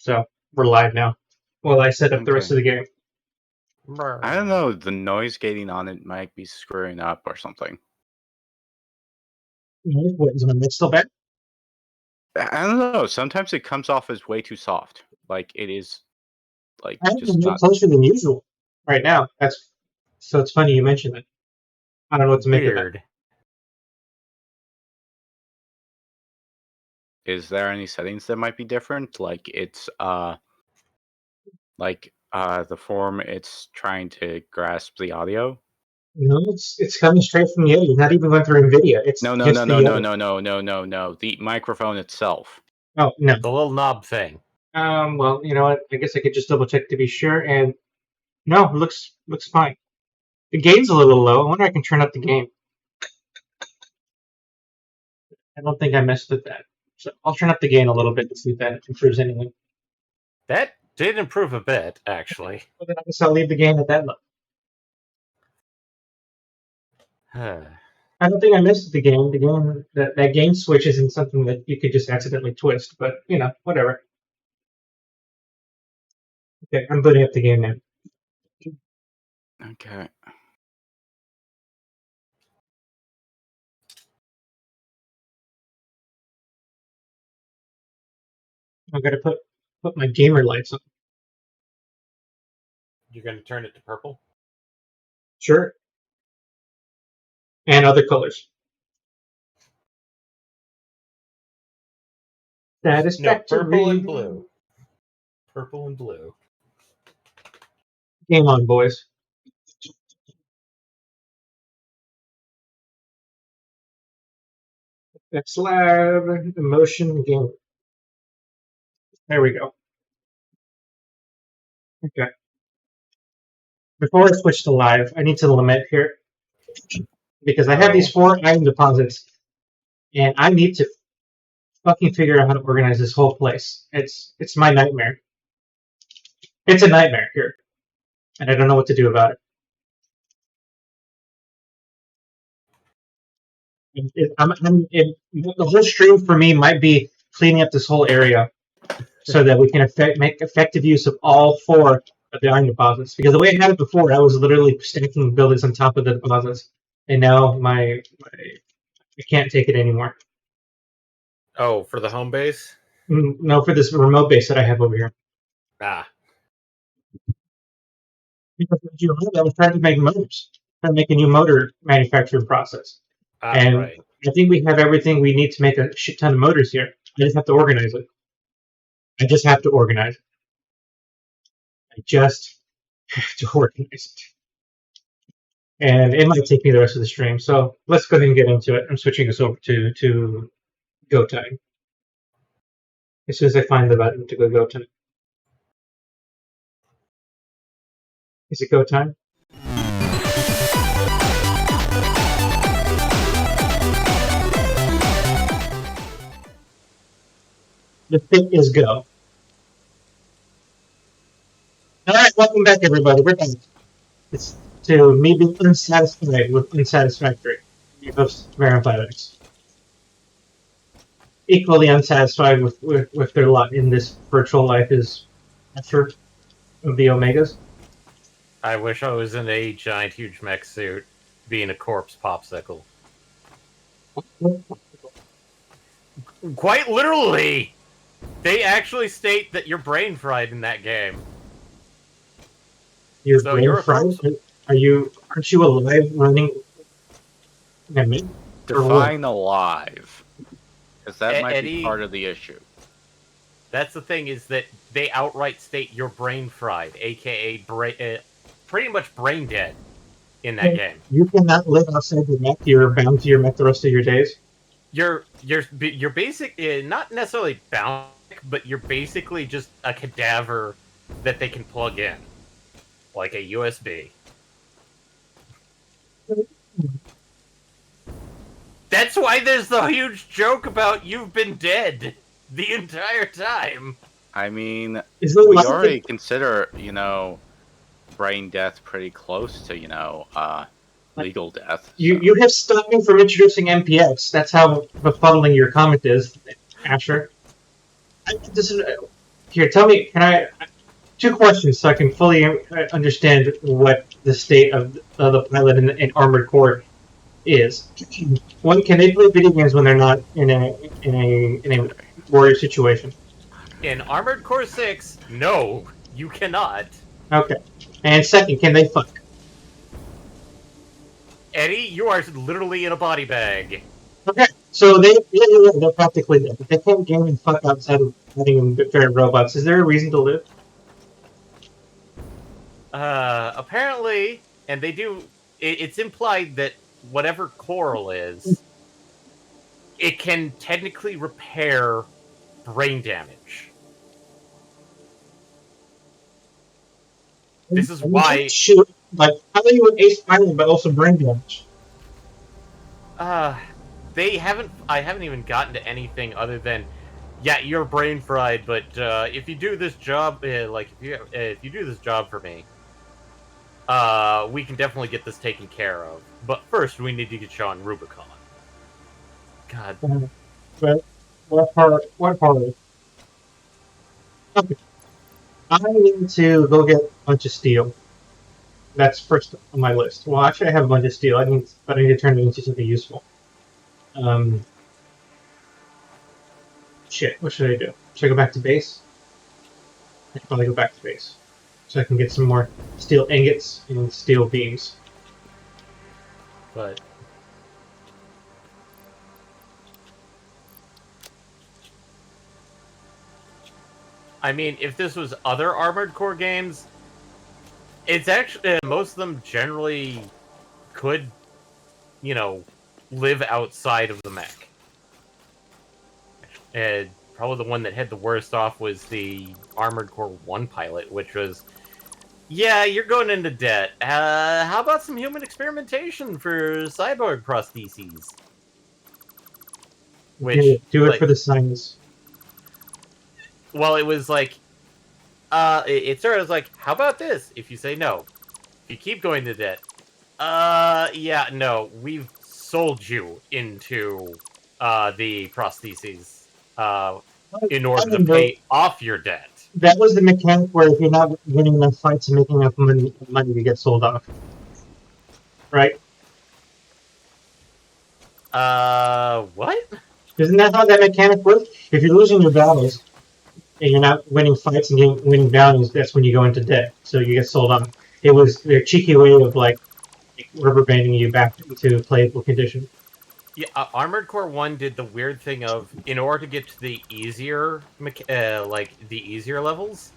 So we're live now. Well, I set up the rest of the game. I don't know. The noise gating on it might be screwing up or something. What, is my mic still bad? I don't know. Sometimes it comes off as way too soft. Like it is, like I have just the mic not. closer than usual right now. So it's funny you mentioned that. I don't know what to make of that. Is there any settings that might be different? Like it's the form it's trying to grasp the audio. No, it's coming straight from the audio. Not even going through NVIDIA. It's No. The microphone itself. Oh no, the little knob thing. Well, you know what? I guess I could just double check to be sure. And no, it looks fine. The gain's a little low. I wonder if I can turn up the gain. I don't think I messed with that. So I'll turn up the gain a little bit to see if that improves anything. That did improve a bit, actually. Well, then I guess I'll leave the gain at that level. I don't think I missed the game. The game that game switch isn't something that you could just accidentally twist, but you know, whatever. Okay, I'm booting up the game now. Okay. I'm gonna put my gamer lights on. You're gonna turn it to purple? Sure. And other colors. Satisfactory. No, purple and blue. Purple and blue. Game on, boys. Next lab, emotion, game. There we go. Okay. Before I switch to live, I need to lament here. Because I have these 4 item deposits, and I need to fucking figure out how to organize this whole place. It's my nightmare. It's a nightmare here. And I don't know what to do about it. The whole stream for me might be cleaning up this whole area so that we can make effective use of all 4 of the iron deposits. Because the way I had it before, I was literally stacking buildings on top of the deposits, and now I can't take it anymore. Oh, for the home base? No, for this remote base that I have over here. Ah. Because I was trying to make motors, trying to make a new motor manufacturing process. And right. I think we have everything we need to make a shit ton of motors here. I just have to organize it. I just have to organize it. And it might take me the rest of the stream. So let's go ahead and get into it. I'm switching this over to go time. As soon as I find the button to go time. Is it go time? The thing is go. Alright, welcome back everybody. We're back. It's to me being unsatisfied with unsatisfactory. Your host, Vampire5X. Equally unsatisfied with their lot in this virtual life is Asher of the Omegas. I wish I was in a giant, huge mech suit, being a corpse popsicle. Quite literally! They actually state that you're brain fried in that game. You're fried? Aren't you alive running? Define alive. Because that might be part of the issue. That's the thing, is that they outright state you're brain fried, aka pretty much brain dead in that game. You cannot live outside your mech. You're bound to your mech the rest of your days. You're basic, not necessarily bound, but you're basically just a cadaver that they can plug in, like a USB. That's why there's the huge joke about you've been dead the entire time. I mean, we already consider, brain death pretty close to, legal death. You have stopped me from introducing MPX. That's how befuddling your comment is, Asher. Here, tell me. Can I? 2 questions so I can fully understand what the state of the pilot and armored core is. One, can they play video games when they're not in a warrior situation? In Armored Core 6, no, you cannot. Okay. And second, can they fuck? Eddie, you are literally in a body bag. Okay. So they're practically dead. If they can't game and fuck outside of fighting fair robots, is there a reason to live? Apparently, and they do. It's implied that whatever coral is, it can technically repair brain damage. This is why. Shoot, like, how are you an ace pilot but also brain damage? They haven't. I haven't even gotten to anything other than, yeah, you're brain fried. But if you do this job, if you do this job for me, we can definitely get this taken care of. But first, we need to get you on Rubicon. God. But what part? What part? Okay. I need to go get a bunch of steel. That's first on my list. Well, actually, I have a bunch of steel. But I need to turn it into something useful. Shit. What should I do? Should I go back to base? I should probably go back to base so I can get some more steel ingots and steel beams. But I mean, if this was other Armored Core games, it's actually most of them generally could, live outside of the mech. And probably the one that had the worst off was the Armored Core 1 pilot, which was, yeah, you're going into debt. How about some human experimentation for cyborg prostheses? Which Do it for the science. Well, it was like, it started as like, how about this? If you say no, if you keep going to debt, yeah, no, we've sold you into the prostheses in order to pay off your debt. That was the mechanic where if you're not winning enough fights and making enough money to get sold off, right? What? Isn't that how that mechanic works? If you're losing your battles and you're not winning fights and winning bounties, that's when you go into debt. So you get sold off. It was their cheeky way of like rubber banding you back into playable condition. Yeah, Armored Core 1 did the weird thing of, in order to get to the easier, the easier levels,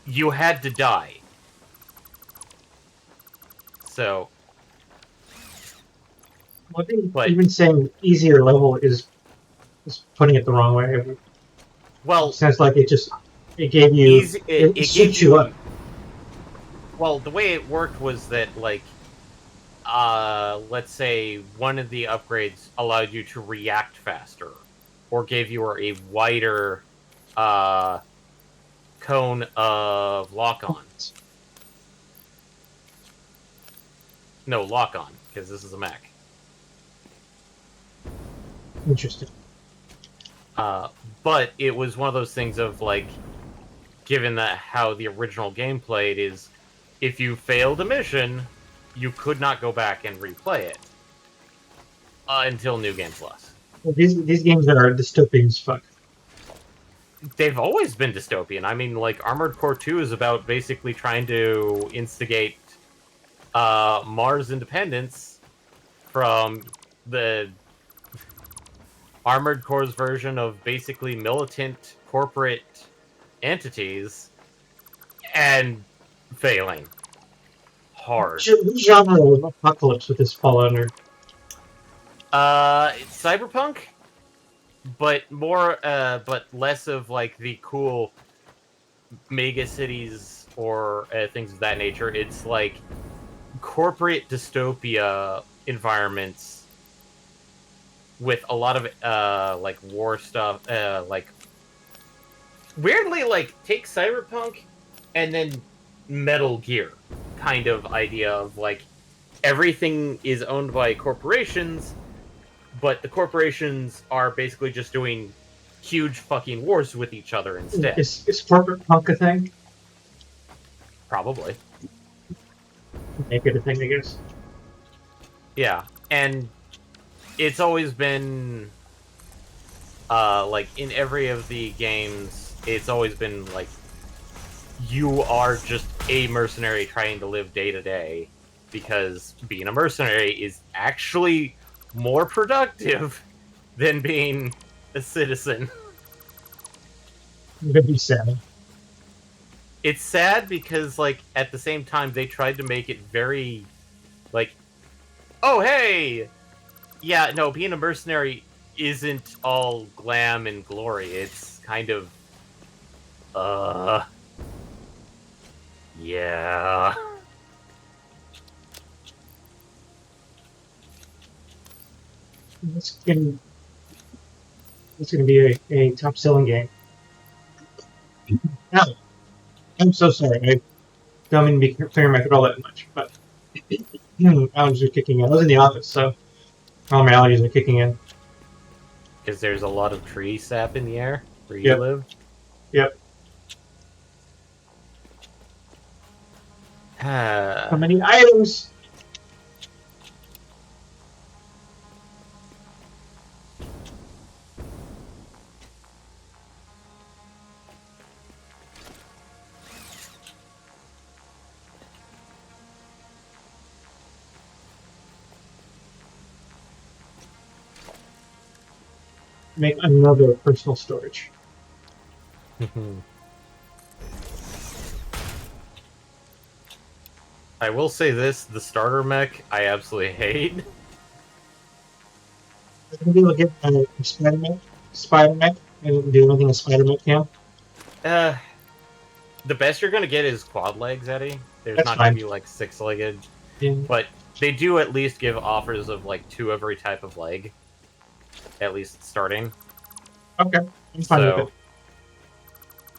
you had to die. So, Well, even saying easier level is putting it the wrong way. Well, it sounds like it gave you it gave you up. Well, the way it worked was that, like, let's say one of the upgrades allowed you to react faster, or gave you a wider cone of lock-on. No, lock-on, because this is a mech. Interesting. But it was one of those things of, like, given that how the original game played is, if you failed a mission, you could not go back and replay it until New Game Plus. Well, these games are dystopian as fuck. They've always been dystopian. I mean, like, Armored Core 2 is about basically trying to instigate Mars independence from the Armored Core's version of basically militant corporate entities, and failing hard. What genre of apocalypse would this fall under? It's cyberpunk, but but less of like the cool mega cities or things of that nature. It's like corporate dystopia environments with a lot of like war stuff, like weirdly like take cyberpunk and then Metal Gear kind of idea of like everything is owned by corporations, but the corporations are basically just doing huge fucking wars with each other instead. Is corporate punk a thing? Probably. Make it a thing, I guess. Yeah, and it's always been like in every of the games, it's always been like you are just a mercenary trying to live day to day, because being a mercenary is actually more productive than being a citizen. That'd be sad. It's sad because, like, at the same time, they tried to make it very, like, oh, hey! Yeah, no, being a mercenary isn't all glam and glory. It's kind of, yeah. It's gonna be a top selling game. Now, I'm so sorry. I don't mean to be clearing my throat that much, but allergies are kicking in. I was in the office, so all my allergies are kicking in. Because there's a lot of tree sap in the air where you live. Yep. How How many items? Make another personal storage. I will say this, the starter mech, I absolutely hate. I'm gonna be able to get a Spider-Man, and do anything a Spider-Man can. The best you're going to get is quad legs, Eddie. There's That's not going fine. to be, like, six-legged. Yeah. But they do at least give offers of, like, 2 every type of leg. At least starting. Okay, I'm fine with it.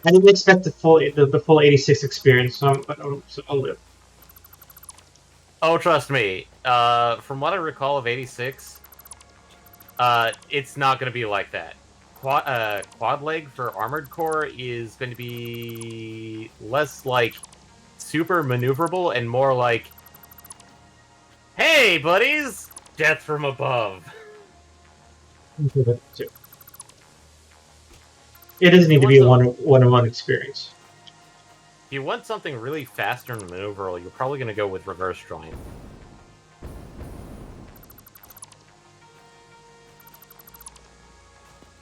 I didn't expect the full 86 experience, so I'll live. Oh, trust me. From what I recall of 86, it's not going to be like that. Quad leg for Armored Core is going to be less like super maneuverable and more like, hey, buddies! Death from above. It doesn't need to be a one-on-one experience. If you want something really faster and maneuverable, you're probably going to go with reverse joint.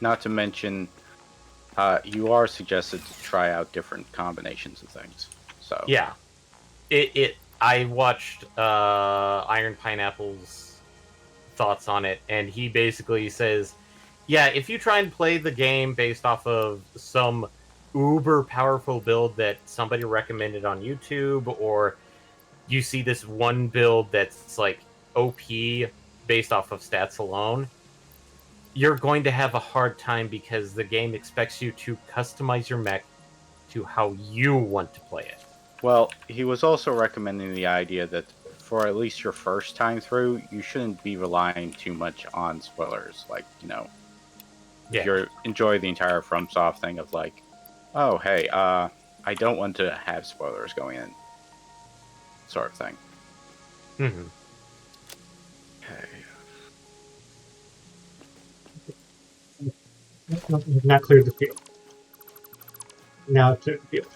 Not to mention, you are suggested to try out different combinations of things. So yeah, I watched Iron Pineapple's thoughts on it, and he basically says, yeah, if you try and play the game based off of some uber powerful build that somebody recommended on YouTube, or you see this one build that's like OP based off of stats alone, you're going to have a hard time because the game expects you to customize your mech to how you want to play it. Well, he was also recommending the idea that for at least your first time through, you shouldn't be relying too much on spoilers. Like, if you enjoy the entire FromSoft thing of like, oh, hey, I don't want to have spoilers going in, sort of thing. Mm-hmm. Okay. Not cleared the field. Now it's cleared the field.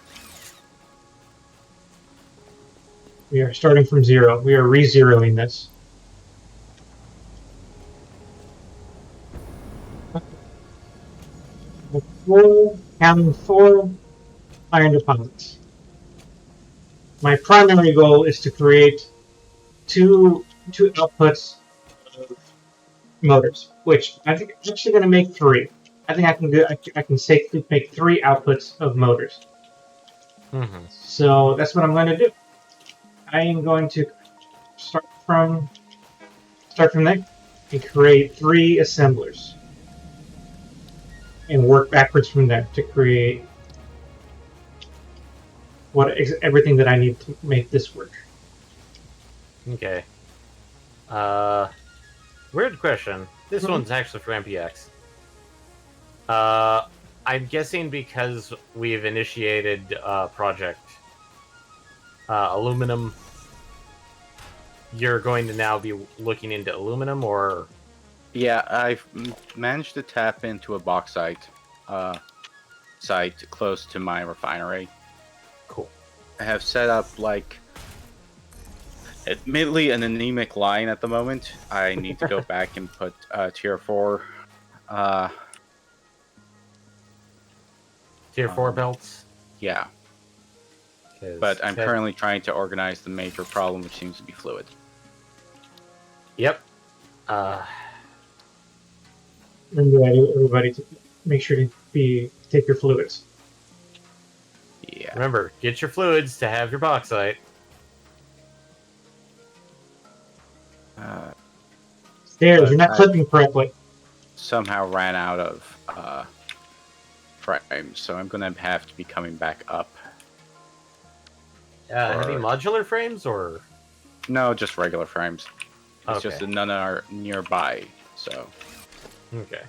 We are starting from 0. We are re-zeroing this. Having 4 iron deposits. My primary goal is to create two outputs of motors, which I think I'm actually going to make 3. I think I can safely make 3 outputs of motors. Mm-hmm. So that's what I'm going to do. I am going to start from there and create 3 assemblers and work backwards from there to create everything that I need to make this work. Okay. Weird question. This one's actually for MPX. I'm guessing because we've initiated Project Aluminum, you're going to now be looking into aluminum, or... Yeah, I've managed to tap into a bauxite site close to my refinery. Cool. I have set up, like, admittedly an anemic line at the moment. I need to go back and put tier 4 Tier 4 belts? yeah, 'Cause but I'm that- currently trying to organize the major problem, which seems to be fluid. Yep. Remember, everybody, to make sure to take your fluids. Yeah. Remember, get your fluids to have your bauxite. Stairs, you're not I clipping correctly. somehow ran out of frames, so I'm gonna have to be coming back up. Heavy modular frames, or... No, just regular frames. It's Okay. just that none are nearby, so Okay.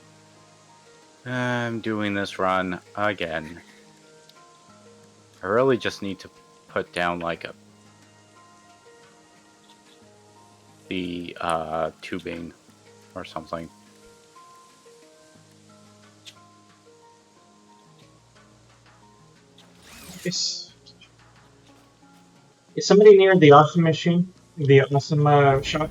I'm doing this run again. I really just need to put down like the tubing or something. Is somebody near the awesome machine? The awesome shop?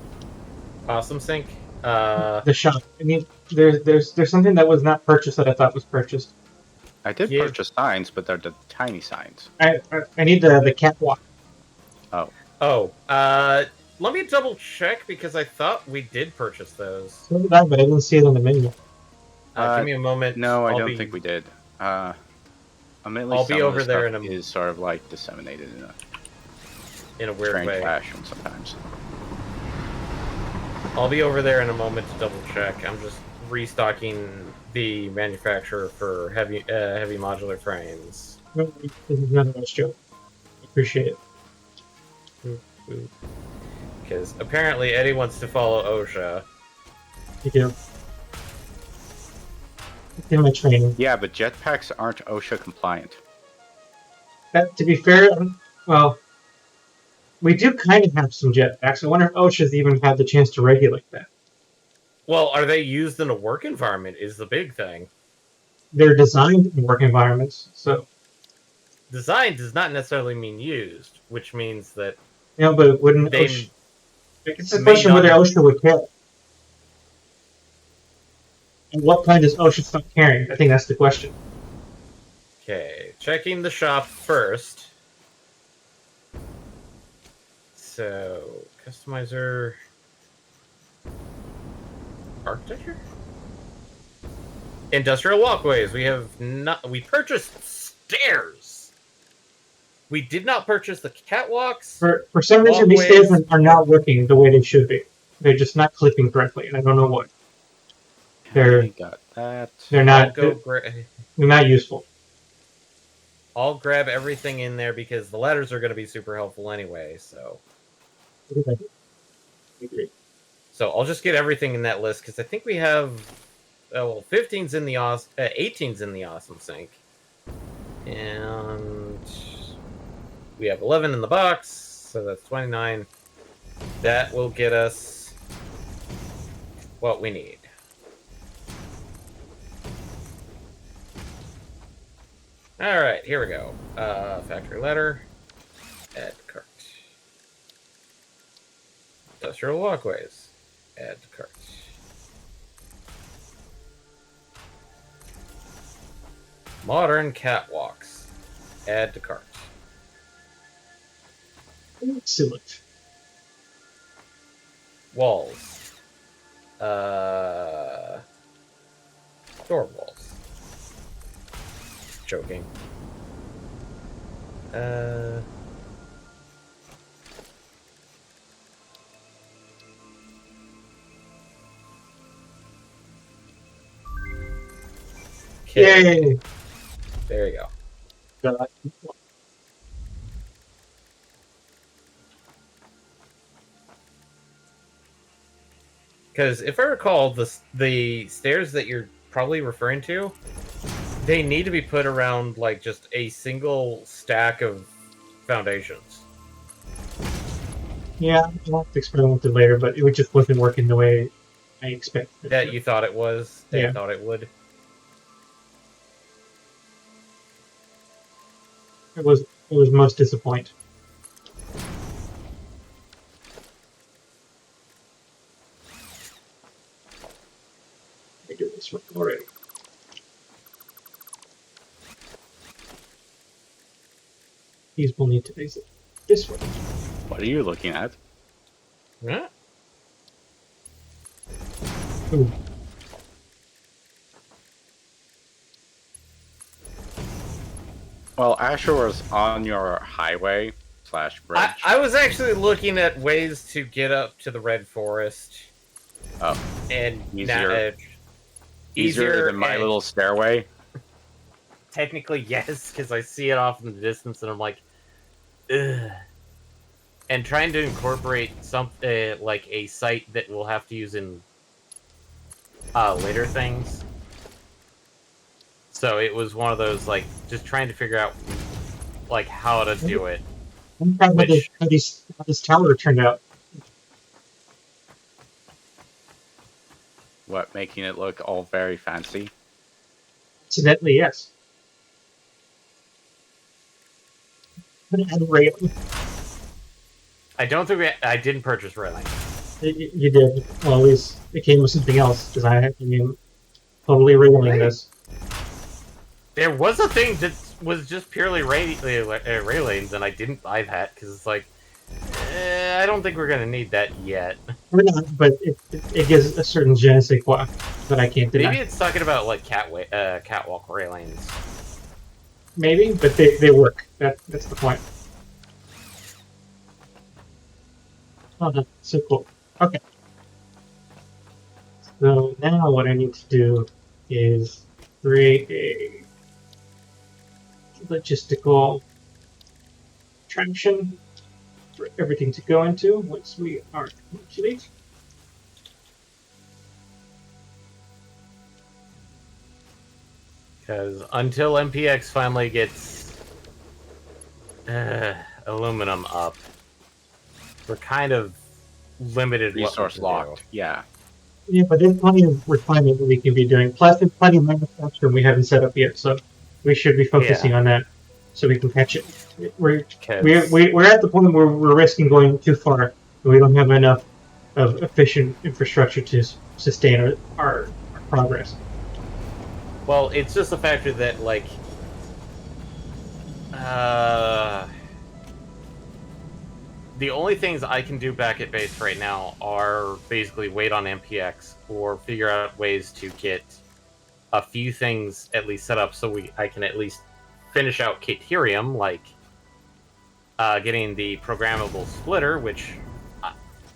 Awesome Sync. The shop. I mean, there's something that was not purchased that I thought was purchased. I did Yeah. purchase signs, but they're the tiny signs. I need the catwalk. Oh, Let me double check, because I thought we did purchase those. So did I, but I didn't see it on the menu. Give me a moment. no, I I'll don't be- think we did. Admittedly, I'll be some of over this there stuff in a- is sort of like disseminated in a in a weird strange way. fashion sometimes. I'll be over there in a moment to double check. I'm just restocking the manufacturer for heavy modular frames. No, this is none of us, Joe. Appreciate it. Because apparently Eddie wants to follow OSHA. Thank you. It's in my training. Yeah, but jetpacks aren't OSHA compliant. To be fair, well, we do kind of have some jetpacks. I wonder if OSHA's even had the chance to regulate that. Well, are they used in a work environment is the big thing. They're designed in work environments, so Design does not necessarily mean used, which means that but wouldn't they OSHA? It's a may question not whether have- OSHA would care. At what point does OSHA stop caring? I think that's the question. Okay, checking the shop first. So, customizer, architecture, industrial walkways. We have not. We purchased stairs. We did not purchase the catwalks. For some reason, these Walkways. stairs are not working the way they should be. They're just not clipping correctly, and I don't know what. I got that. They're I'll not. go. They're not useful. I'll grab everything in there because the ladders are going to be super helpful anyway. I agree. So I'll just get everything in that list because I think we have 15's in the 18's in the awesome sync, and we have 11 in the box, so that's 29. That will get us what we need. All right, here we go. Factory letter. Add to cart. Industrial walkways. Add to cart. Modern catwalks. Add to cart. Excellent. Walls. Door walls. Joking. Okay. Yay! There you go. Because if I recall, the stairs that you're probably referring to, they need to be put around like just a single stack of foundations. Yeah, I'll have to experiment with it later, but it just wasn't working the way I expected. That you thought it was. That Yeah. you thought it would. It was most disappointing. I do this one already. These will need to exit this way. What are you looking at? Huh? Ooh. Well, Asher was on your highway / bridge. I was actually looking at ways to get up to the Red Forest. Oh, And easier. Easier than my and little stairway. technically, yes, because I see it off in the distance, and I'm like, ugh. And trying to incorporate some like a site that we'll have to use in later things. So it was one of those like just trying to figure out like how to do it. I'm proud of how this tower turned out. What, making it look all very fancy? Incidentally, yes. But it had a railing. I don't think I didn't purchase railing. You did. Well, at least it came with something else, because I mean, totally railing this. There was a thing that was just purely railings, and I didn't buy that because it's like, I don't think we're gonna need that yet. We're not, but it gives a certain je ne sais quoi that I can't deny. Maybe it's talking about like catwalk railings. Maybe, but they work. That's the point. Oh, so cool. Okay. So now what I need to do is create a logistical traction for everything to go into once we are complete. Because until MPX finally gets aluminum up, we're kind of limited. Resource locked. Yeah. Yeah, but there's plenty of refinement that we can be doing. Plus, there's plenty of manufacturing we haven't set up yet, so we should be focusing on that so we can catch it. We're at the point where we're risking going too far, and we don't have enough of efficient infrastructure to sustain our progress. Well, it's just the factor that, like, the only things I can do back at base right now are basically wait on MPX or figure out ways to get a few things at least set up so I can at least finish out Caterium, like getting the programmable splitter, which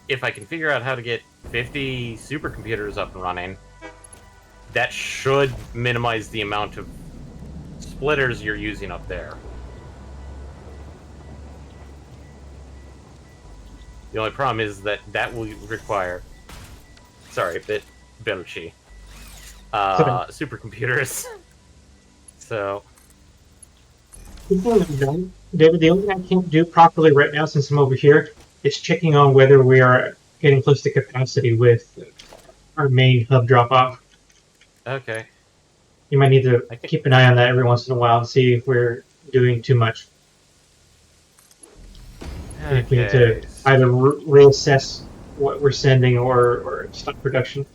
if I can figure out how to get 50 supercomputers up and running, that should minimize the amount of splitters you're using up there. The only problem is that will require, Belushi, supercomputers. So, David, the only thing I can't do properly right now, since I'm over here, is checking on whether we are getting close to capacity with our main hub drop-off. okay. You might need to keep an eye on that every once in a while and see if we're doing too much. If we need to either reassess what we're sending or stop production.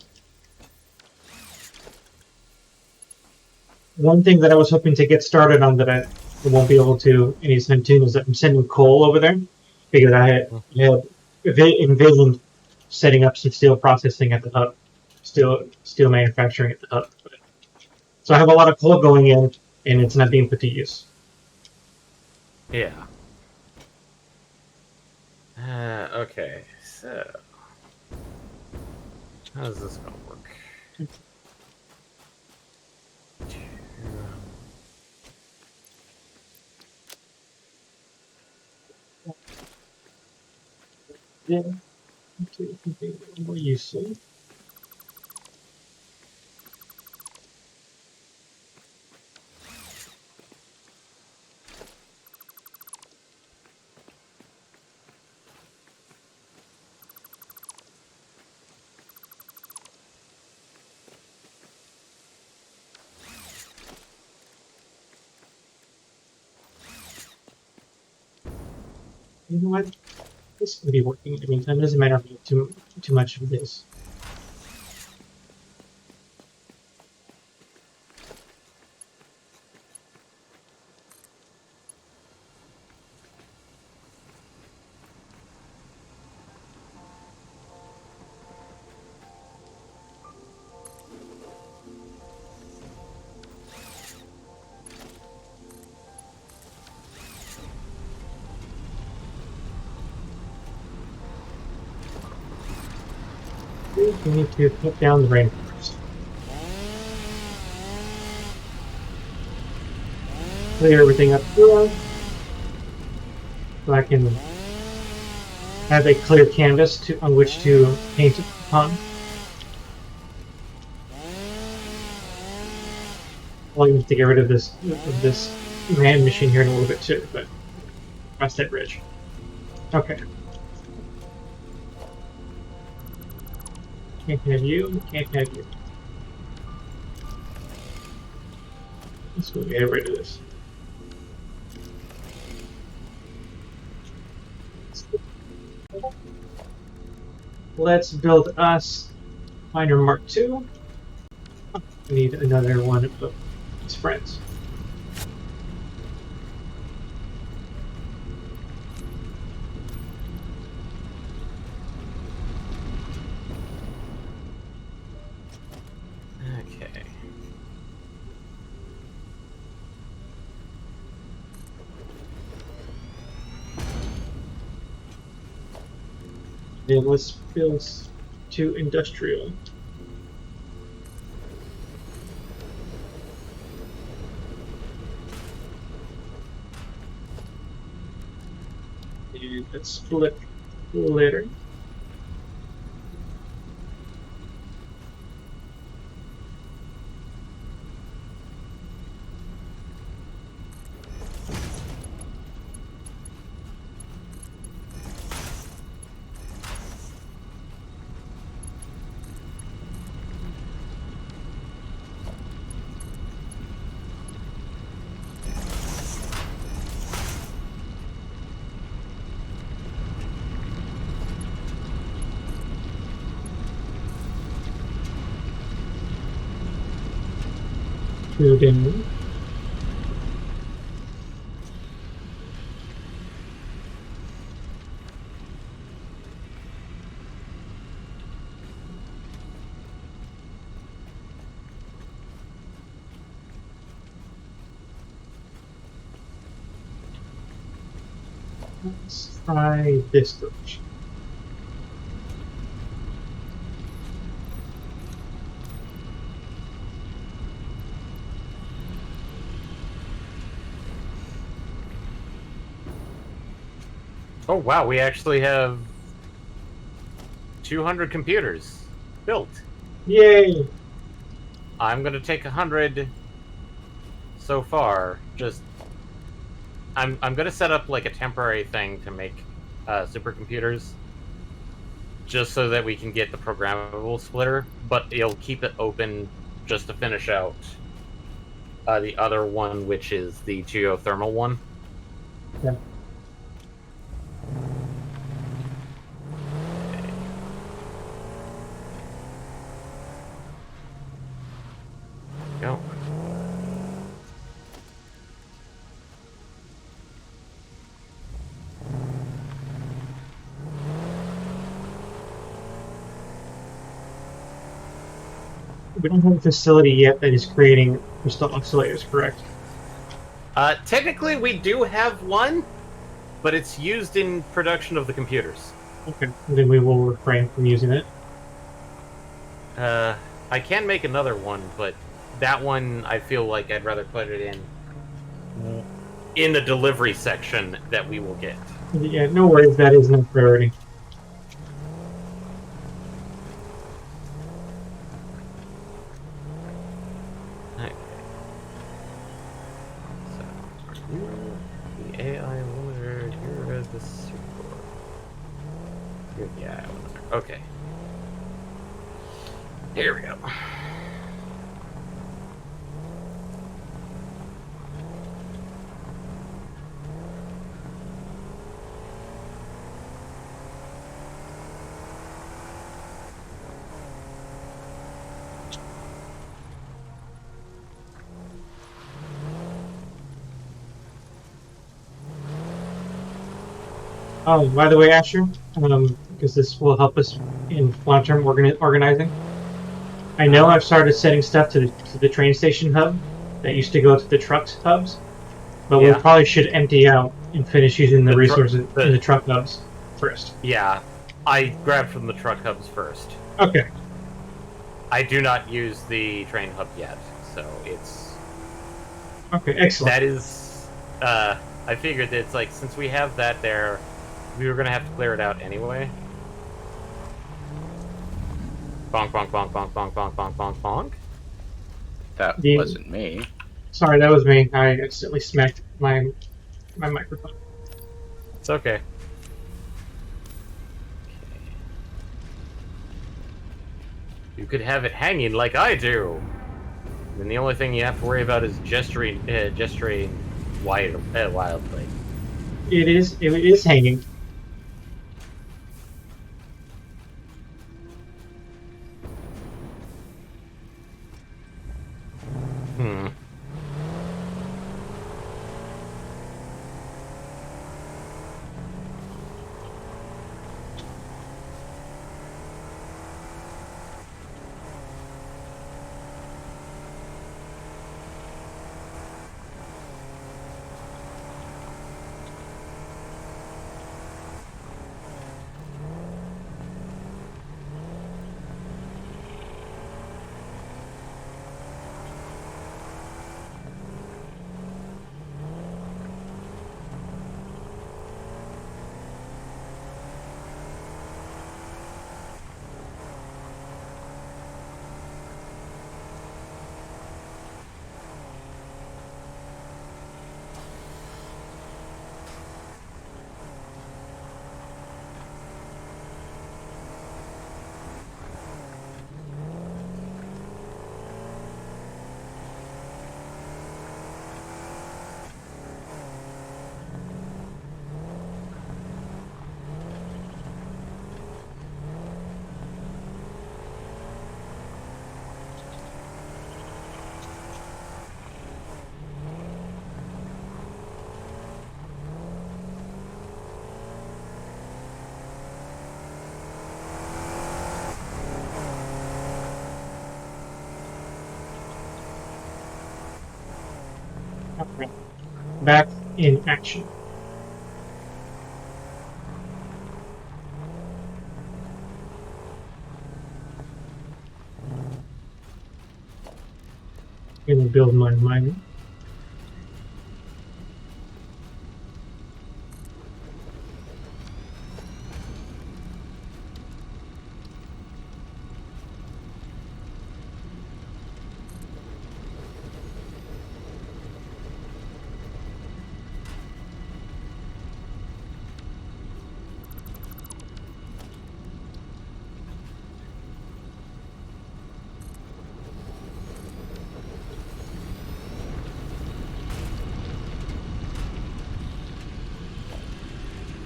One thing that I was hoping to get started on that I won't be able to anytime soon is that I'm sending coal over there because I had envisioned setting up some steel processing at the hub, steel manufacturing at the hub. So I have a lot of coal going in, and it's not being put to use. Yeah. Okay, so how's this gonna work? Yeah. Okay, something more useful. You know what? This can be working in the meantime. It doesn't matter if I do too much of this. We need to cut down the rainforest. Clear everything up here, so I can have a clear canvas on which to paint upon. I'll need to get rid of this man machine here in a little bit too, but cross that bridge. Okay. Can't have you, can't have you. Let's go get rid of this. Let's build us Miner Mark II. We need another one of his friends. Okay. Then let's build 2 industrial. And let's split later. Two down. Let's try this direction. Oh wow, we actually have 200 computers built. Yay! I'm gonna take 100 so far. Just I'm gonna set up like a temporary thing to make supercomputers, just so that we can get the programmable splitter. But it'll keep it open just to finish out the other one, which is the geothermal one. Yeah. Go. We don't have a facility yet that is creating crystal oscillators, correct? Technically, we do have one, but it's used in production of the computers. Okay, then we will refrain from using it. I can make another one, but that one I feel like I'd rather put it in the delivery section that we will get. Yeah, no worries, that is no priority. Okay. So, the AI limiter, here is the super. Here, yeah, limiter. Okay. Here we go. Oh, by the way, Asher, because this will help us in long-term organizing. I know I've started sending stuff to the train station hub that used to go to the trucks hubs, but we Yeah. probably should empty out and finish using the resources the- in the truck hubs first. Yeah, I grabbed from the truck hubs first. Okay. I do not use the train hub yet, so it's Okay. Excellent. that is. I figured that it's like since we have that there, we were gonna have to clear it out anyway. Bonk, bonk, bonk, bonk, bonk, bonk, bonk, bonk, bonk. That The- wasn't me. Sorry, that was me. I accidentally smacked my microphone. It's okay. You could have it hanging like I do. And the only thing you have to worry about is gesturing wildly. It is hanging. Hmm. Okay. Back in action. Gonna build my miner.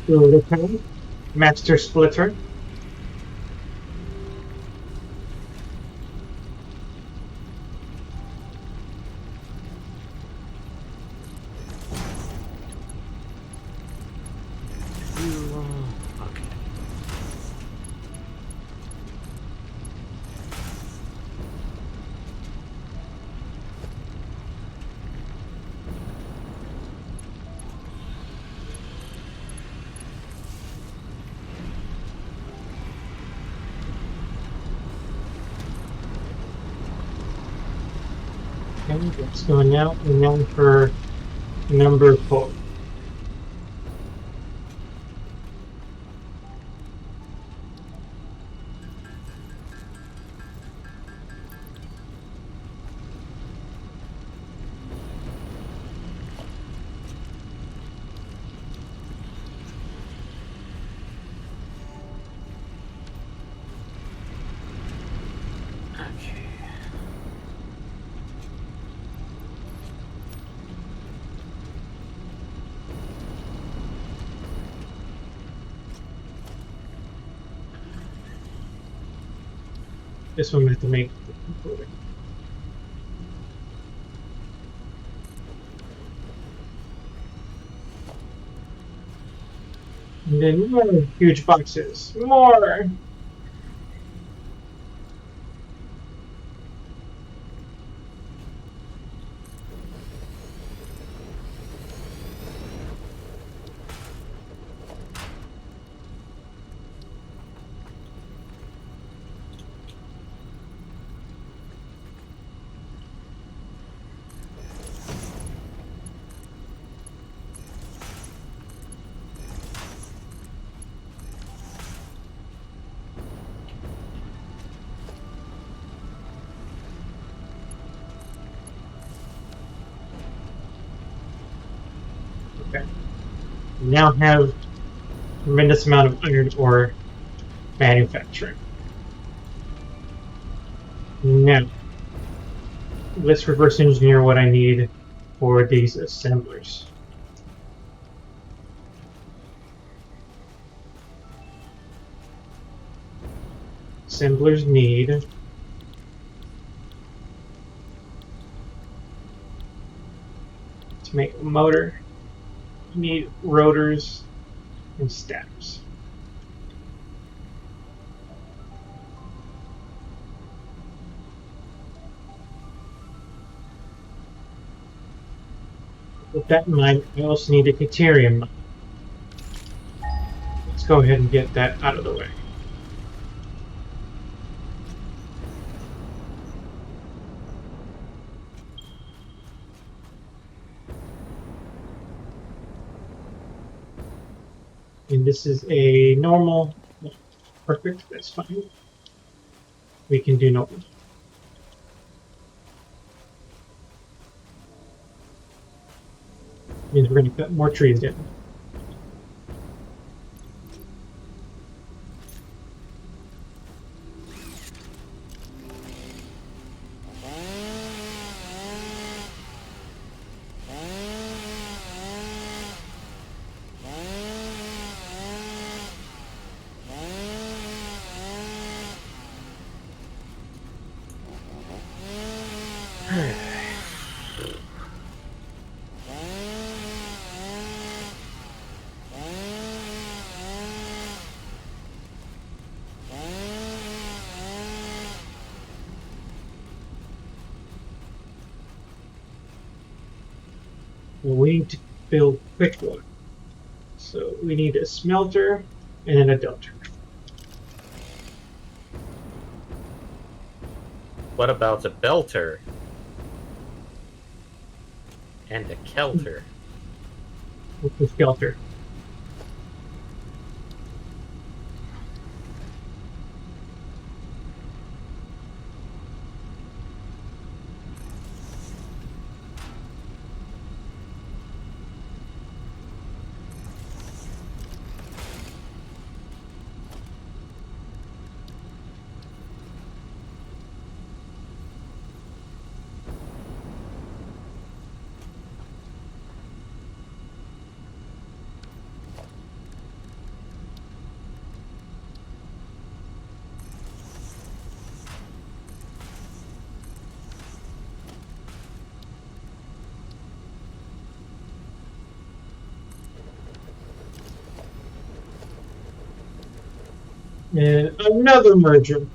Build a panel. Master splitter. Okay. Okay, that's going out. And now for number 4. Okay. This one we have to make. And then more huge boxes. More! Okay. We now have a tremendous amount of iron ore manufacturing. Now, let's reverse engineer what I need for these assemblers. Assemblers need to make a motor. You need rotors and stackers. With that in mind, I also need a deuterium mine. Let's go ahead and get that out of the way. And this is a normal. Perfect, that's fine. We can do normal. Means we're going to cut more trees down. Well, we need to build quick one. So we need a smelter and then a delter. What about a belter? And a kelter? What's the skelter? And another merger.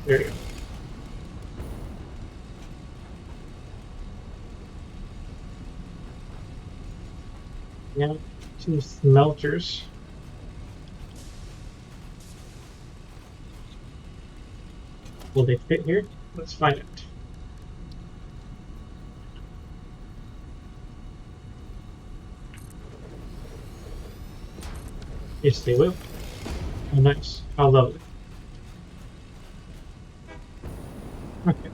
There you go. Now, 2 smelters. Will they fit here? Let's find out. Yes, they will. Oh, nice. How lovely. Okay.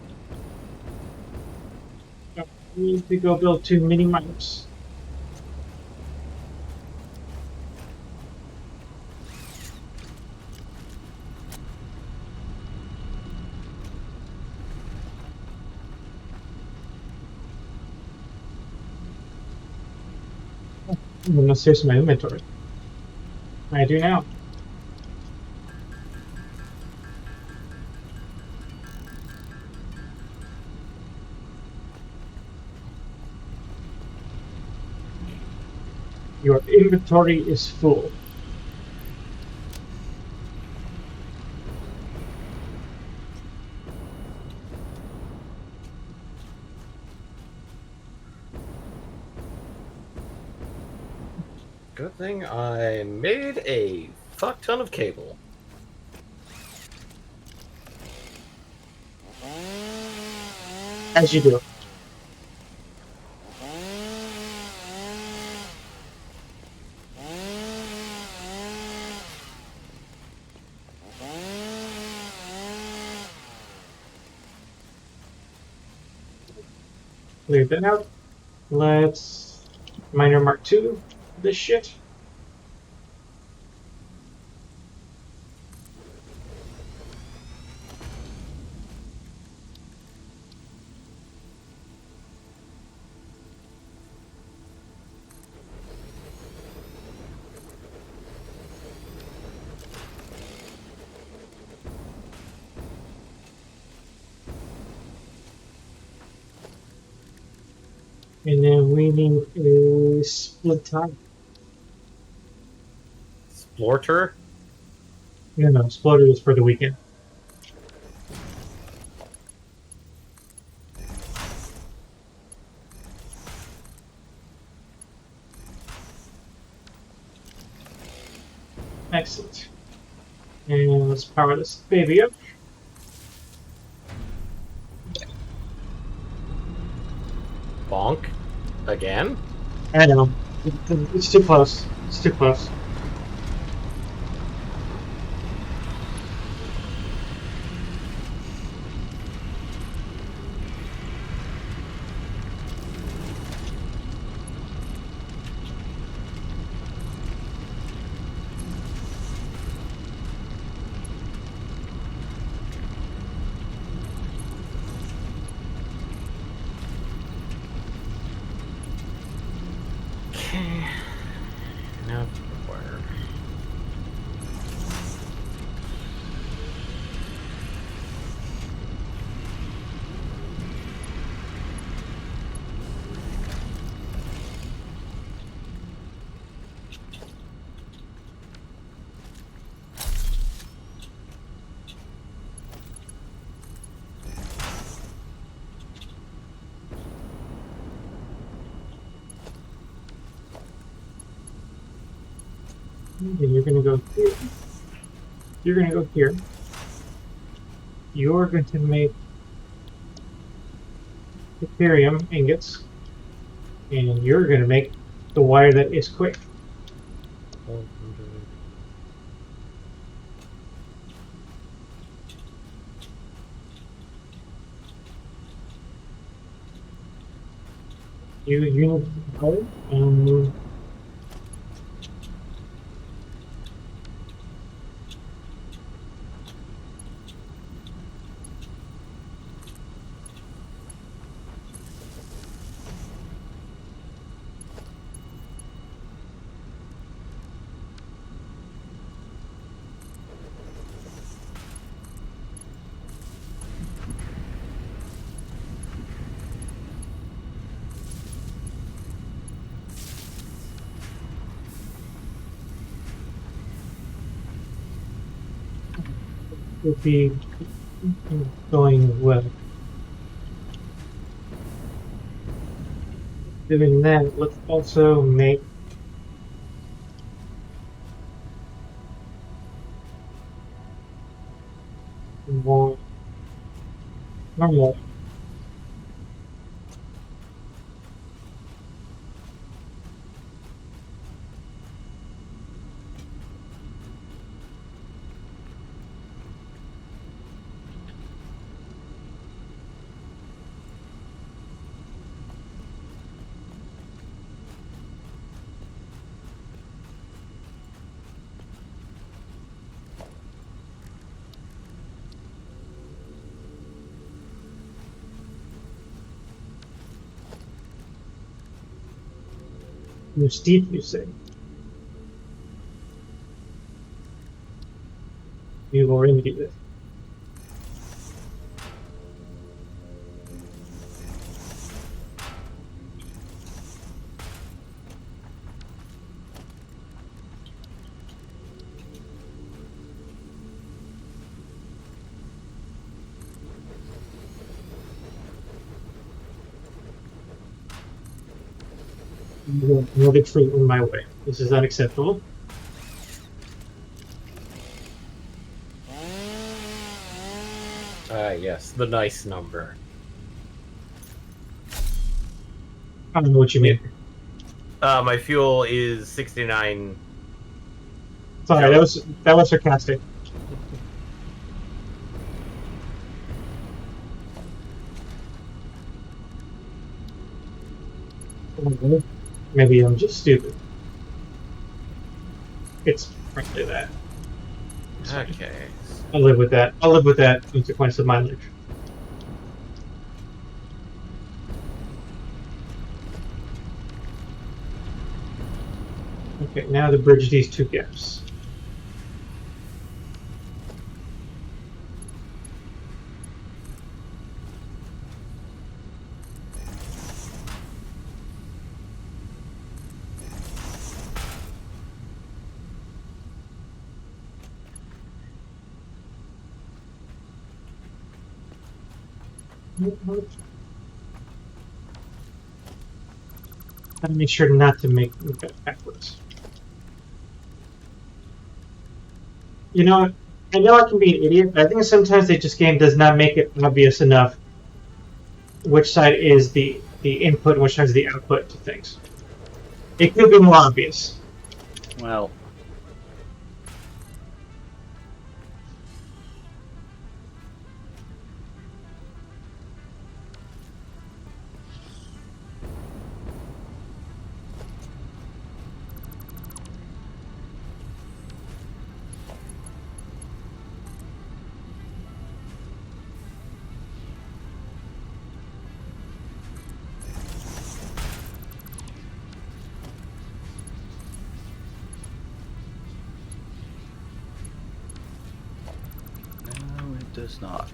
So we need to go build 2 mini miners. Unless there's my inventory. I do now. Your inventory is full. Good thing I made a fuck ton of cable. As you do. Clear that out. Let's miner mark 2 this shit. And then we need a split top. Splorter? No, splitter is for the weekend. Excellent. And let's power this baby up. Bonk? Again? I know. It's too close. It's too close. Okay. Now where? And you're gonna go here. You're gonna go here. You're going to make Ethereum ingots. And you're gonna make the wire that is quick. 100. You need power. Would be going well. Doing that, let's also make more Normal. You're steep, you say. You will remedy this. No big fruit in my way. This is unacceptable. Yes, the nice number. I don't know what you mean. My fuel is 69. Sorry, that was sarcastic. Maybe I'm just stupid. It's probably that. Okay. I'll live with that. I'll live with that consequence of mileage. Okay, now to bridge these two gaps. Gotta make sure not to make that backwards. You know, I know I can be an idiot, but I think sometimes this game does not make it obvious enough which side is the input and which side is the output to things. It could be more obvious. Well, no, it does not.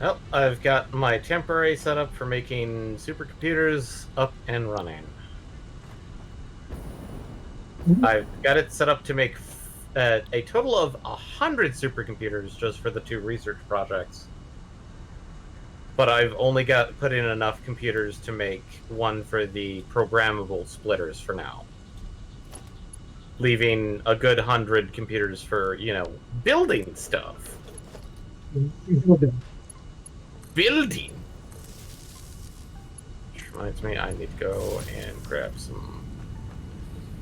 Well, I've got my temporary setup for making supercomputers up and running. I've got it set up to make a total of 100 supercomputers just for the 2 research projects. But I've only put in enough computers to make one for the programmable splitters for now. Leaving a good 100 computers for, building stuff. Building! Which reminds me, I need to go and grab some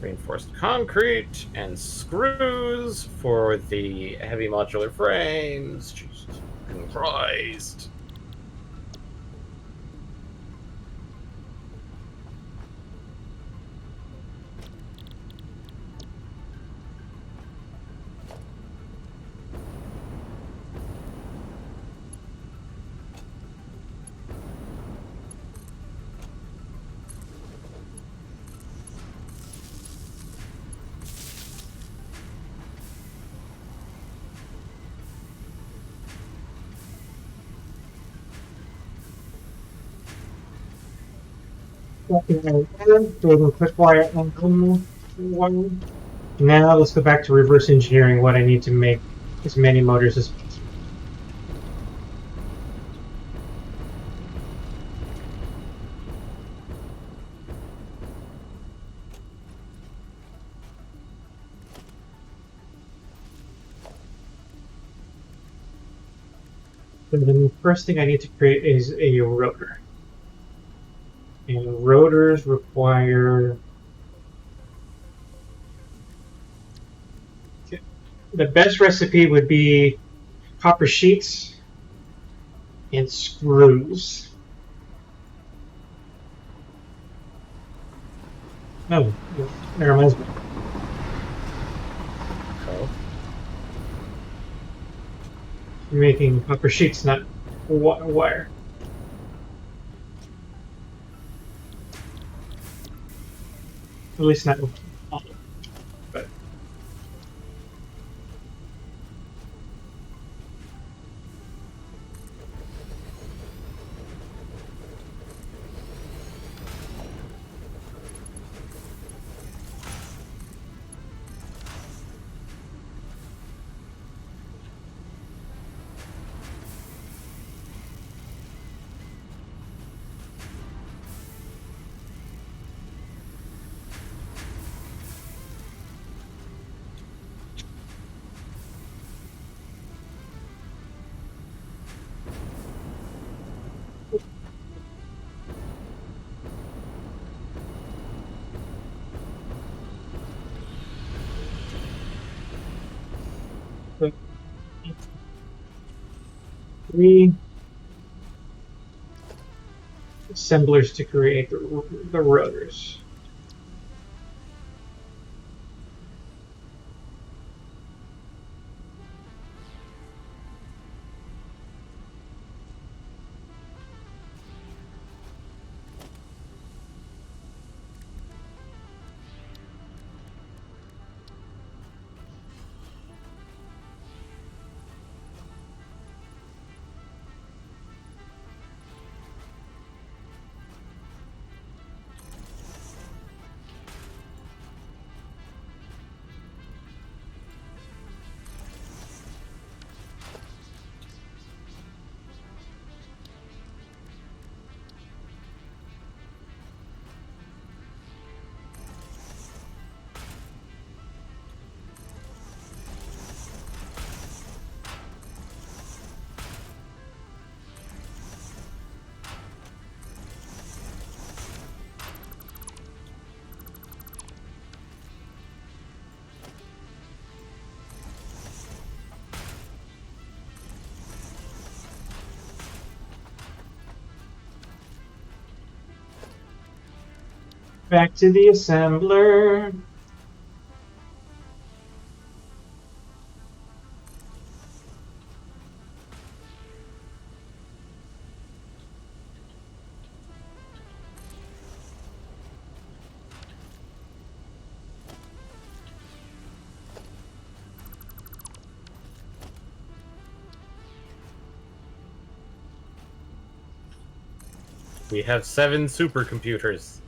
reinforced concrete and screws for the heavy modular frames. Jesus fucking Christ. Doing quick wire. Now let's go back to reverse engineering what I need to make as many motors as possible. So the first thing I need to create is a rotor. And rotors require... The best recipe would be copper sheets and screws. No, that reminds me. Oh. You're making copper sheets, not wire. At least not all. But three assemblers to create the rotors. Back to the assembler. We have 7 supercomputers.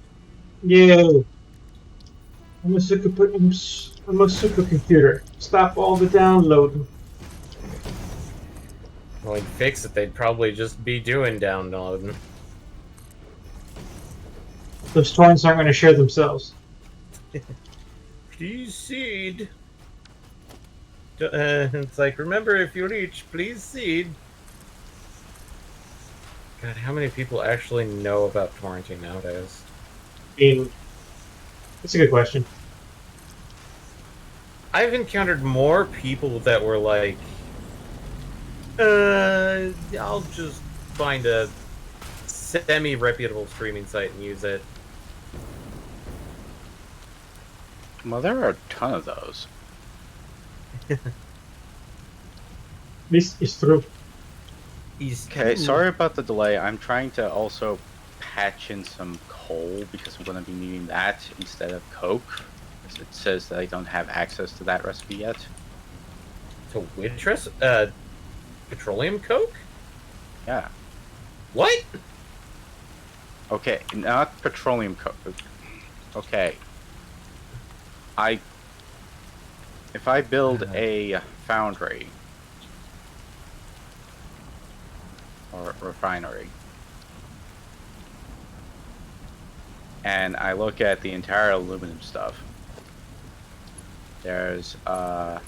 Yo, I'm a supercomputer. Stop all the downloading. Well, like, fix it, they'd probably just be doing downloading. Those torrents aren't going to share themselves. Please seed. It's like, remember, if you reach, please seed. God, how many people actually know about torrenting nowadays? I mean, that's a good question. I've encountered more people that were like, I'll just find a semi-reputable streaming site and use it. Well, there are a ton of those. This is true. Okay, sorry about the delay. I'm trying to also patch in some coal because I'm going to be needing that instead of coke. Because it says that I don't have access to that recipe yet. To which petroleum coke? Yeah. What? Okay, not petroleum coke. Okay. If I build a foundry or refinery, and I look at the entire aluminum stuff, there's the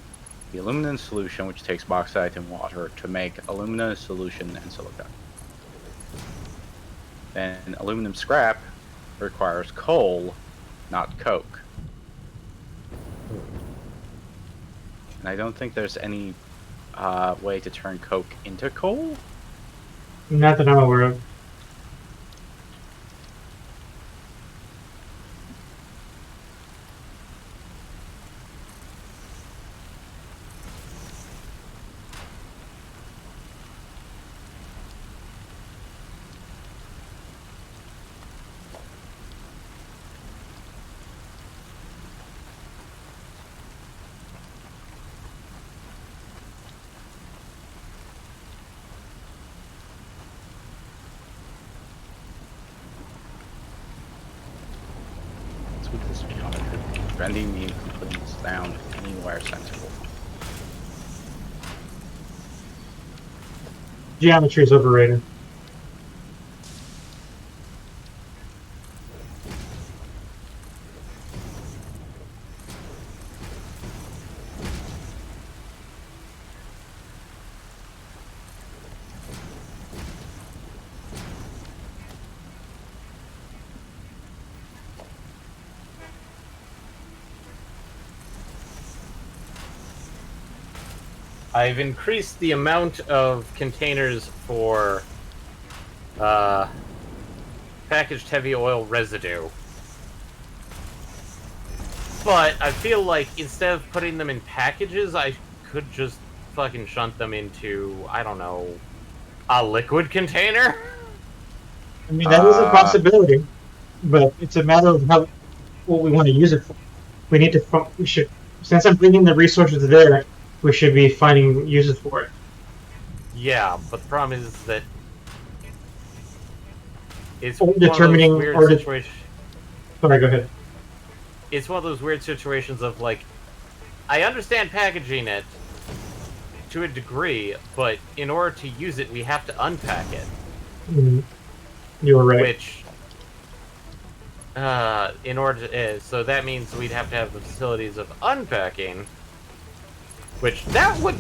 aluminum solution, which takes bauxite and water to make aluminum solution and silica. Then aluminum scrap requires coal, not coke. And I don't think there's any way to turn coke into coal. Not that I'm aware of. What's with this geometry? Preventing me from putting this down anywhere sensible. Geometry is overrated. I've increased the amount of containers for packaged heavy oil residue. But I feel like instead of putting them in packages, I could just fucking shunt them into, I don't know, a liquid container? I mean, that is a possibility, but it's a matter of what we want to use it for. We should, since I'm bringing the resources there, we should be finding uses for it. Yeah, but the problem is that it's Or one of those determining- weird or de- situations. Sorry, go ahead. It's one of those weird situations of like, I understand packaging it to a degree, but in order to use it, we have to unpack it. Mm-hmm. You were right. Which, in order to, so that means we'd have to have the facilities of unpacking, which that would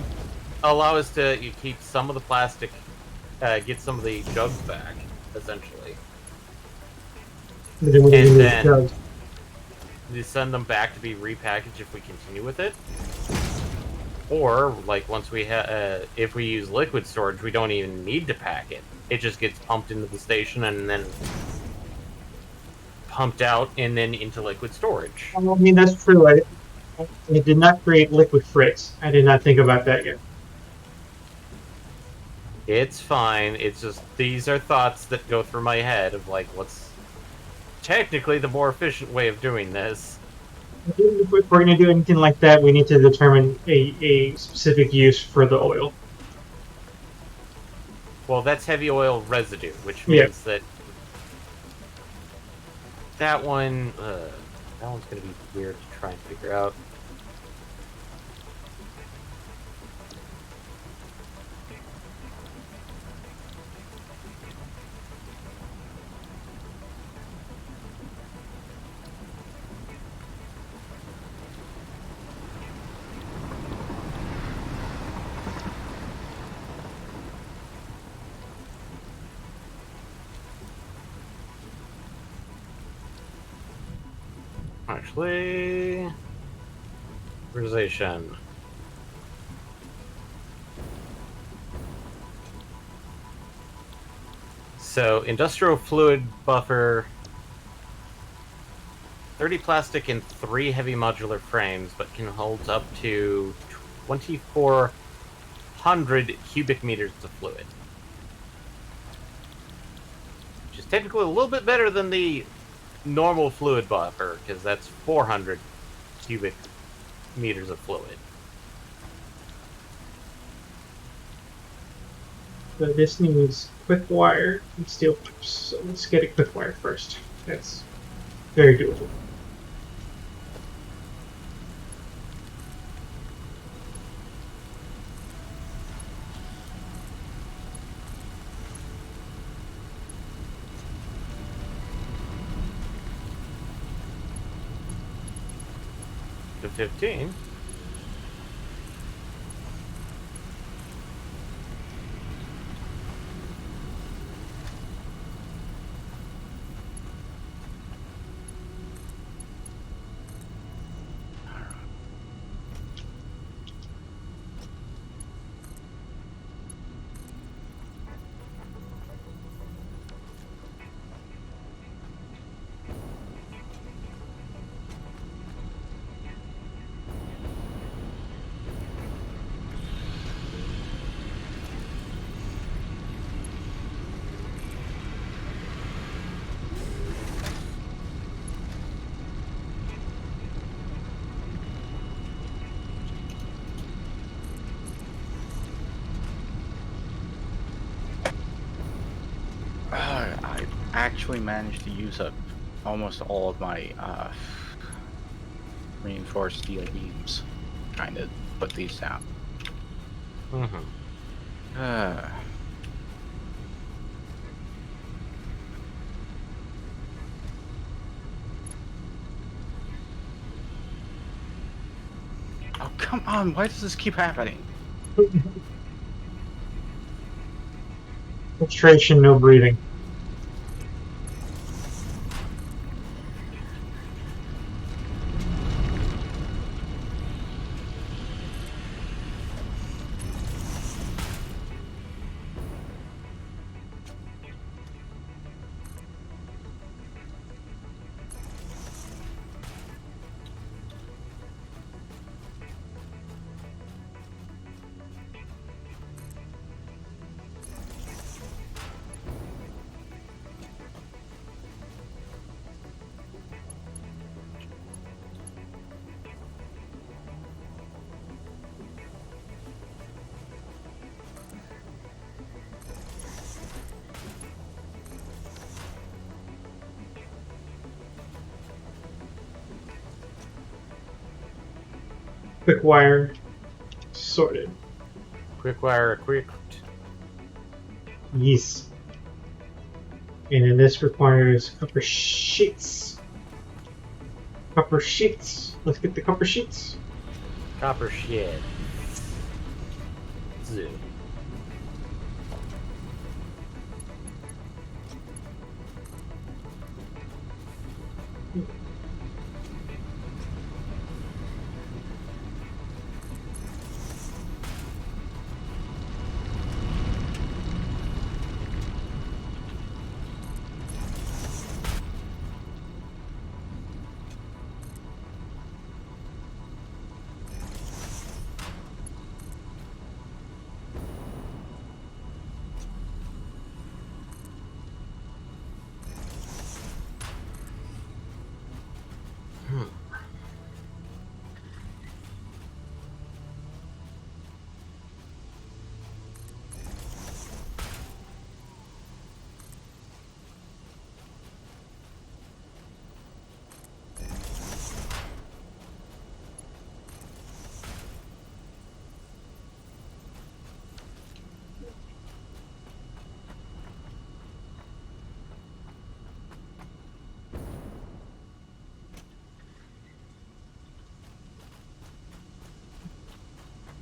allow us to keep some of the plastic, get some of the jugs back, essentially. But then we And need then- drugs. We send them back to be repackaged if we continue with it. Or, like, once we if we use liquid storage, we don't even need to pack it. It just gets pumped into the station and then pumped out and then into liquid storage. I mean, that's true. I did not create liquid freights. I did not think about that yet. It's fine. It's just, these are thoughts that go through my head of, like, what's technically the more efficient way of doing this. If we're going to do anything like that, we need to determine a specific use for the oil. Well, that's heavy oil residue, which means that one's going to be weird to try and figure out. Actually, organization. So, industrial fluid buffer, 30 plastic and 3 heavy modular frames, but can hold up to 2,400 cubic meters of fluid. Which is technically a little bit better than the normal fluid buffer, because that's 400 cubic meters of fluid. So this needs quick wire and steel pipes. So let's get a quick wire first. That's very doable. To 15. I actually managed to use up almost all of my reinforced steel beams trying to put these down. Oh, come on. Why does this keep happening? Filtration, no breathing. Quick wire sorted. Quick wire equipped. Yes. And then this requires copper sheets. Copper sheets. Let's get the copper sheets. Copper shed. Zoo.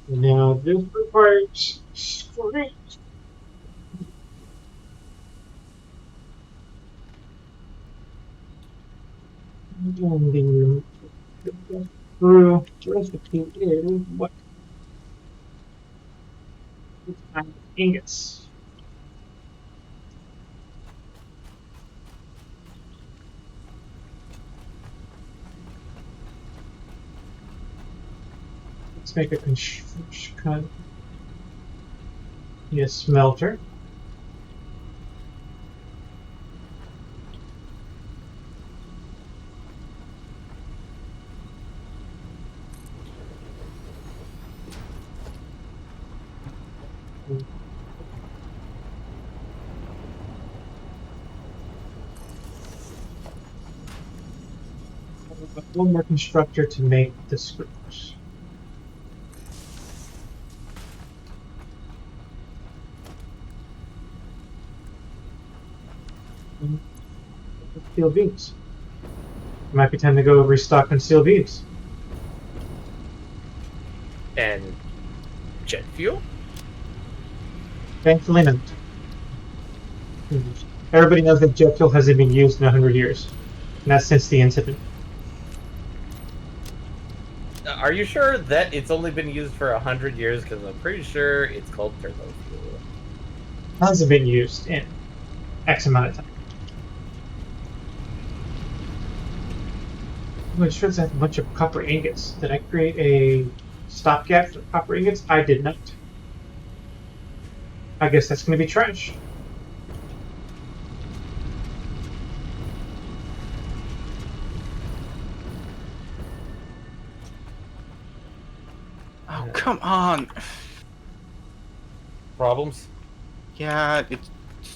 And now this requires screen. And the through recipe is what? It's kind of Angus. Let's make a smelter. One more constructor to make the screws. Steel beams. Might be time to go restock on steel beams. And jet fuel? Thankfully not. Everybody knows that jet fuel hasn't been used in 100 years. And that's since the incident. Are you sure that it's only been used for 100 years? Because I'm pretty sure it's called turbo fuel. Hasn't been used in X amount of time. Oh, it shows I have a bunch of copper ingots. Did I create a stopgap for copper ingots? I did not. I guess that's going to be trash. Oh, come on. Problems? Yeah, it's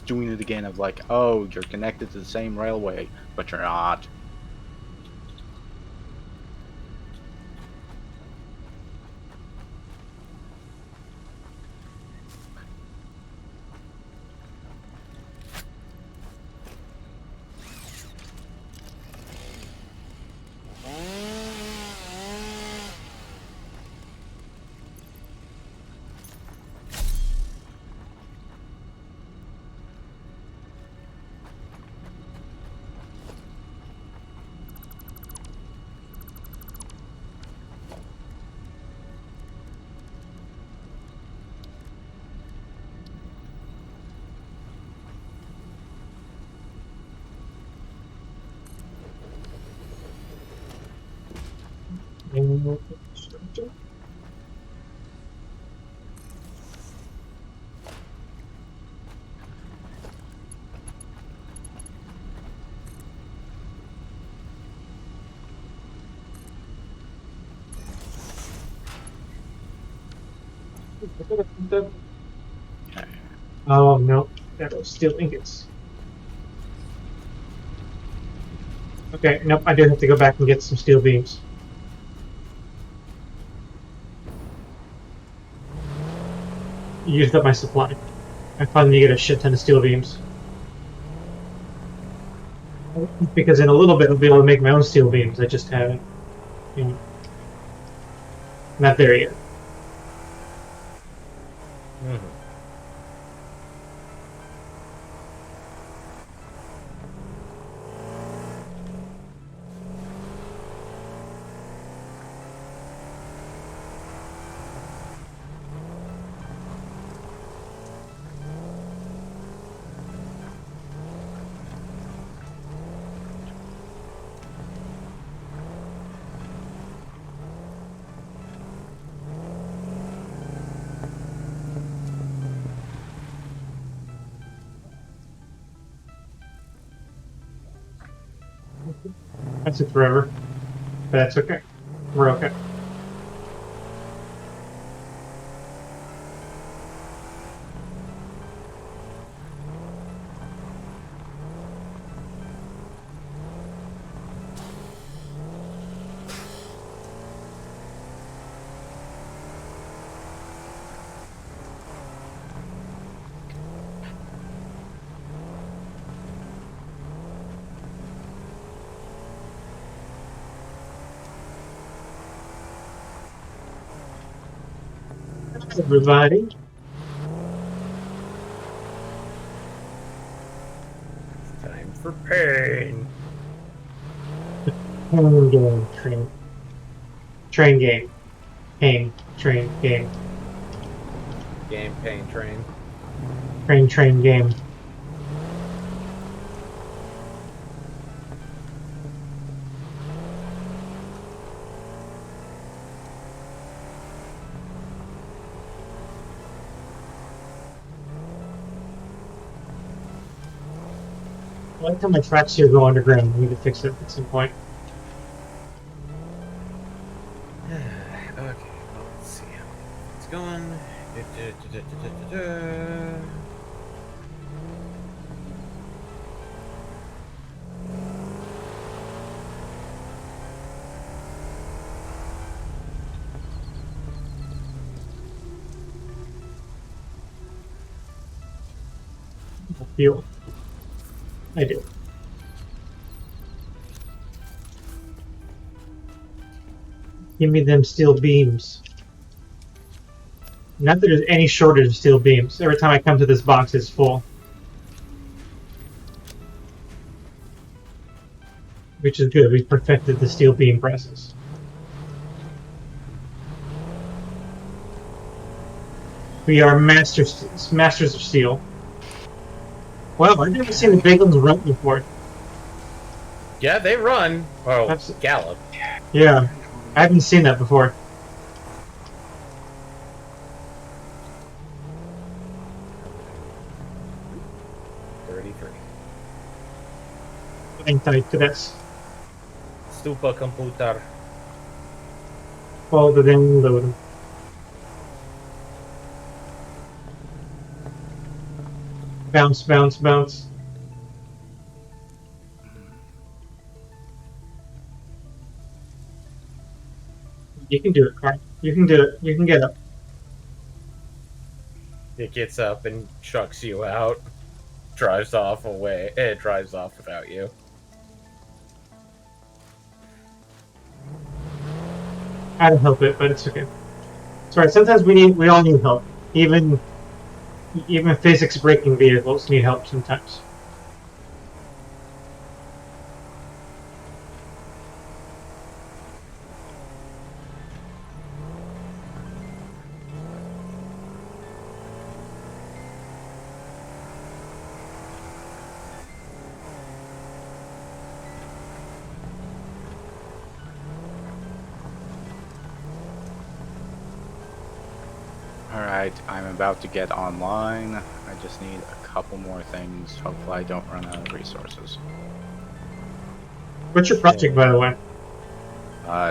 doing it again of like, oh, you're connected to the same railway, but you're not. Oh no, that was steel ingots. Okay, nope, I do have to go back and get some steel beams. Used up my supply. I finally get a shit ton of steel beams. Because in a little bit I'll be able to make my own steel beams. I just haven't, you know, not there yet. Mm-hmm. That took forever, but that's okay. We're okay. Everybody. Time for pain. Train. Train game. Pain. Train game. Game, pain, train. Train game. I like how my tracks here go underground. I need to fix it at some point. Okay, well, let's see how it's going. Fuel. I do. Give me them steel beams. Not that there's any shortage of steel beams. Every time I come to this box, it's full. Which is good. We've perfected the steel beam presses. We are masters of steel. Well, I've never seen the big ones run before. Yeah, they run. Oh, That's- gallop. Yeah, I haven't seen that before. Hang tight to this. Supercomputer. Fold it in, load them. Bounce, bounce, bounce. You can do it, Carl. You can do it. You can get up. It gets up and chucks you out. Drives off away. It drives off without you. I don't help it, but it's okay. Sorry, sometimes we all need help. Even physics breaking vehicles need help sometimes. Alright, I'm about to get online. I just need a couple more things. Hopefully I don't run out of resources. What's your project, by the way?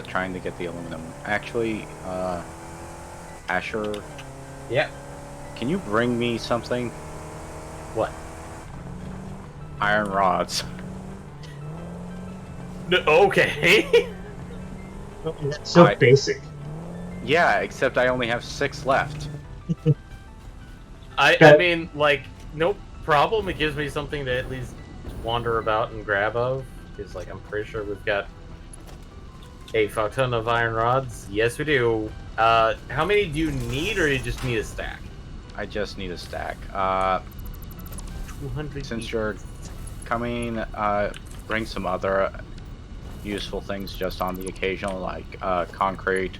Trying to get the aluminum. Actually, Asher, Yeah. can you bring me something? What? Iron rods. Okay. That's so basic. Yeah, except I only have 6 left. I mean, like, no problem. It gives me something to at least wander about and grab of. Because, like, I'm pretty sure we've got a fuck ton of iron rods. Yes, we do. How many do you need, or you just need a stack? I just need a stack. 200. Since you're coming, bring some other useful things just on the occasional, like concrete,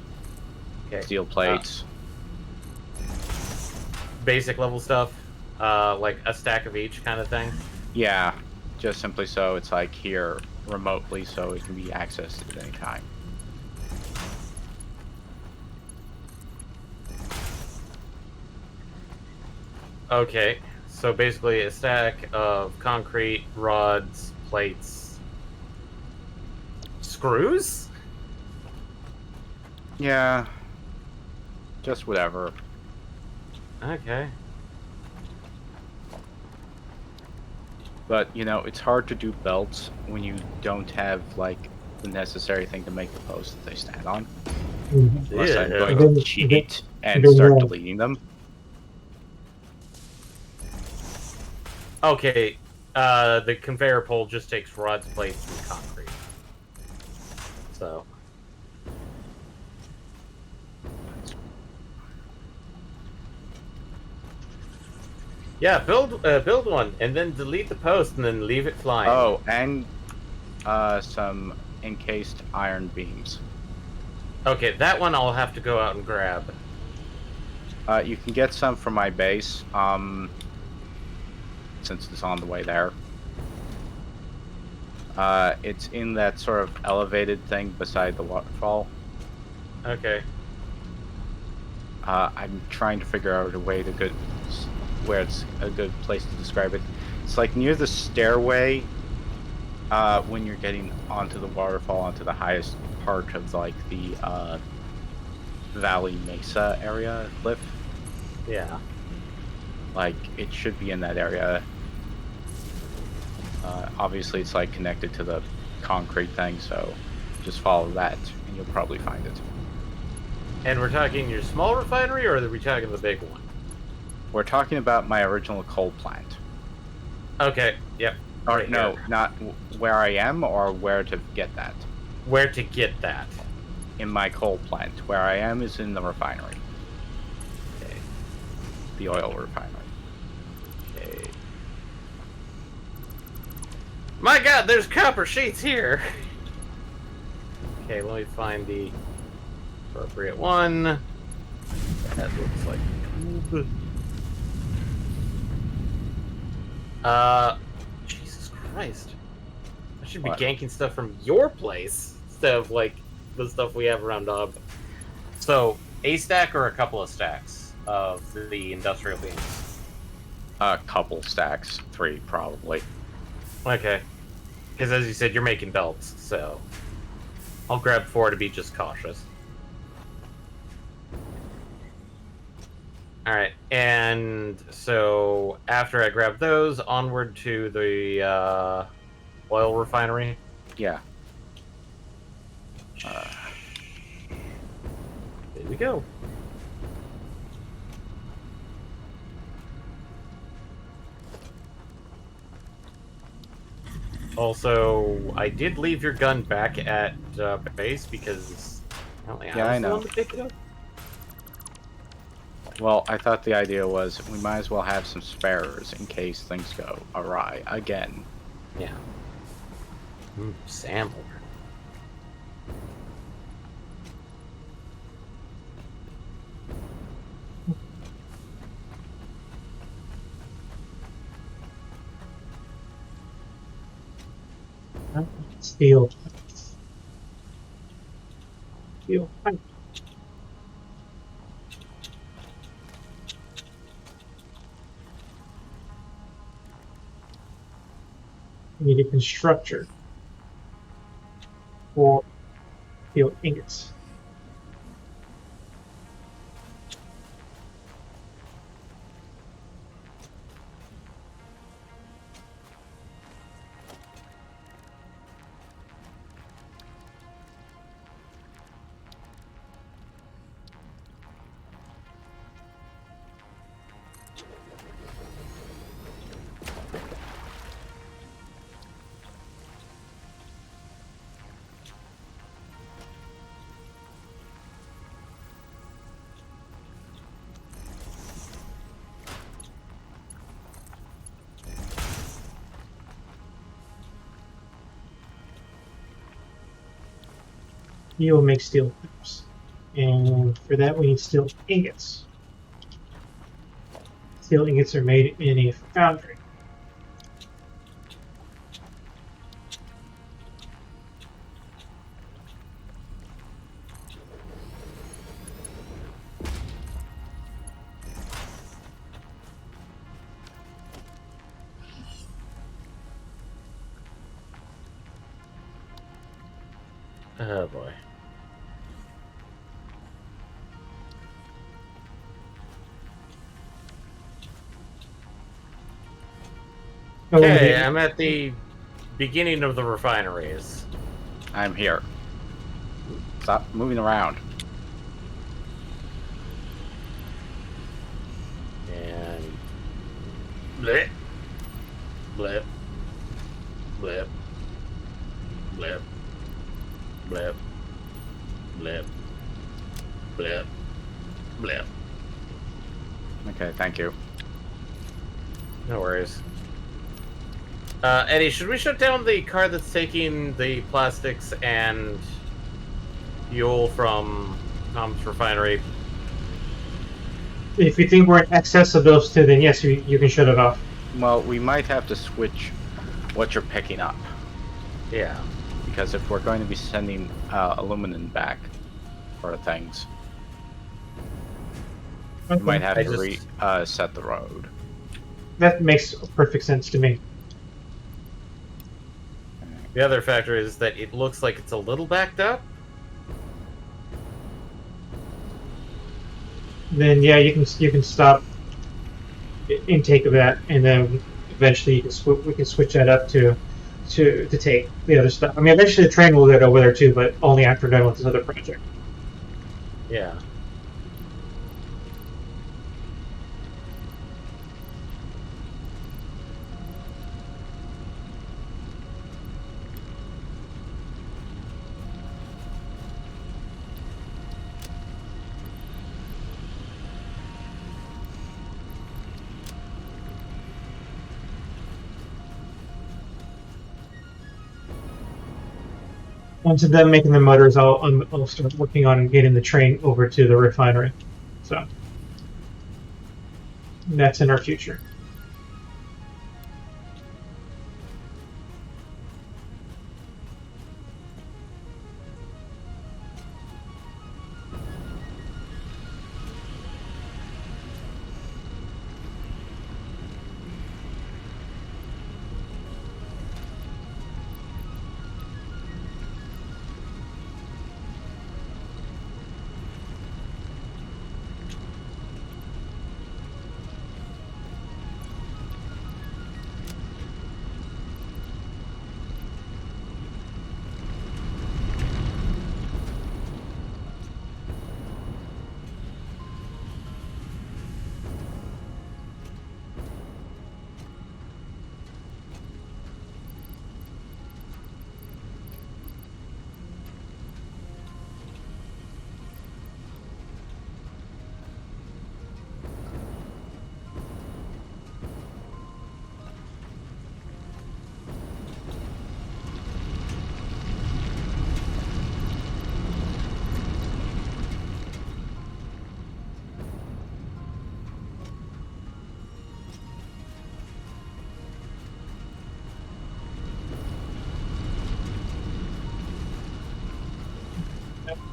steel plates. Basic level stuff, like a stack of each kind of thing. Yeah, just simply so it's like here remotely, so it can be accessed at any time. Okay, so basically a stack of concrete, rods, plates, screws? Yeah, just whatever. Okay. But, you know, it's hard to do belts when you don't have, like, the necessary thing to make the post that they stand on. Unless I'm going to cheat and start deleting them. Okay, the conveyor pole just takes rods, plates, and concrete. So. Yeah, build one, and then delete the post, and then leave it flying. Oh, and some encased iron beams. Okay, that one I'll have to go out and grab. You can get some from my base, since it's on the way there. It's in that sort of elevated thing beside the waterfall. Okay. I'm trying to figure out a way where it's a good place to describe it. It's like near the stairway When you're getting onto the waterfall, onto the highest part of like the Valley Mesa area cliff, Yeah. like it should be in that area. Obviously, it's like connected to the concrete thing, so just follow that, and you'll probably find it. And we're talking your small refinery, or are we talking the big one? We're talking about my original coal plant. Okay. Yep. Or Right no, here. not where I am, or where to get that. Where to get that? In my coal plant. Where I am is in the refinery. Okay. The oil refinery. Okay. My God, there's copper sheets here. Okay, let me find the appropriate one. That looks like a tube. Jesus Christ. I should be What? ganking stuff from your place instead of, like, the stuff we have around Dub. So, a stack or a couple of stacks of the industrial beams? A couple stacks. 3, probably. Okay. Because as you said, you're making belts, so I'll grab 4 to be just cautious. Alright, and so after I grab those, onward to the oil refinery. Yeah. There we go. Also, I did leave your gun back at base because apparently Yeah, I was the know. one to pick it up. Well, I thought the idea was we might as well have some spares in case things go awry again. Yeah. Sample. Steel. Steel pipe. We need a constructor for steel ingots. You will make steel pipes. And for that, we need steel ingots. Steel ingots are made in a foundry. Oh boy. Okay, I'm at the beginning of the refineries. I'm here. Stop moving around. And blip, blip, blip, blip, blip, blip, blip, blip. Okay, thank you. No worries. Eddie, should we shut down the car that's taking the plastics and fuel from Tom's refinery? If you think we're in excess of those two, then yes, you can shut it off. Well, we might have to switch what you're picking up. Yeah. Because if we're going to be sending aluminum back for things, we might have to reset the road. That makes perfect sense to me. The other factor is that it looks like it's a little backed up. Then yeah, you can stop intake of that, and then eventually we can switch that up to take the other stuff. I mean, eventually the train will get over there too, but only after done with this other project. Yeah. Once I'm done making the motors, I'll start working on getting the train over to the refinery. So that's in our future.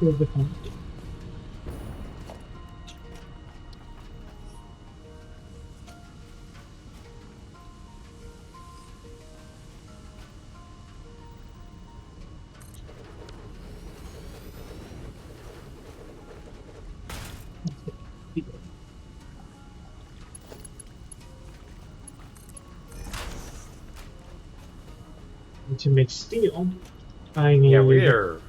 Here's the phone. And to make steel, I need. Yeah, we are.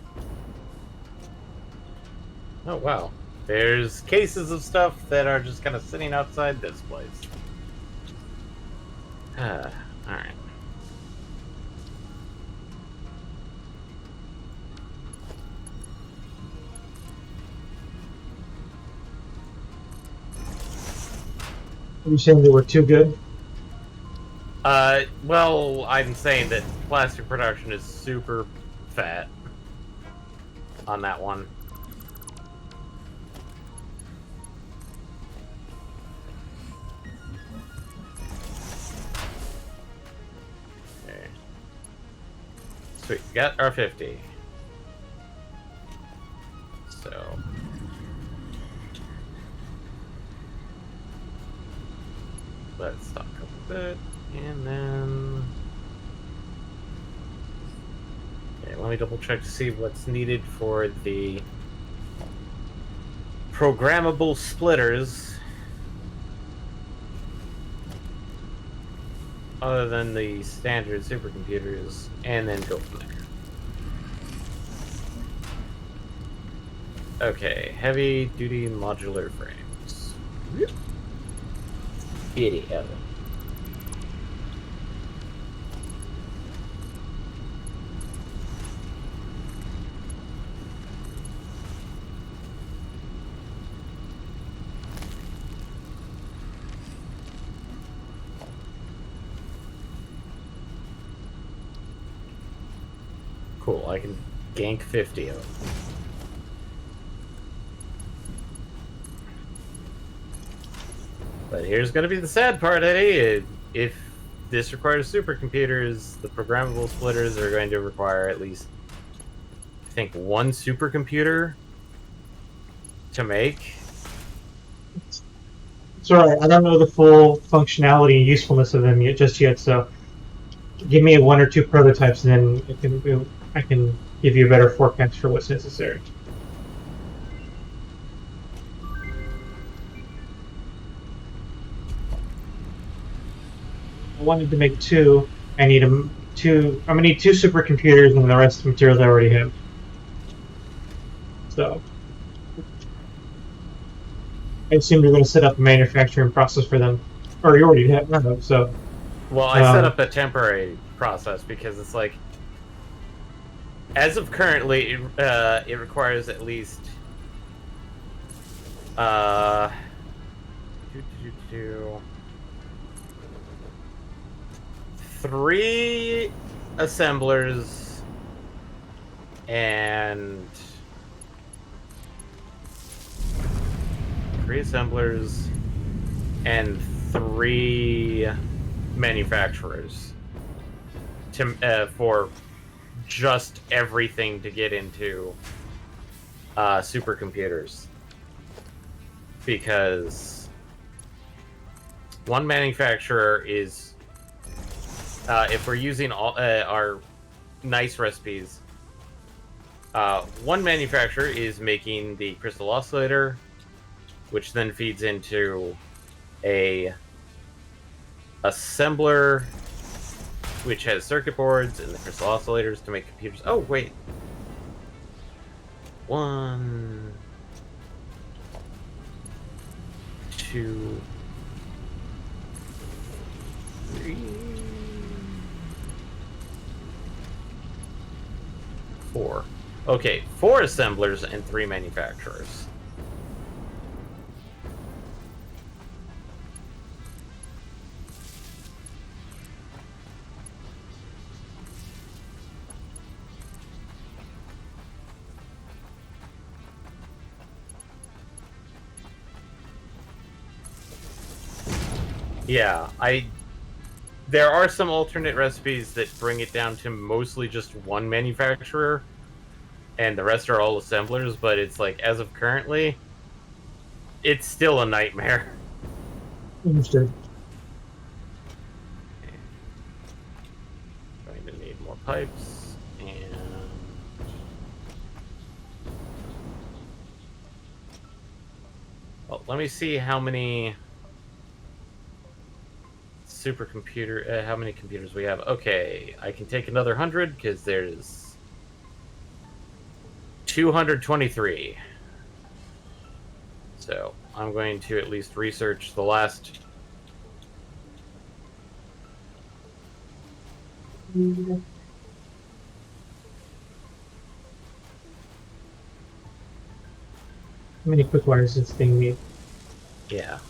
Oh wow. There's cases of stuff that are just kind of sitting outside this place. Alright. Are you saying they were too good? Well, I'm saying that plastic production is super fat on that one. Okay. Sweet, got our 50. So... let's stock up a bit, and then... okay, let me double check to see what's needed for the programmable splitters. Other than the standard supercomputers, and then go from there. Okay, heavy duty modular frames. Idiot. Cool, I can gank 50 of them. But here's going to be the sad part, Eddie. If this requires supercomputers, the programmable splitters are going to require at least, I think, one supercomputer to make. Sorry, I don't know the full functionality and usefulness of them just yet, so give me 1 or 2 prototypes, and then I can give you a better forecast for what's necessary. I wanted to make 2. I need two. I'm gonna need 2 supercomputers and the rest of the materials I already have. So I assume you're going to set up a manufacturing process for them, or you already have. So Well, I set up a temporary process because it's like, as of currently, it requires at least 3 assemblers and 3 manufacturers to for just everything to get into supercomputers, because one manufacturer is if we're using all our nice recipes, one manufacturer is making the crystal oscillator, which then feeds into a assembler, which has circuit boards and the crystal oscillators to make computers. Oh, wait. 1, 2, 3, 4. Okay, 4 assemblers and 3 manufacturers. Yeah, there are some alternate recipes that bring it down to mostly just one manufacturer, and the rest are all assemblers, but it's like, as of currently, it's still a nightmare. understood. Going to need more pipes, and well, let me see how many how many computers we have. Okay, I can take another 100 because there's 223. So I'm going to at least research the last. How many quick wires does this thing need? Yeah.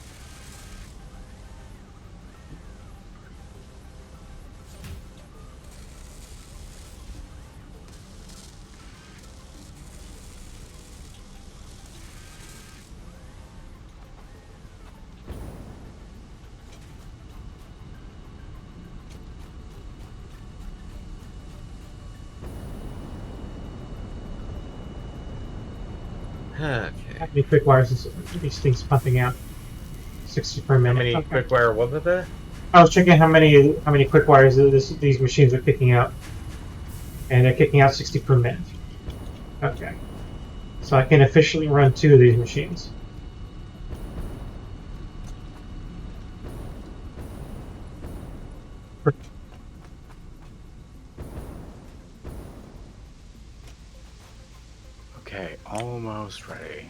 Okay. How many quick wires is these things pumping out? 60 per How minute. many Okay. quick wire was it? I was checking how many quick wires these machines are kicking out, and they're kicking out 60 per minute. Okay, so I can officially run 2 of these machines. Okay, almost ready.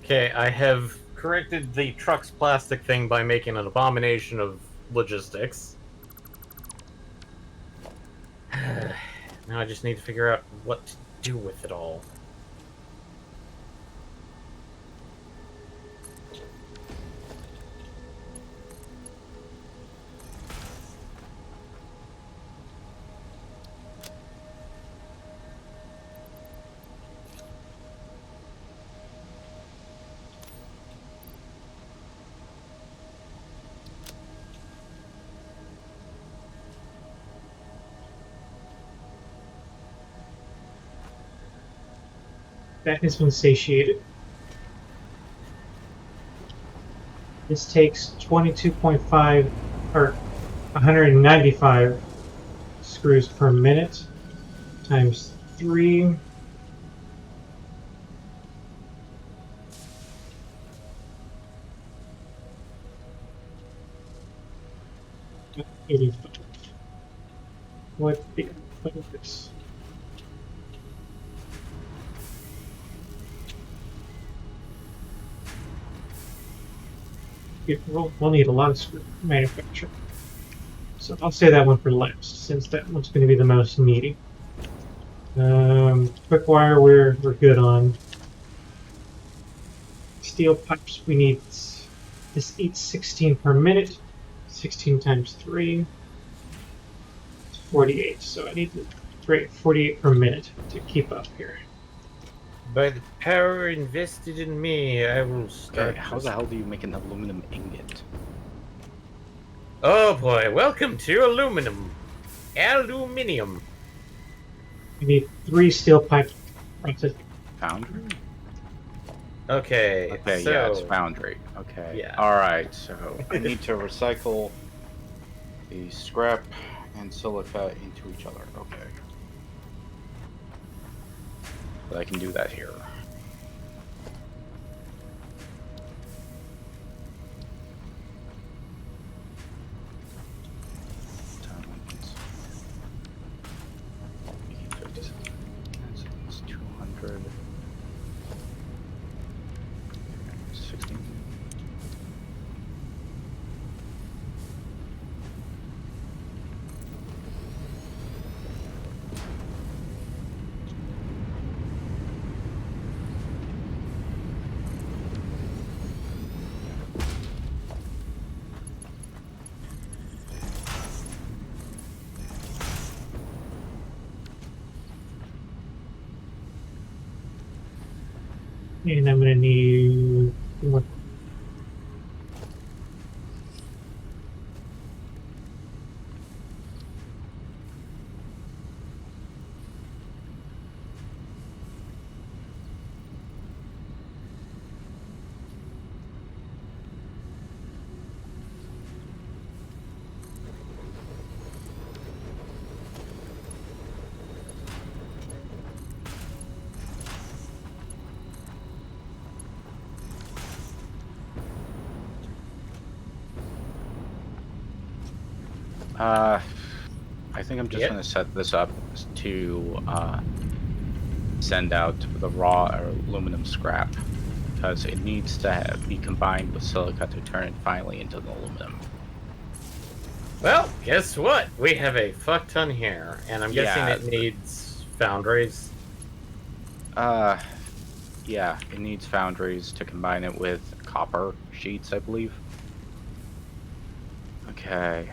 Okay, I have corrected the truck's plastic thing by making an abomination of logistics. Now I just need to figure out what to do with it all. That has been satiated. This takes 22.5 or 195 screws per minute times 3. What is this? We'll need a lot of screw manufacturing. So I'll say that one for last, since that one's going to be the most meaty. Quick wire we're good on. Steel pipes we need. This eats 16 per minute. 16 times 3. 48. So I need to create 48 per minute to keep up here. By the power invested in me, I will start. Okay, how the hell do you make an aluminum ingot? Oh boy, welcome to aluminum. Aluminium. We need 3 steel pipe processing. Foundry? Okay, Okay, so... yeah, it's foundry. Okay. Yeah. Alright, so I need to recycle the scrap and silica into each other. Okay. But I can do that here. It's 200. 16. And I'm going to need what? I think I'm just going to set this up to send out the raw aluminum scrap because it needs to be combined with silica to turn it finally into the aluminum. Well, guess what? We have a fuck ton here, and I'm guessing Yeah. it needs foundries. Yeah, it needs foundries to combine it with copper sheets, I believe. Okay.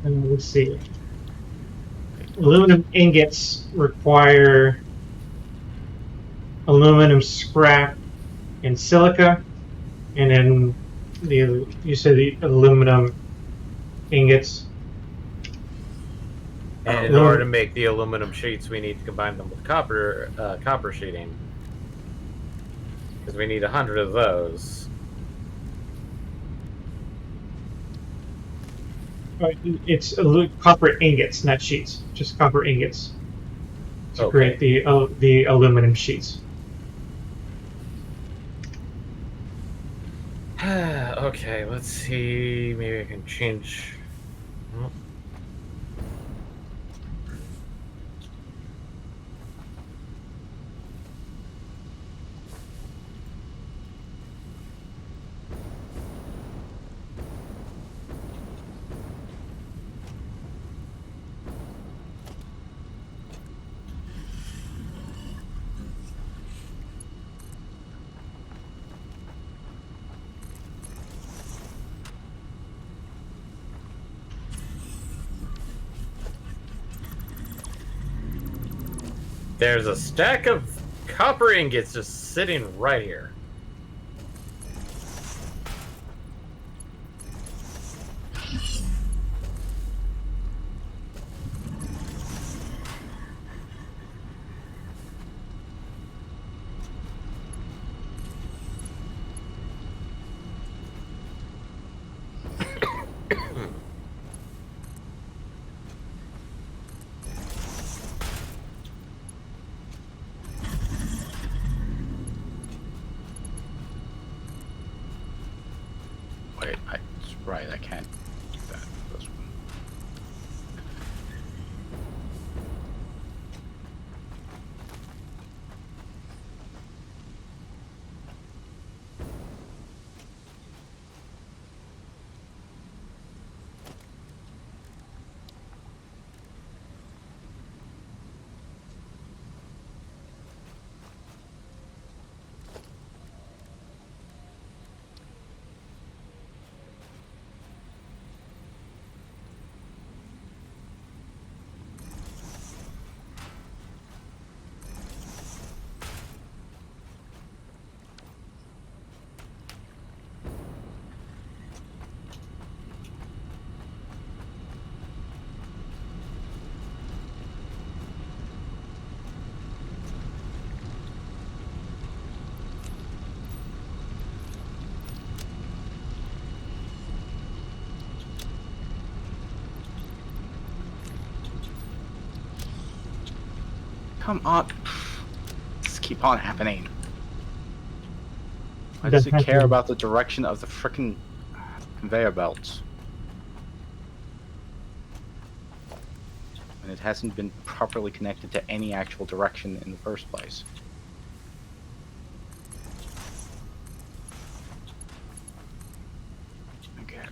Let's see. Aluminum ingots require aluminum scrap and silica, and then you said the aluminum ingots. And in order to make the aluminum sheets, we need to combine them with copper sheeting. Because we need 100 of those. It's copper ingots, not sheets. Just copper ingots to create the aluminum sheets. Okay, let's see. Maybe I can change. Oh. There's a stack of copper ingots just sitting right here. Wait, right, I can't do that. This one. Come on. Just keep on happening. Why does it care about the direction of the frickin' conveyor belts? And it hasn't been properly connected to any actual direction in the first place. Okay.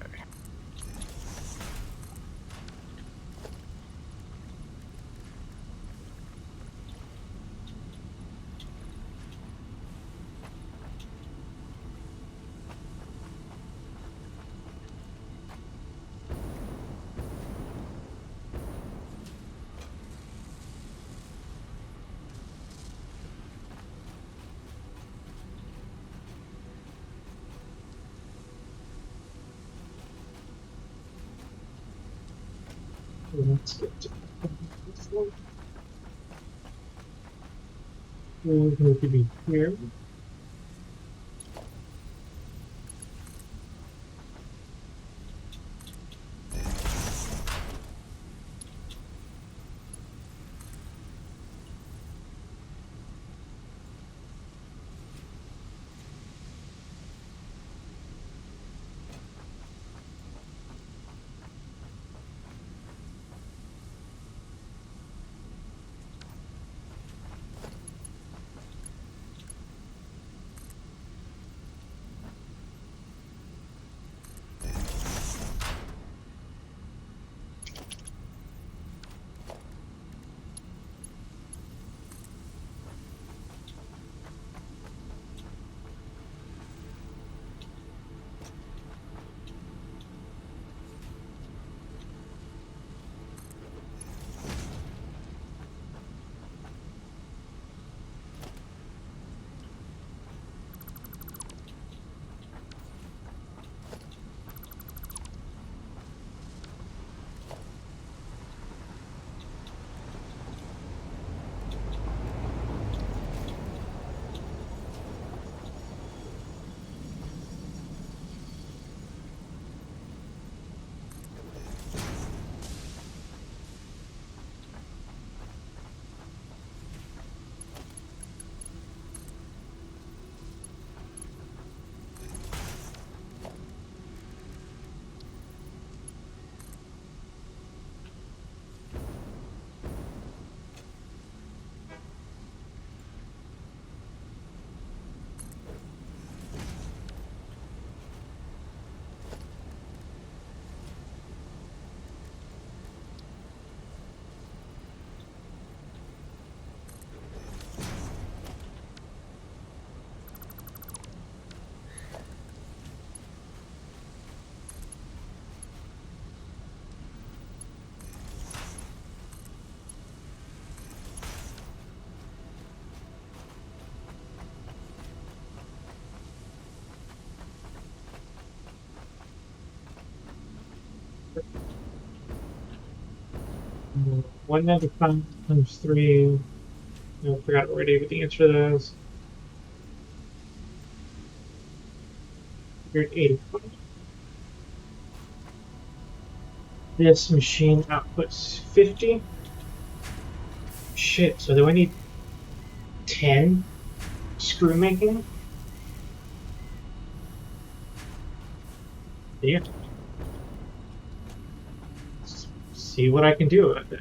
Let's get to this one. We're going to be here. 195 times 3. No, I forgot already what the answer to that is. 185. This machine outputs 50. Shit, so do I need 10 screw making? Yeah. Let's see what I can do about that.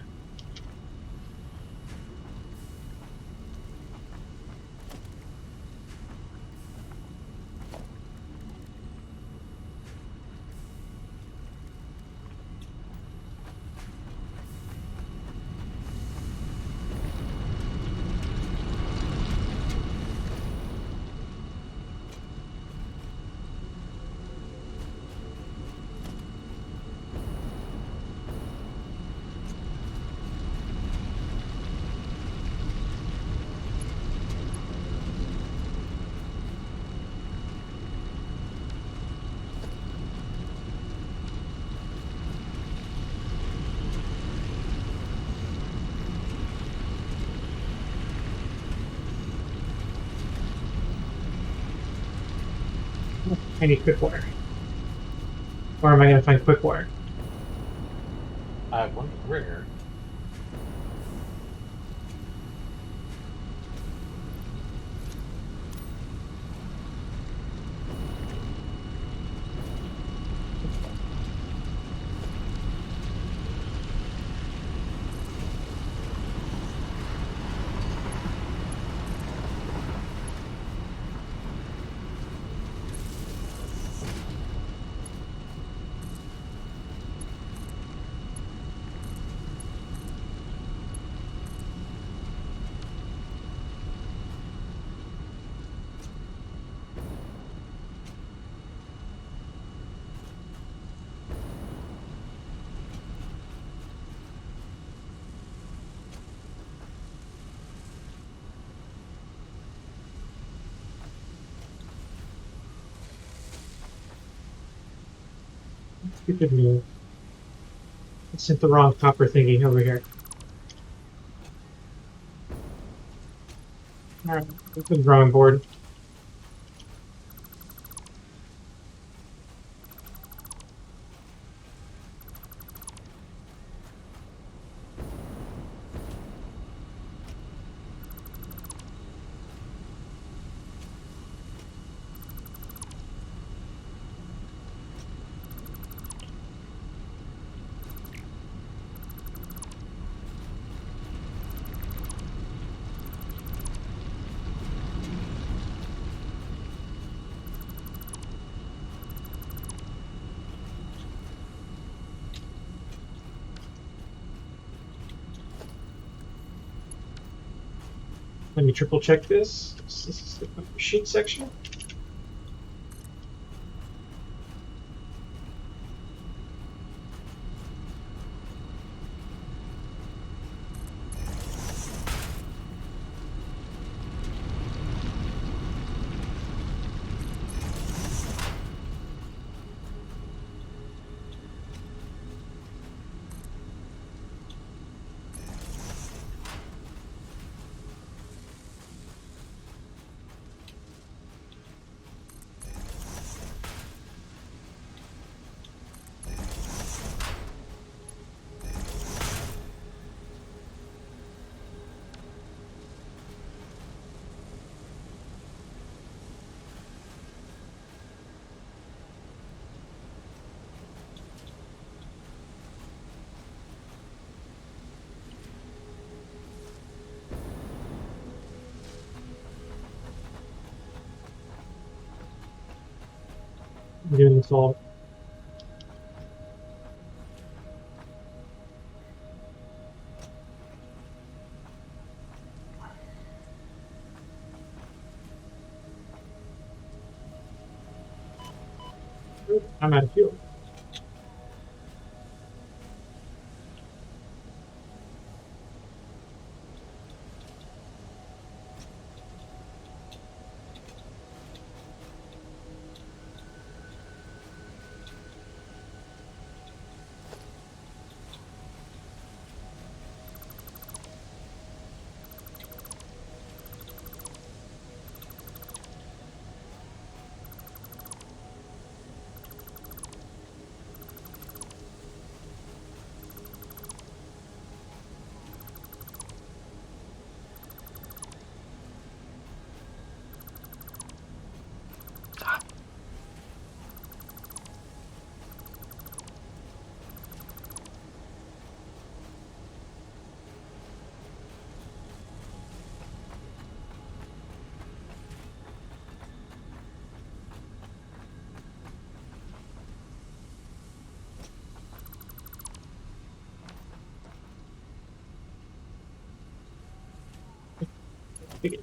I need quick wire. Where am I going to find quick wire? I have one ringer. Stupid me. I sent the wrong copper thingy over here. Alright, it's the drawing board. Let me triple check this. This is the copper sheet section. I'm doing this all. I'm out of fuel. Yeah.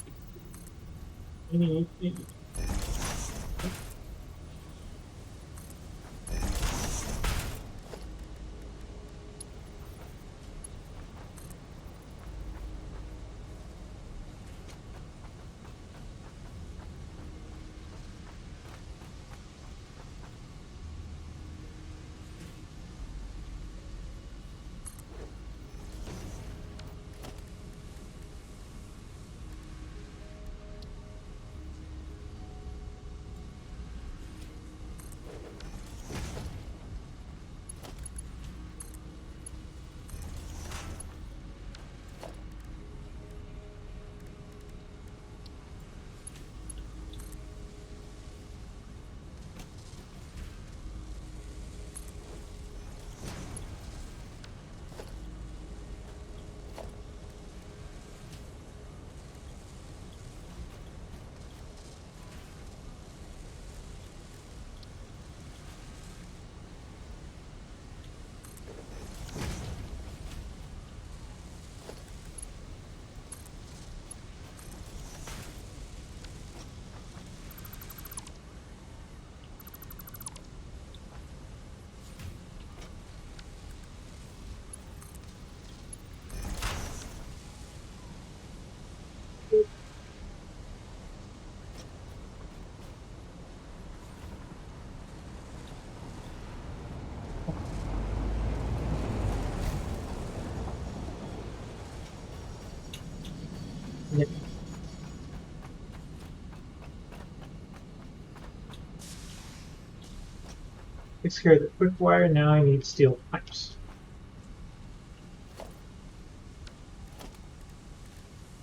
Takes care of the quick wire. Now I need steel pipes.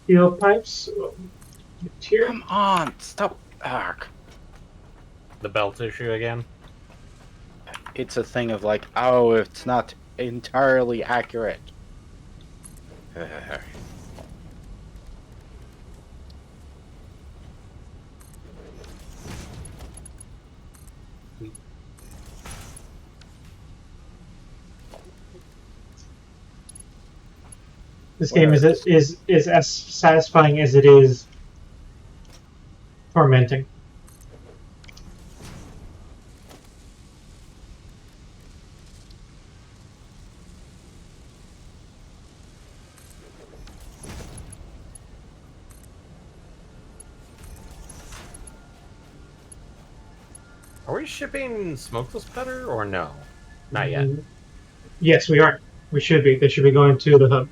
Steel pipes. Here. Come on, stop. Ark. The belt issue again. It's a thing of like, oh, it's not entirely accurate. This game is as satisfying as it is tormenting. Are we shipping smokeless powder or no? Not yet. Yes, we are. We should be. They should be going to the hub.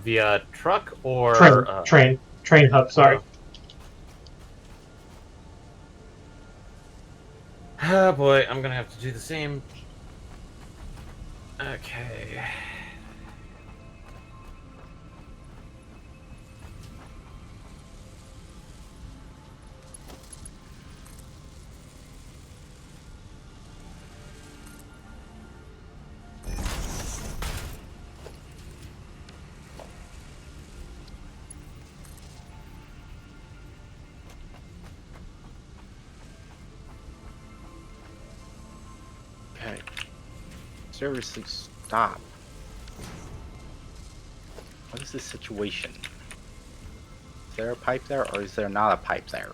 Via truck or Train hub. Sorry. Oh boy, I'm gonna have to do the same. Okay. Okay. Seriously, stop. What is this situation? Is there a pipe there, or is there not a pipe there?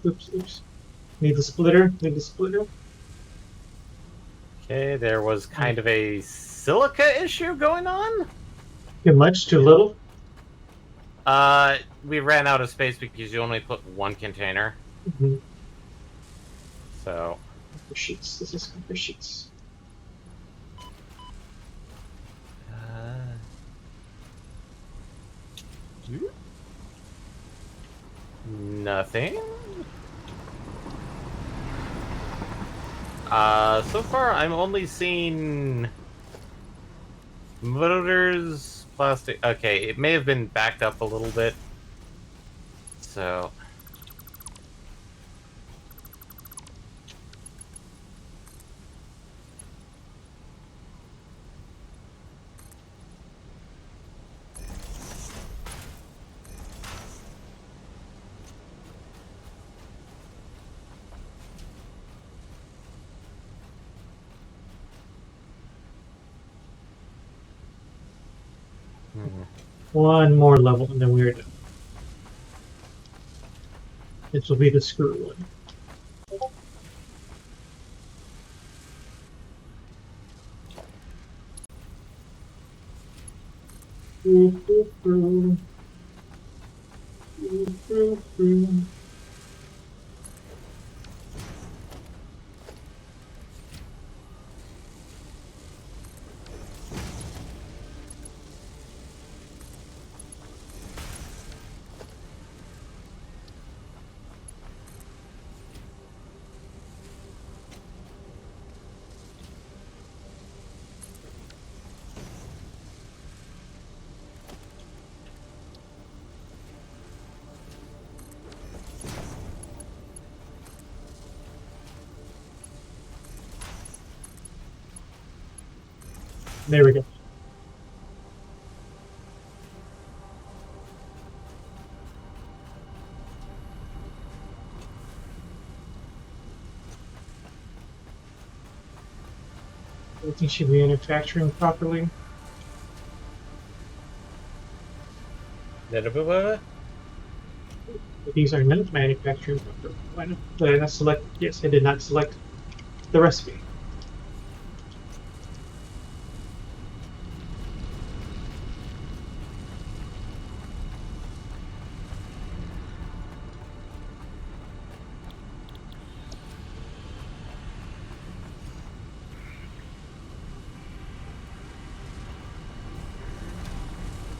Oops. Need the splitter. Okay, there was kind of a silica issue going on. Too much, too little. We ran out of space because you only put one container. Mm-hmm. So. Copper sheets. This is copper sheets. Nothing. So far I'm only seeing motors, plastic. Okay, it may have been backed up a little bit. So. One more level and then we're done. This will be the screw one. There we go. Everything should be manufacturing properly. These are not manufacturing properly. Why not? Did I not select? Yes, I did not select the recipe.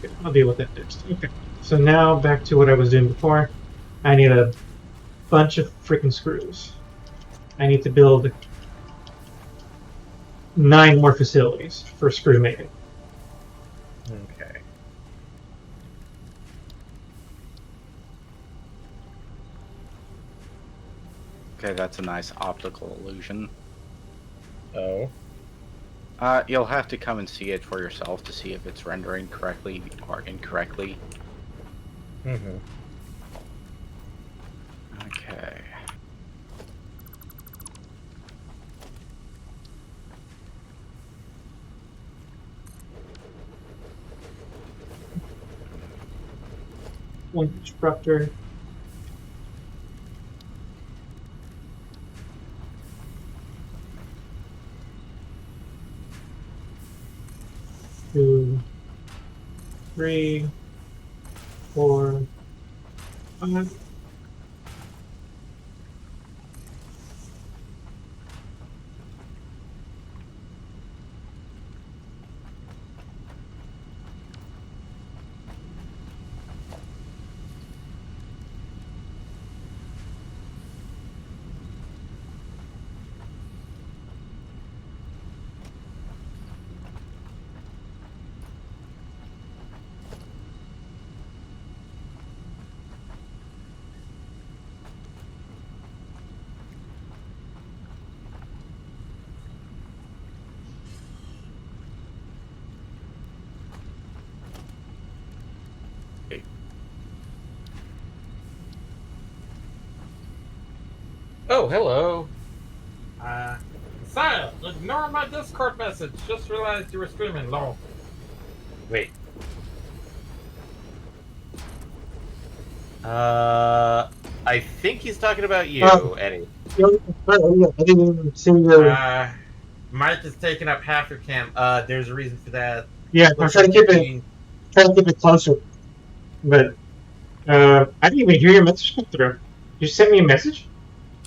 Okay, I'll deal with that next. Okay, so now back to what I was doing before. I need a bunch of freaking screws. I need to build 9 more facilities for screw making. Okay. Okay, that's a nice optical illusion. Oh. You'll have to come and see it for yourself to see if it's rendering correctly or incorrectly. Mm-hmm. Okay. One constructor. Two, 3, 4, 5. Oh, hello. Sire, ignore my Discord message. Just realized you were streaming. Lol. Wait. I think he's talking about you, Eddie. Yeah, I didn't even see your. Mike is taking up half your cam. There's a reason for that. Yeah, I'm trying to keep it closer. But I didn't even hear your message come through. You sent me a message?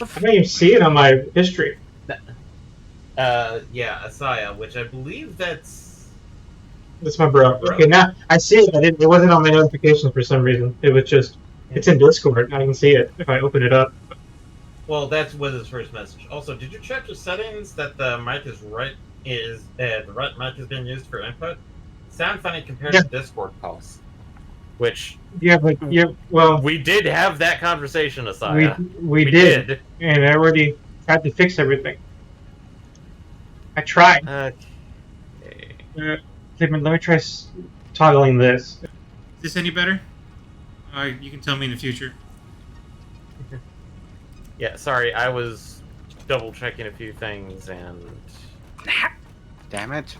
I didn't even see it on my history. Yeah, Asaya, which I believe that's my bro. Okay, now I see it. It wasn't on my notifications for some reason. It was just, it's in Discord. I can see it if I open it up. Well, that was his first message. Also, did you check your settings that the mic is the right mic is being used for input? Sound funny compared to Discord calls. Which well, we did have that conversation, Asaya. We did, and I already tried to fix everything. I tried. Okay. Let me try toggling this. Is this any better? You can tell me in the future. Yeah, sorry, I was double checking a few things and. Damn it.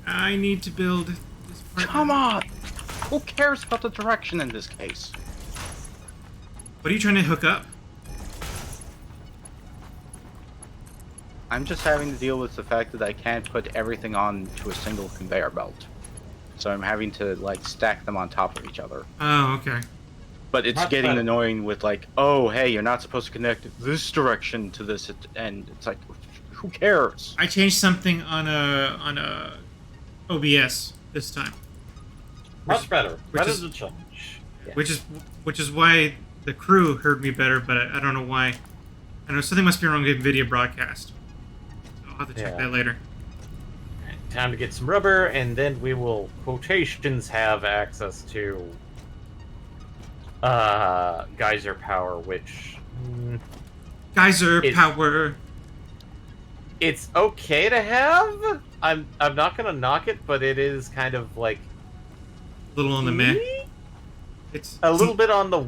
I need to build this part. Come on! Who cares about the direction in this case? What are you trying to hook up? I'm just having to deal with the fact that I can't put everything onto a single conveyor belt. So I'm having to, like, stack them on top of each other. Oh, okay. But it's Much getting better. annoying with, like, oh, hey, you're not supposed to connect this direction to this, and it's like, who cares? I changed something on a OBS this time, Much better. which Better is- to change. Yeah. which is why the crew heard me better, but I don't know why. I don't know, something must be wrong with video broadcast. So I'll have to check Yeah. that later. Time to get some rubber, and then we will quotations have access to geyser power, which Geyser It's- power. it's okay to have. I'm not gonna knock it, but it is kind of like A little on the meh. It's a little bit on the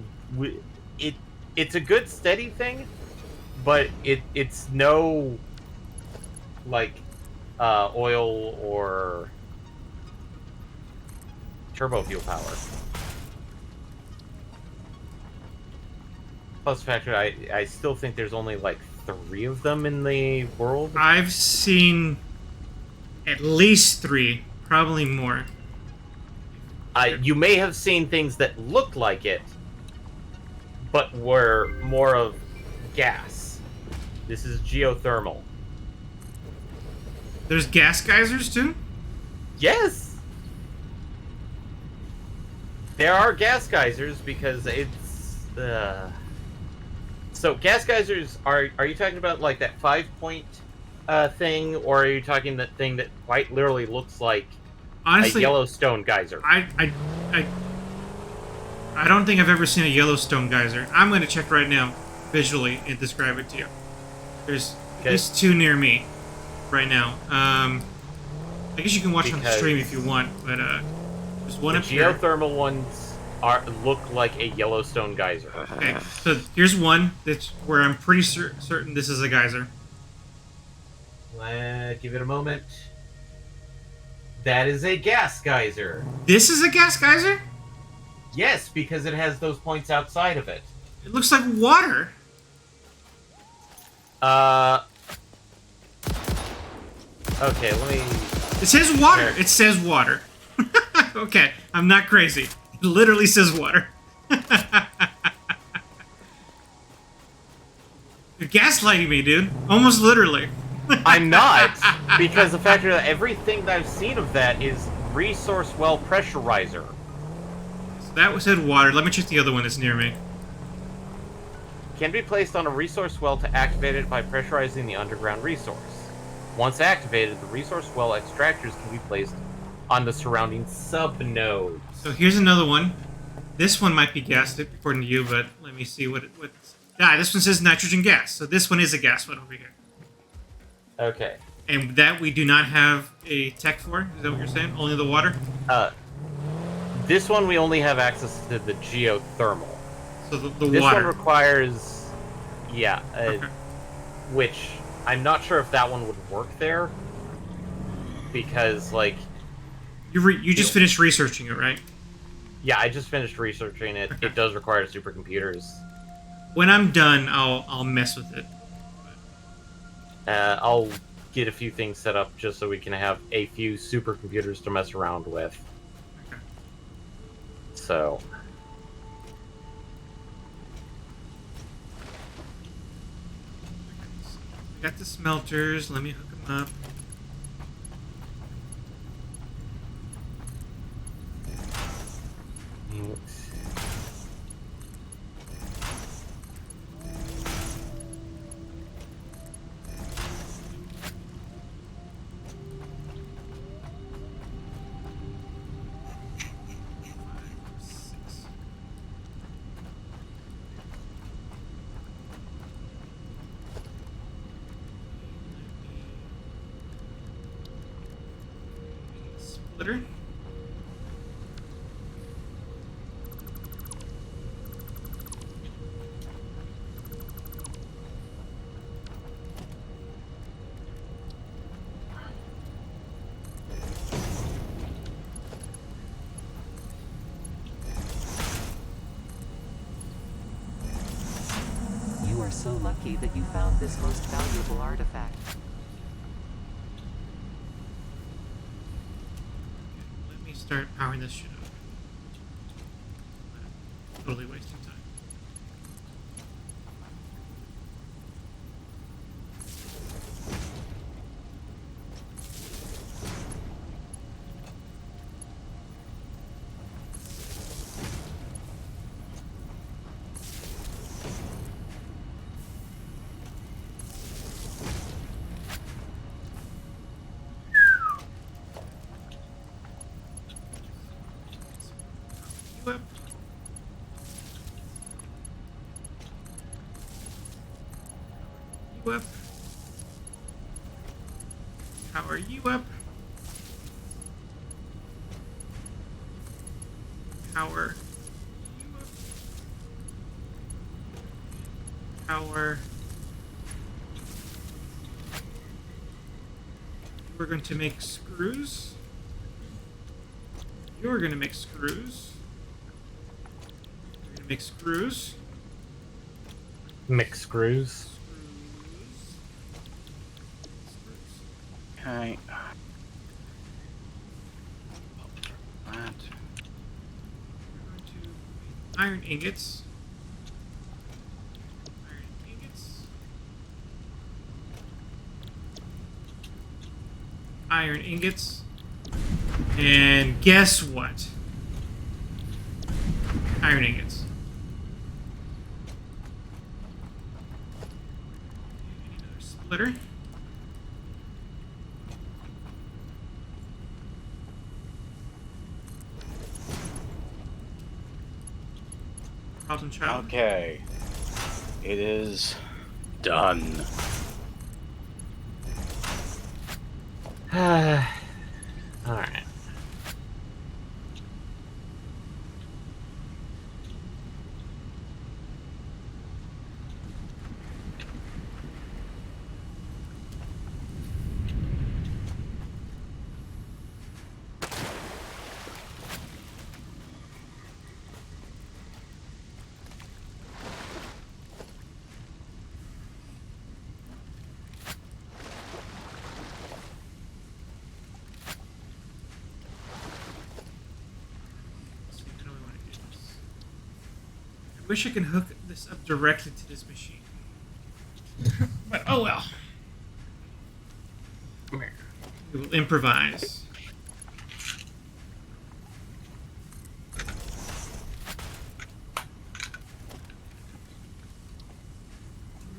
it's a good steady thing, but it's no like oil or turbo fuel power. Plus factor, I still think there's only like 3 of them in the world. I've seen at least 3, probably more. You may have seen things that looked like it, but were more of gas. This is geothermal. There's gas geysers too? Yes! There are gas geysers because it's... So, gas geysers, are you talking about like that 5-point thing, or are you talking that thing that quite literally looks like Honestly, a Yellowstone geyser? I don't think I've ever seen a Yellowstone geyser. I'm going to check right now, visually, and describe it to you. There's at least 2 near me right now. I guess you can watch on the Because stream if you want, but there's one The up here. geothermal ones look like a Yellowstone geyser. Okay, so here's one that's where I'm pretty certain this is a geyser. Give it a moment. That is a gas geyser. This is a gas geyser? Yes, because it has those points outside of it. It looks like water. Okay, let me... It says water. There. It says water. Okay, I'm not crazy. It literally says water. You're gaslighting me, dude. Almost literally. I'm not, because the fact that everything that I've seen of that is resource well pressurizer. So that said water. Let me check the other one that's near me. Can be placed on a resource well to activate it by pressurizing the underground resource. Once activated, the resource well extractors can be placed on the surrounding sub-nodes. So here's another one. This one might be gassed according to you, but let me see what this one says nitrogen gas. So this one is a gas one over here. Okay. And that we do not have a tech for? Is that what you're saying? Only the water? This one we only have access to the geothermal. So the This water. one requires... Yeah, Okay. which I'm not sure if that one would work there. Because, like... You just finished researching it, right? Yeah, I just finished researching it. Okay. It does require supercomputers. When I'm done, I'll mess with it. I'll get a few things set up just so we can have a few supercomputers to mess around with. Okay. So... I got the smelters. Let me hook them up. Splitter. so lucky that you found this most valuable artifact. Let me start powering this shit up. Totally wasting time. You up? You up? How are you up? How are you up? How are... We're going to make screws. You're going to make screws. You're going to make screws. Mix screws. Screws. Okay. That. We're going to make iron ingots. Iron ingots. Iron ingots. And guess what? Iron ingots. I need another splitter. Problem child. Okay. It is done. Alright. Let's see, how do we want to do this? I wish I could hook this up directly to this machine. But oh well. Come here. We will improvise.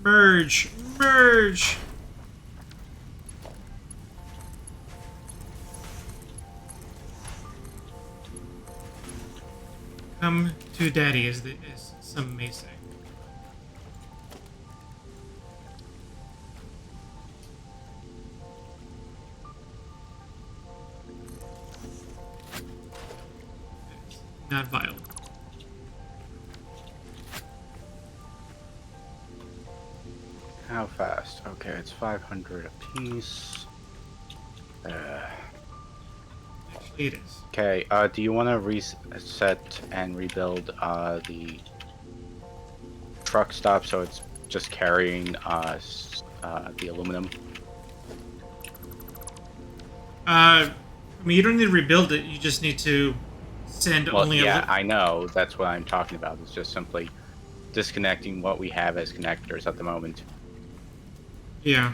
Merge! Merge! Come to daddy, as some may say. It's not viable. How fast? Okay, it's 500 apiece. Actually, it is. Okay, do you want to reset and rebuild the truck stop so it's just carrying the aluminum? I mean, you don't need to rebuild it. You just need to send Well, only yeah, a. I know. That's what I'm talking about. It's just simply disconnecting what we have as connectors at the moment. Yeah.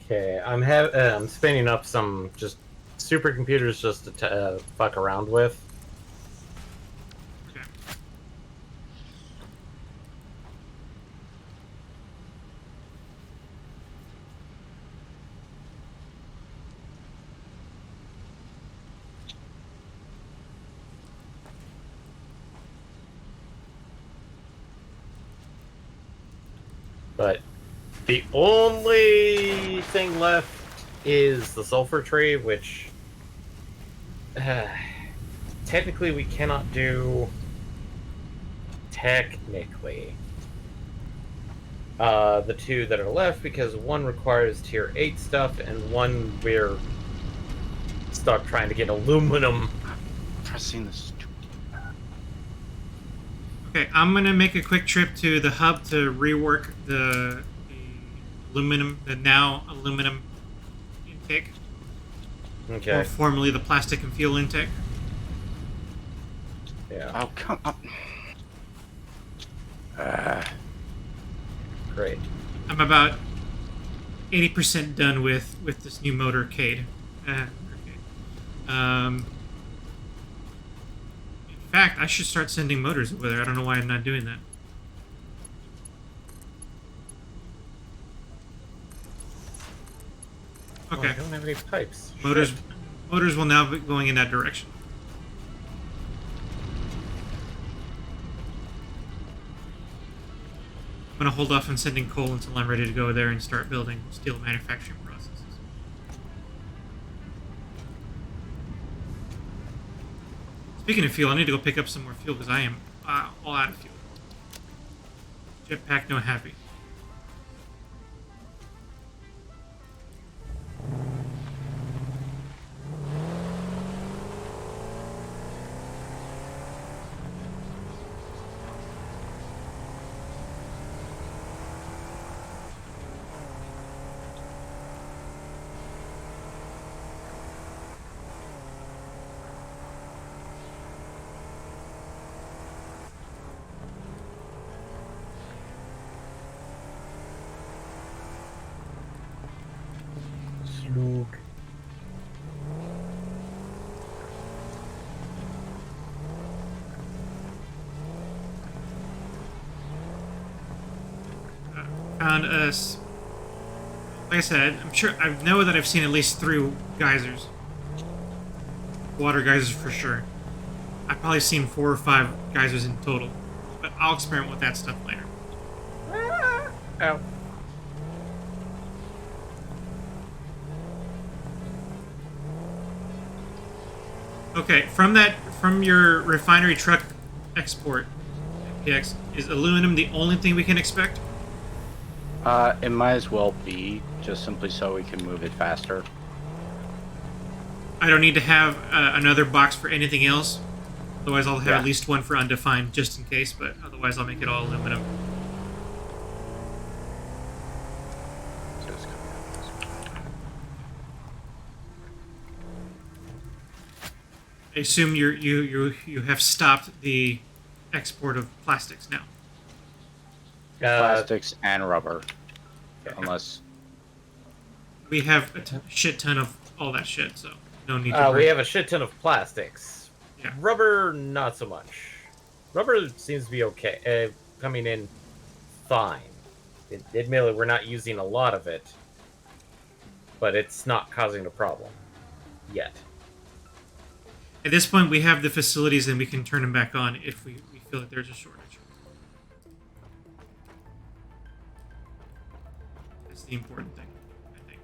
Okay, I'm spinning up some just supercomputers just to fuck around with. Okay. But the only thing left is the sulfur tree, which technically we cannot do. Technically. The two that are left, because one requires tier 8 stuff, and one we're stuck trying to get aluminum. Pressing this. Okay, I'm gonna make a quick trip to the hub to rework the aluminum, the now aluminum intake, or Okay. formerly the plastic and fuel intake. Yeah. Oh, come on. Great. I'm about 80% done with this new motorcade. Okay. In fact, I should start sending motors over there. I don't know why I'm not doing that. Oh, Okay, I don't have any pipes. motors Shit. motors will now be going in that direction. I'm gonna hold off on sending coal until I'm ready to go there and start building steel manufacturing processes. Speaking of fuel, I need to go pick up some more fuel because I am all out of fuel. Jetpack no happy. Slug. Found us. Like I said, I'm sure I know that I've seen at least 3 geysers. Water geysers for sure. I've probably seen 4 or 5 geysers in total, but I'll experiment with that stuff later. Ow. Okay, from your refinery truck export, PX, is aluminum the only thing we can expect? It might as well be, just simply so we can move it faster. I don't need to have another box for anything else. Otherwise, I'll have Yeah. at least one for undefined, just in case. But otherwise, I'll make it all aluminum. So it's coming out this way. I assume you have stopped the export of plastics now. Plastics and rubber. Unless. We have a shit ton of all that shit, so no need to. We have a shit ton of plastics. Yeah. Rubber, not so much. Rubber seems to be okay. Coming in fine. Admittedly, we're not using a lot of it, but it's not causing a problem yet. At this point, we have the facilities, and we can turn them back on if we feel that there's a shortage. That's the important thing, I think.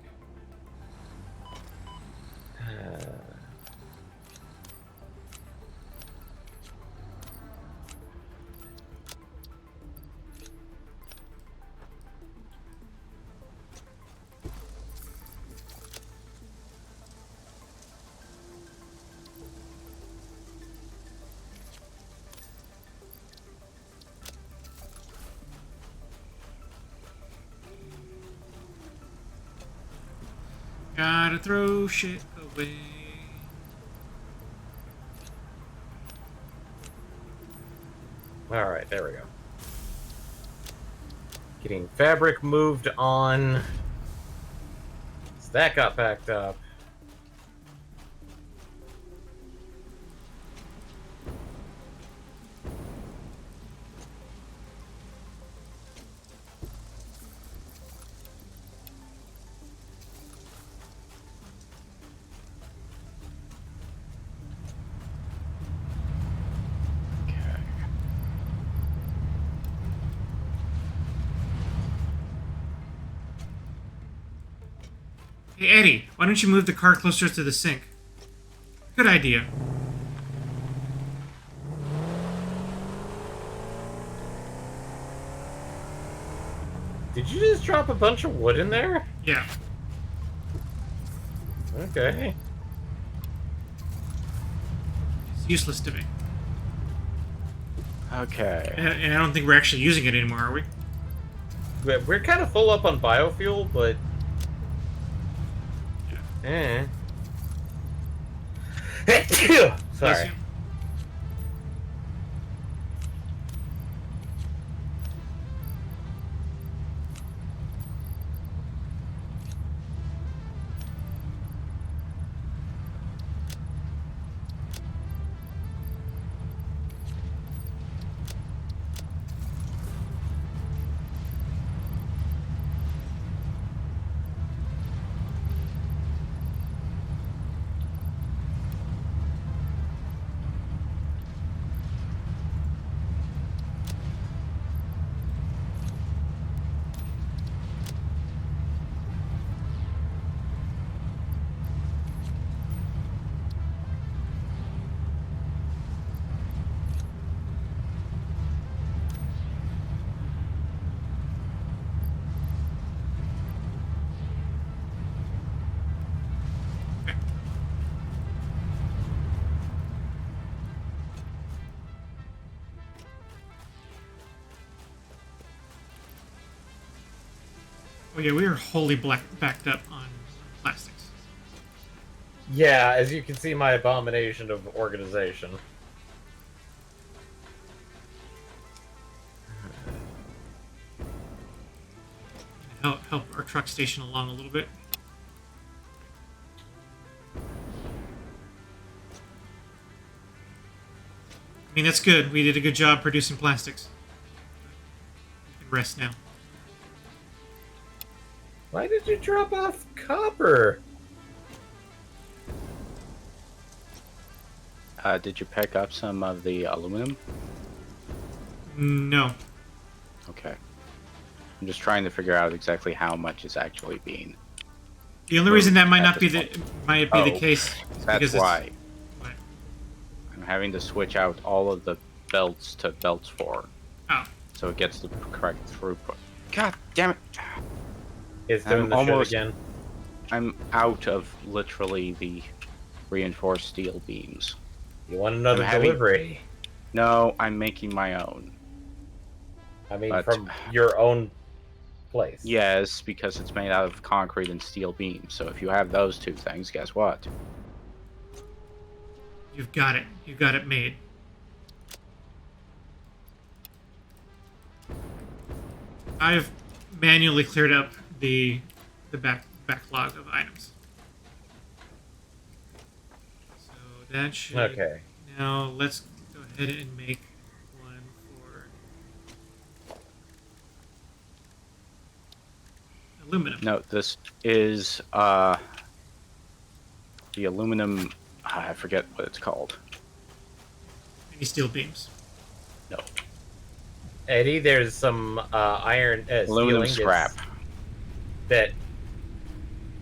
Gotta throw shit away. Alright, there we go. Getting fabric moved on. That got packed up. Hey, Eddie, why don't you move the car closer to the sink? Good idea. Did you just drop a bunch of wood in there? Yeah. Okay. It's useless to me. Okay. And I don't think we're actually using it anymore, are we? We're kind of full up on biofuel, but... Eh. Bless Sorry. you. Oh yeah, we are wholly backed up on plastics. Yeah, as you can see, my abomination of organization. Help our truck station along a little bit. I mean, that's good. We did a good job producing plastics. We can rest now. Why did you drop off copper? Did you pick up some of the aluminum? No. Okay. I'm just trying to figure out exactly how much is actually being. The only reason that might at not be this the case is That's because why What? I'm having to switch out all of the belts to belts 4, Oh, so it gets the correct throughput. God damn it! It's doing I'm the almost- shit again. I'm out of literally the reinforced steel beams. You want another I'm having- delivery? No, I'm making my own. I mean, But- from your own place. Yes, because it's made out of concrete and steel beams. So if you have those two things, guess what? you've got it. You got it made. I've manually cleared up the backlog of items. So that should. Okay. Now let's go ahead and make one for aluminum. No, this is the aluminum. I forget what it's called. Any steel beams. No, Eddie, there's some iron aluminum steel scrap. ingots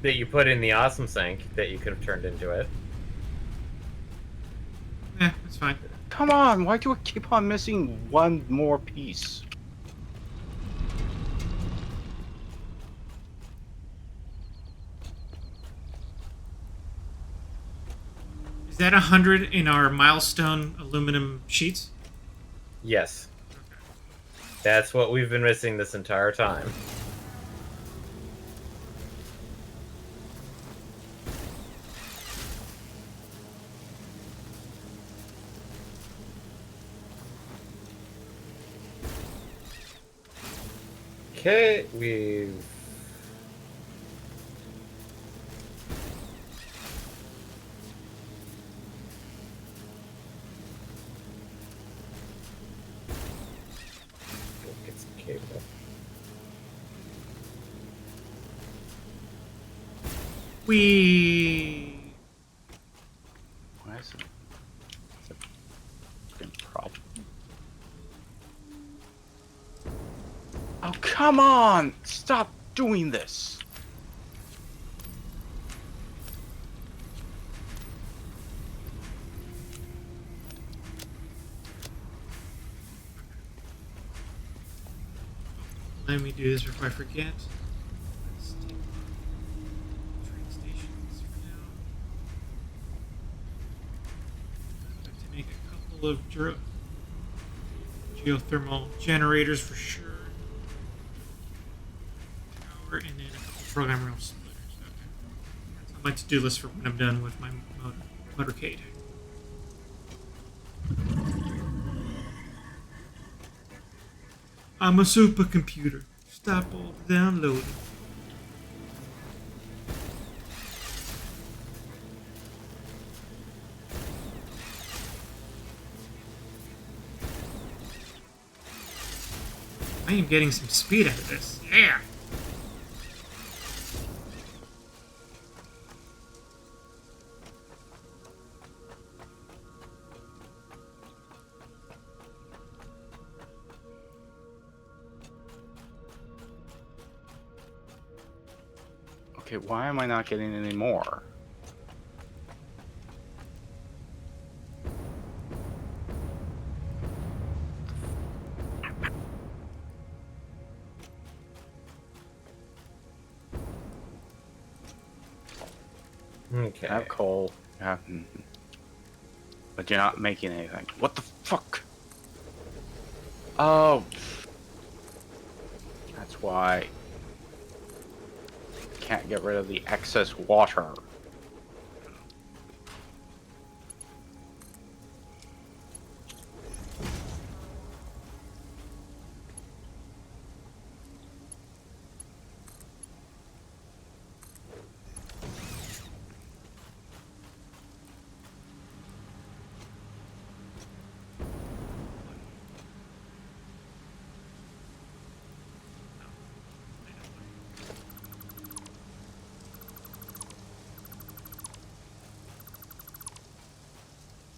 that you put in the awesome sink that you could have turned into it. That's fine. Come on, why do I keep on missing one more piece? Is that 100 in our milestone aluminum sheets? Yes. That's what we've been missing this entire time. Okay, we've... We. Why is it? It's a fucking problem. Oh, come on! Stop doing this! Let me do this before I forget. Let's take train stations for now. I'd like to make a couple of geothermal generators for sure. Power, and then a couple program rail splitters. Okay. That's on my to-do list for when I'm done with my motorcade. I'm a supercomputer. Stop all the downloading. I am getting some speed out of this. Yeah. Okay, why am I not getting any more? Okay. Have coal. Have... But you're not making anything. What the fuck? Oh. That's why. Can't get rid of the excess water.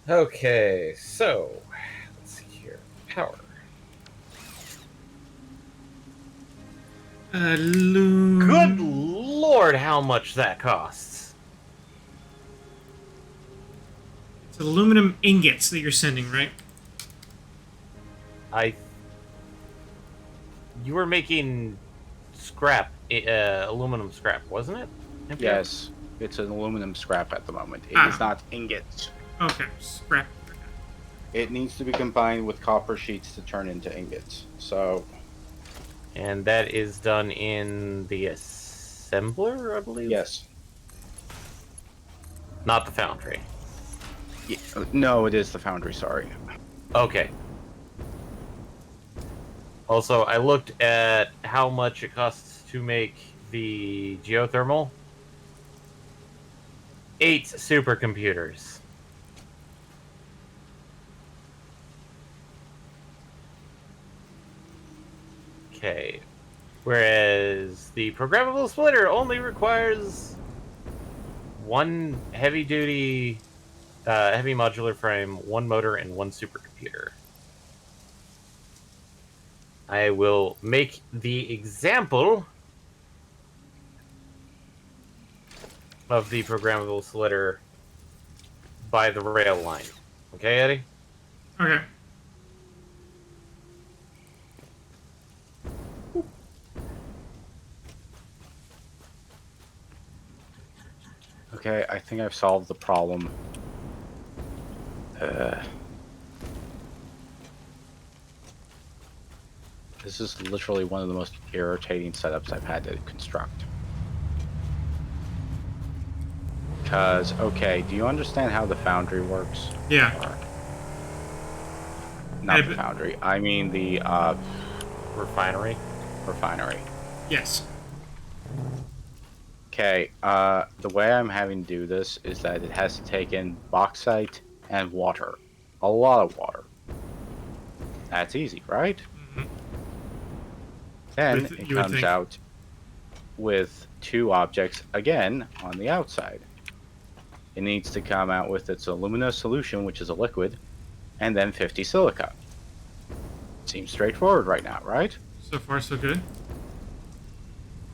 Okay, so let's see here. Power. Good lord, how much that costs. It's aluminum ingots that you're sending, right? You were making scrap, aluminum scrap, wasn't it? Okay. Yes, it's an aluminum scrap at the moment. It is not ingots. Okay, scrap. Okay. It needs to be combined with copper sheets to turn into ingots. So, And that is done in the assembler, I believe? yes. Not the foundry. Yeah, no, it is the foundry, sorry. Okay. Also, I looked at how much it costs to make the geothermal. 8 supercomputers. Okay. Whereas the programmable splitter only requires 1 heavy-duty, heavy modular frame, 1 motor, and 1 supercomputer. I will make the example of the programmable splitter by the rail line. Okay, Eddie? Okay. Okay, I think I've solved the problem. This is literally one of the most irritating setups I've had to construct. Because, okay, do you understand how the foundry works? Yeah. Or, not the foundry, I mean the Refinery? refinery. Yes. Okay, the way I'm having to do this is that it has to take in bauxite and water. A lot of water. That's easy, right? Mm-hmm. Then You it would comes think. out with 2 objects again on the outside. It needs to come out with its alumina solution, which is a liquid, and then 50 silica. Seems straightforward right now, right? So far, so good.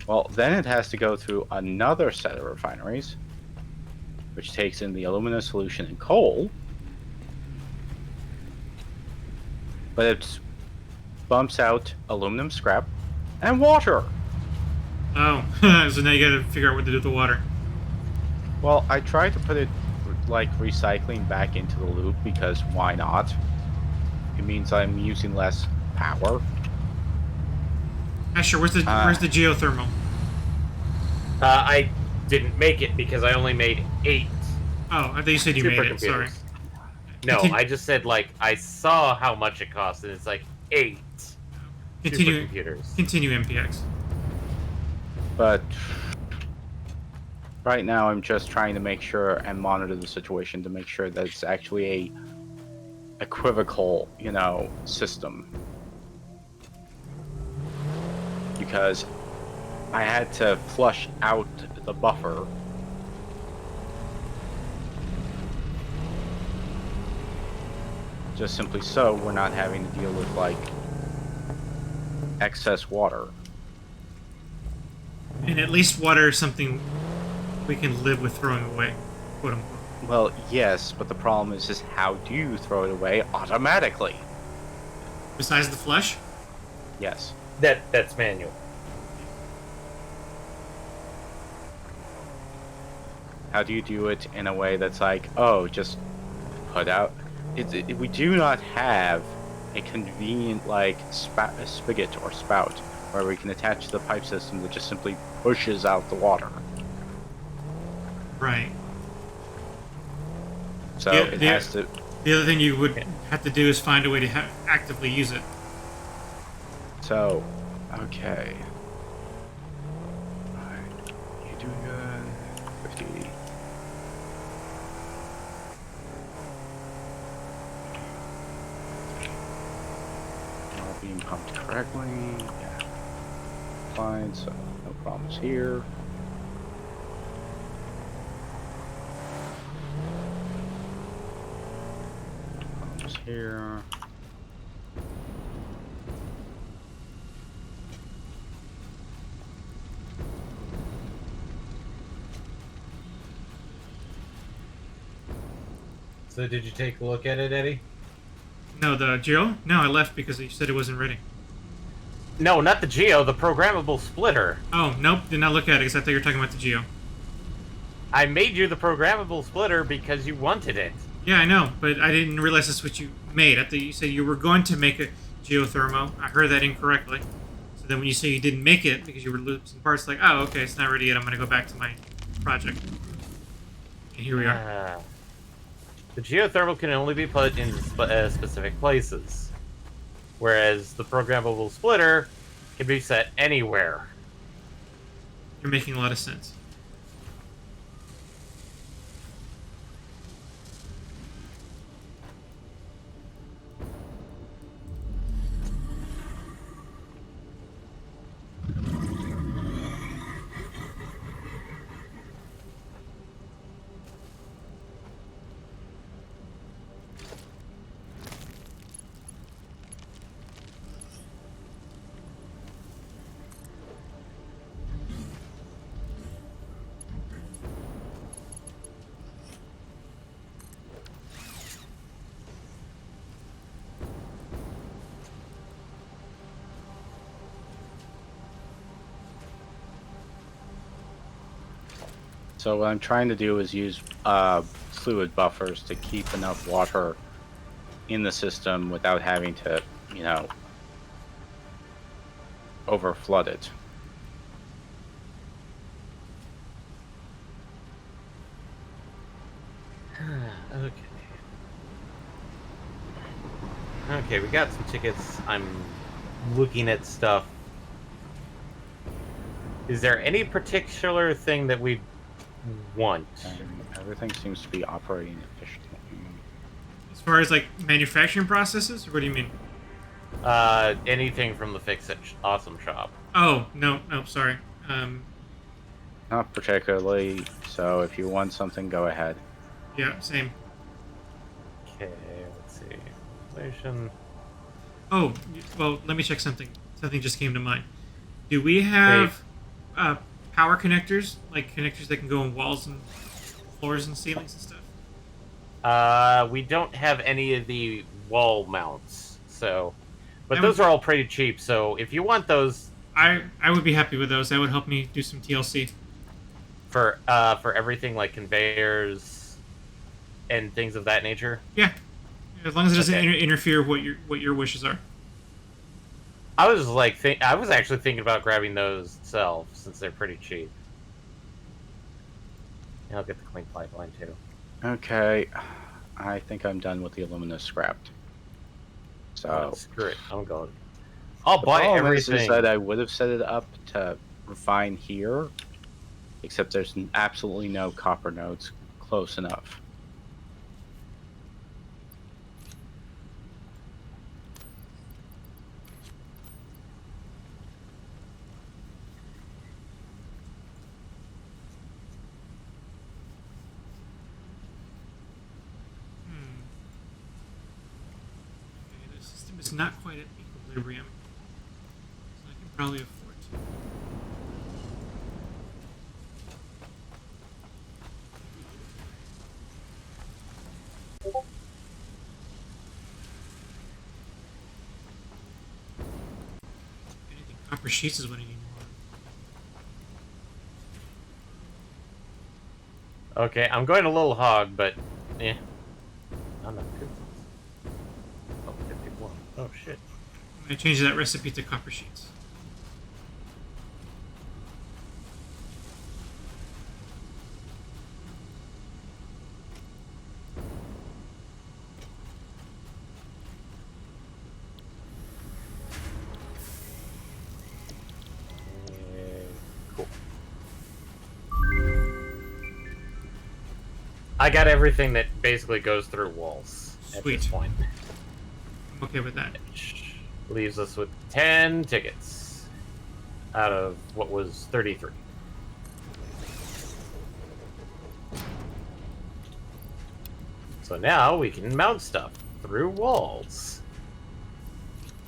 Well, then it has to go through another set of refineries, which takes in the alumina solution and coal, but it bumps out aluminum scrap and water. Oh, so now you gotta figure out what to do with the water. Well, I tried to put it like recycling back into the loop because why not? It means I'm using less power. Asher, where's the geothermal? I didn't make it because I only made 8 Oh, I thought you said you made it. supercomputers. Sorry. No, Continue- I just said like I saw how much it cost, and it's like 8 Continue. supercomputers. Continue, MPX. But right now I'm just trying to make sure and monitor the situation to make sure that it's actually a equivocal, system. Because I had to flush out the buffer. Just simply so we're not having to deal with like excess water. And at least water is something we can live with throwing away, quote unquote. Well, yes, but the problem is how do you throw it away automatically? Besides the flush? Yes. That's manual. How do you do it in a way that's like, oh, just put out? We do not have a convenient like a spigot or spout where we can attach the pipe system that just simply pushes out the water. Right. So Yeah, it yeah. has to. The other thing you would have to do is find a way to actively use it. So, okay. Alright, you doing good? 50. All being pumped correctly. Yeah. Fine, so no problems here. Problems here. So did you take a look at it, Eddie? No, the Geo? No, I left because you said it wasn't ready. No, not the Geo, the programmable splitter. Oh, nope, did not look at it because I thought you were talking about the Geo. I made you the programmable splitter because you wanted it. Yeah, I know, but I didn't realize that's what you made. I thought you said you were going to make a geothermo. I heard that incorrectly. So then when you say you didn't make it because you were losing parts, like, oh, okay, it's not ready yet. I'm going to go back to my project. And here we are. The geothermal can only be put in specific places, whereas the programmable splitter can be set anywhere. You're making a lot of sense. So what I'm trying to do is use fluid buffers to keep enough water in the system without having to, over flood it. Okay. Okay, we got some tickets. I'm looking at stuff. Is there any particular thing that we want? Everything seems to be operating efficiently. As far as, like, manufacturing processes? Or what do you mean? Anything from the Fix It Awesome shop. Oh, no, sorry. Not particularly. So if you want something, go ahead. Yeah, same. Okay, let's see. Inflation. Oh, well, let me check something. Something just came to mind. Do we have power connectors, like connectors that can go in walls and floors and ceilings and stuff? We don't have any of the wall mounts, so, but That those would- are all pretty cheap. So if you want those I would be happy with those. That would help me do some TLC. for everything like conveyors and things of that nature. Yeah, as long as it doesn't Okay. interfere with what your wishes are. I was like, I was actually thinking about grabbing those itself since they're pretty cheap. And I'll get the clean pipeline too. Okay. I think I'm done with the alumina scrapped. Oh, So screw it, I'm going. I'll the buy problem is everything. that I would have set it up to refine here, except there's absolutely no copper nodes close enough. Okay, the system is not quite at equilibrium, so I can probably afford to. Anything copper sheets is what I need more. Okay, I'm going a little hog, but yeah. I'm not good. Oh, 51. Oh shit. I'm gonna change that recipe to copper sheets. Cool. I got everything that basically goes through walls at this Sweet. point. I'm okay with that. Which leaves us with 10 tickets out of what was 33. So now we can mount stuff through walls.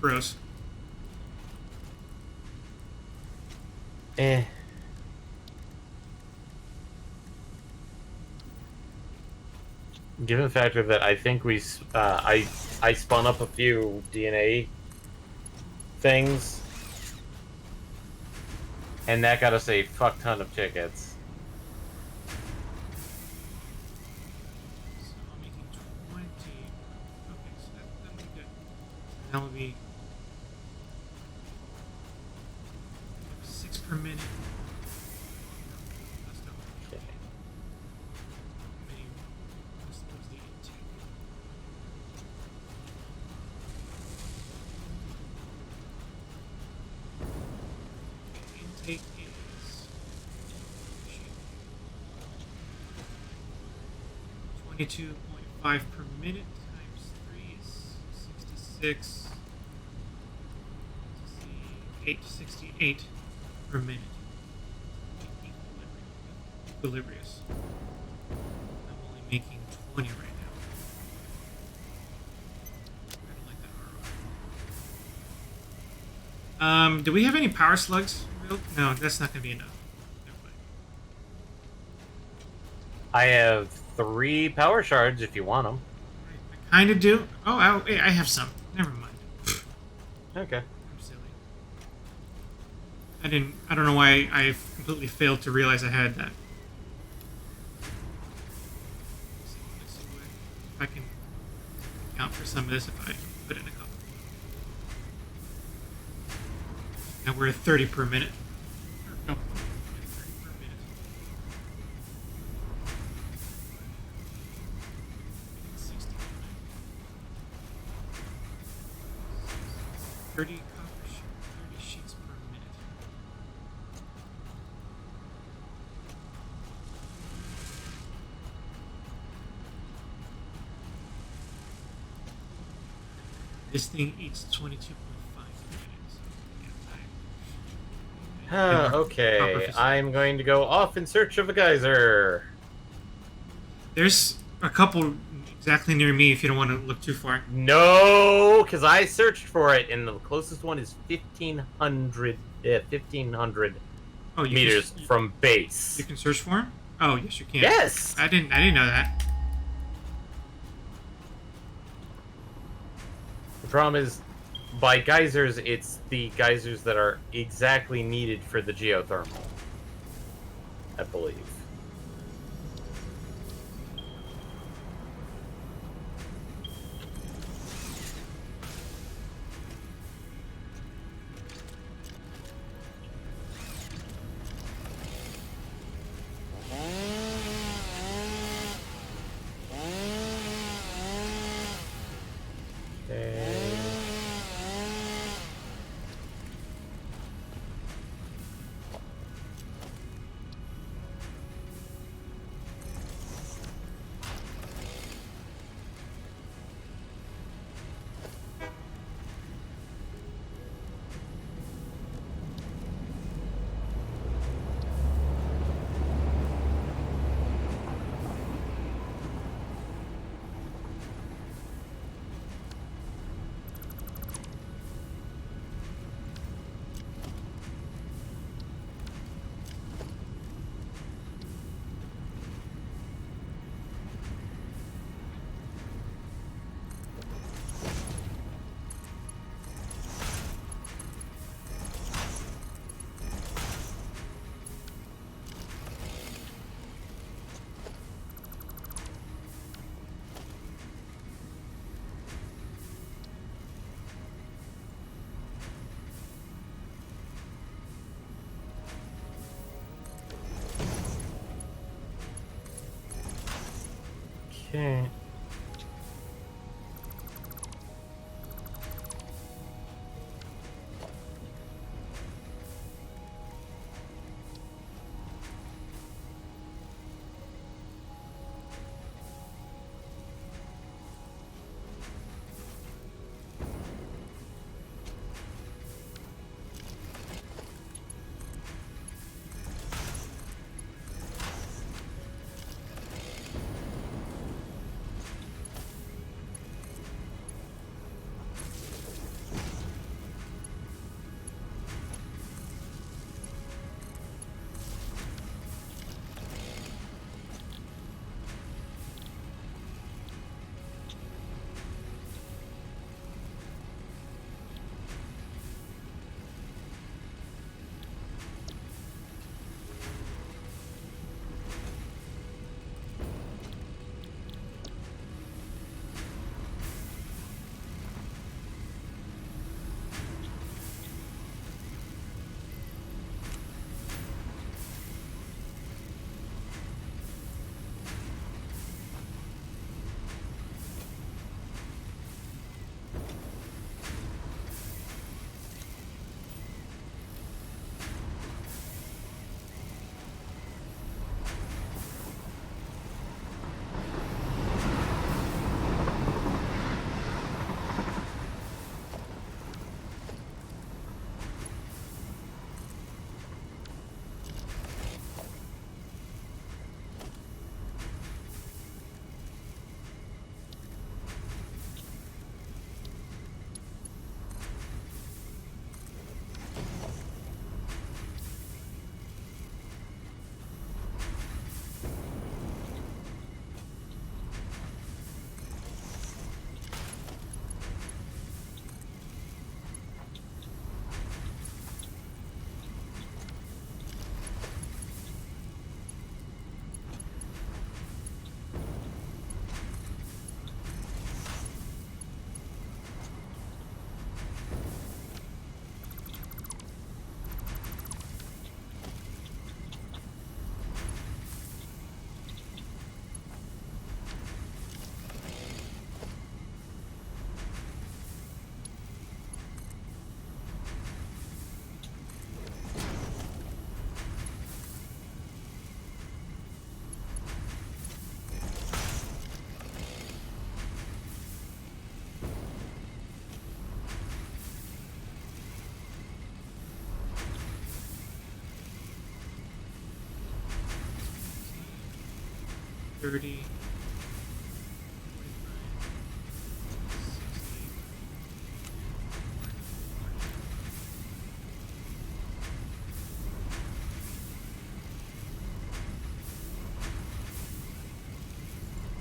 Gross. Eh. Given the factor that I think I spun up a few DNA things, and that got us a fuck ton of tickets. So I'm making 20. Okay, so that'll be good. That would be 6 per minute. That's not Okay. many. What's the intake? Intake is 22.5 per minute times 3 is 66. 68 per minute. Equilibrious. I'm only making 20 right now. I don't like that ROI. Do we have any power slugs? No, that's not going to be enough. Never mind. I have 3 power shards if you want them. I kind of do. Oh, I have some. Never mind. Okay. I'm silly. I don't know why I completely failed to realize I had that. Let's see if I can account for some of this if I put in a couple. Now we're at 30 per minute. No, 30 per minute. 60. 30 sheets per minute. This thing eats 22.5 minutes. Yeah, Okay, facility. I'm going to go off in search of a geyser. There's a couple exactly near me if you don't want to look too far. No, because I searched for it, and the closest one is 1,500 Oh, meters from you base. can search for him? Oh, yes, you can. Yes! I didn't know that. The problem is, by geysers, it's the geysers that are exactly needed for the geothermal. I believe. Okay. Okay. 30. 45, 60.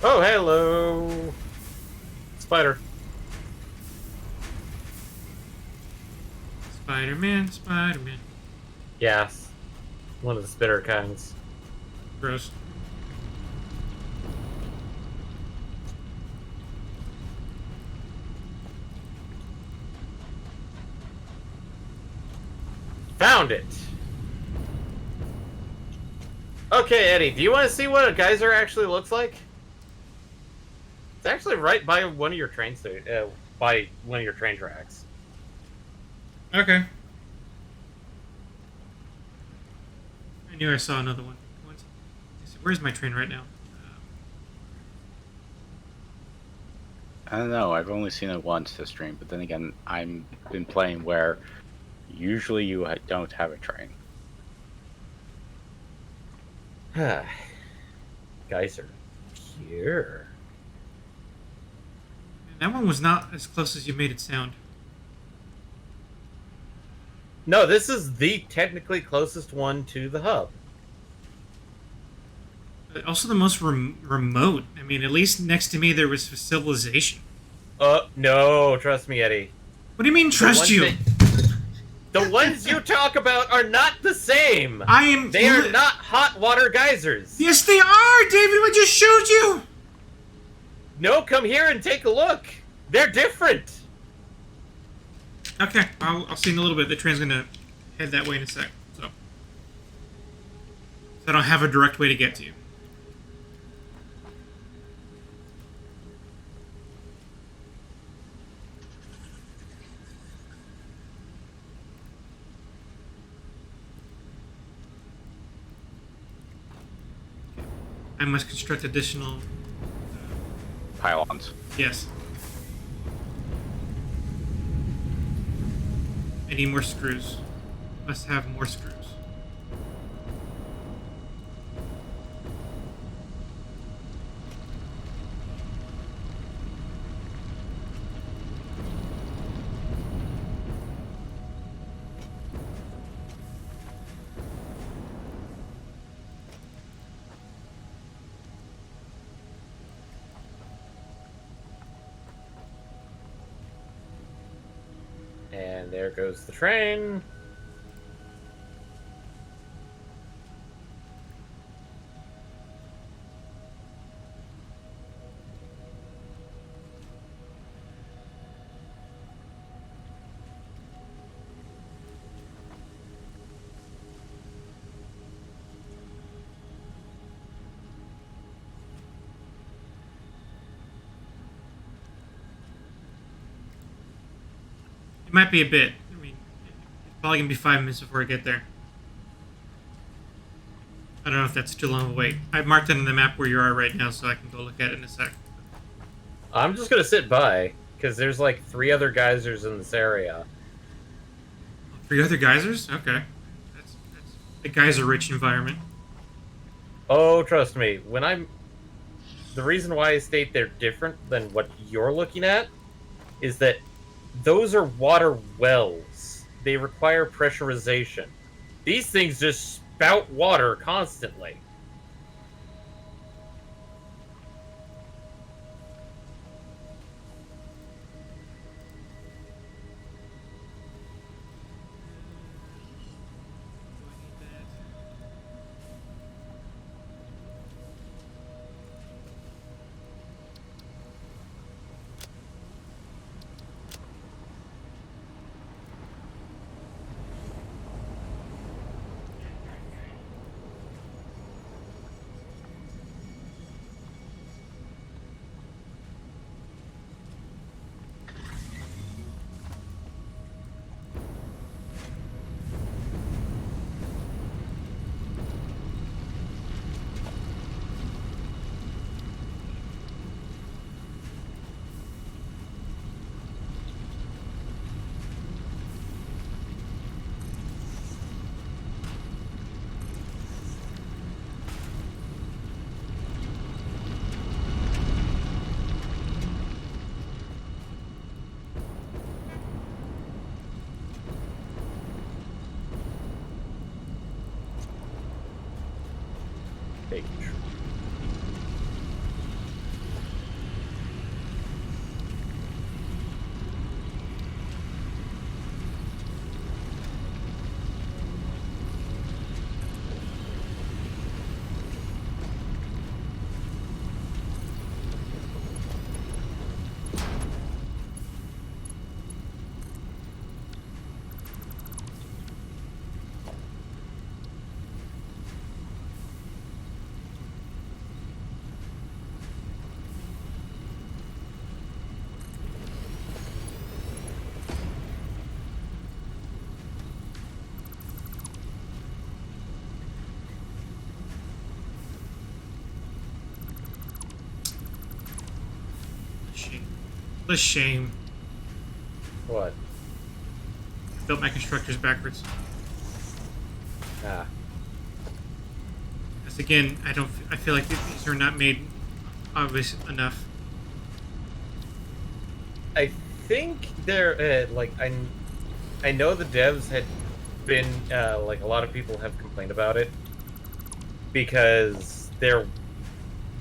Oh, hello, spider. Spider-Man, Spider-Man. Yes, one of the spitter kinds. Gross. Found it. Okay, Eddie, do you want to see what a geyser actually looks like? It's actually right by one of your train by one of your train tracks. Okay. I knew I saw another one. Where's my train right now? I don't know. I've only seen it once this stream, but then again, I've been playing where usually you don't have a train. Geyser. Here. That one was not as close as you made it sound. No, this is the technically closest one to the hub. Also the most remote. I mean, at least next to me there was civilization. No, trust me, Eddie. What do you mean, trust you? The ones you talk about are not the same. They are not hot water geysers. Yes, they are, David. I just showed you. No, come here and take a look. They're different. Okay, I'll see in a little bit. The train's gonna head that way in a sec, so I don't have a direct way to get to you. I must construct additional. Pylons. Yes. I need more screws. Must have more screws. And there goes the train. It might be a bit. I mean, it's probably gonna be 5 minutes before I get there. I don't know if that's too long of a wait. I've marked it on the map where you are right now, so I can go look at it in a sec. I'm just gonna sit by because there's like 3 other geysers in this area. 3 other geysers? Okay. That's a geyser-rich environment. Oh, trust me. The reason why I state they're different than what you're looking at is that those are water wells. They require pressurization. These things just spout water constantly. Big tree. Shame. What a shame. What? I built my constructors backwards. Ah. Because again, I feel like these are not made obvious enough. I think they're like I know the devs had been like a lot of people have complained about it because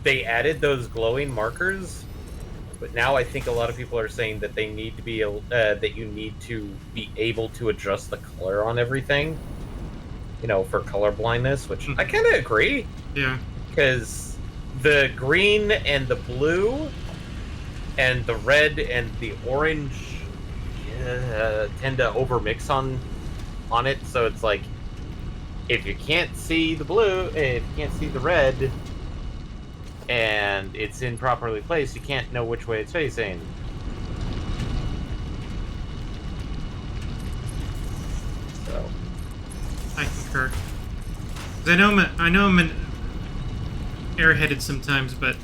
they added those glowing markers, but now I think a lot of people are saying that they need to be that you need to be able to adjust the color on everything, you know, for color blindness, which I kind of agree. Yeah. Because the green and the blue and the red and the orange tend to overmix on it, so it's like if you can't see the blue, if you can't see the red, and it's improperly placed, you can't know which way it's facing. So I concur. 'Cause I know I'm an airheaded sometimes, but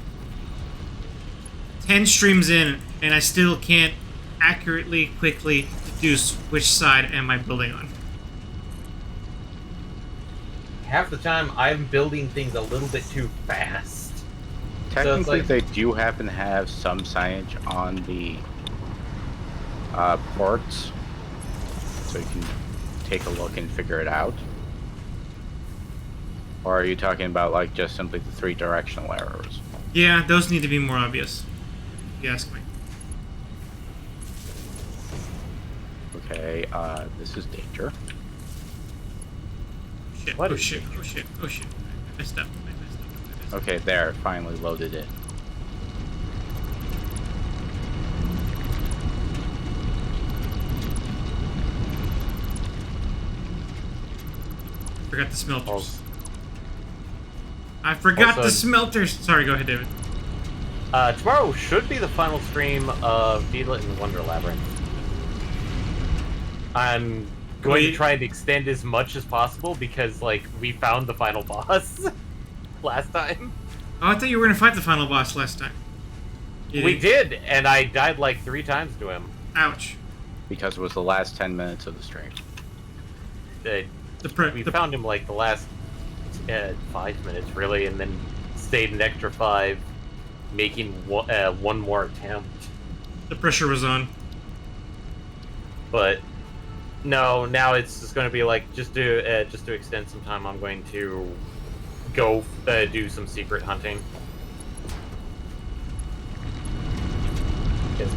10 streams in, and I still can't accurately, quickly deduce which side am I building on. half the time I'm building things a little bit too fast. Technically, like- they do happen to have some signage on the ports, so you can take a look and figure it out. Or are you talking about like just simply the 3 directional arrows? Yeah, those need to be more obvious, if you ask me. Okay, this is danger. Shit, What oh is shit, danger? oh shit, oh shit. I messed up, I messed up, I messed up. Okay, there, finally loaded in. Forgot the smelters. Also- I forgot also- the smelters! Sorry, go ahead, David. Tomorrow should be the final stream of Deedlit and Wonder Labyrinth. I'm going to try and extend as much as possible because, like, we found the final boss last time. Oh, I thought you were gonna fight the final boss last time. You We didn't? did, and I died like 3 times to him. Ouch. Because it was the last 10 minutes of the stream. We found him like the last 5 minutes, really, and then stayed an extra 5, making one more attempt. The pressure was on. But no, now it's just going to be like just to extend some time. I'm going to go do some secret hunting.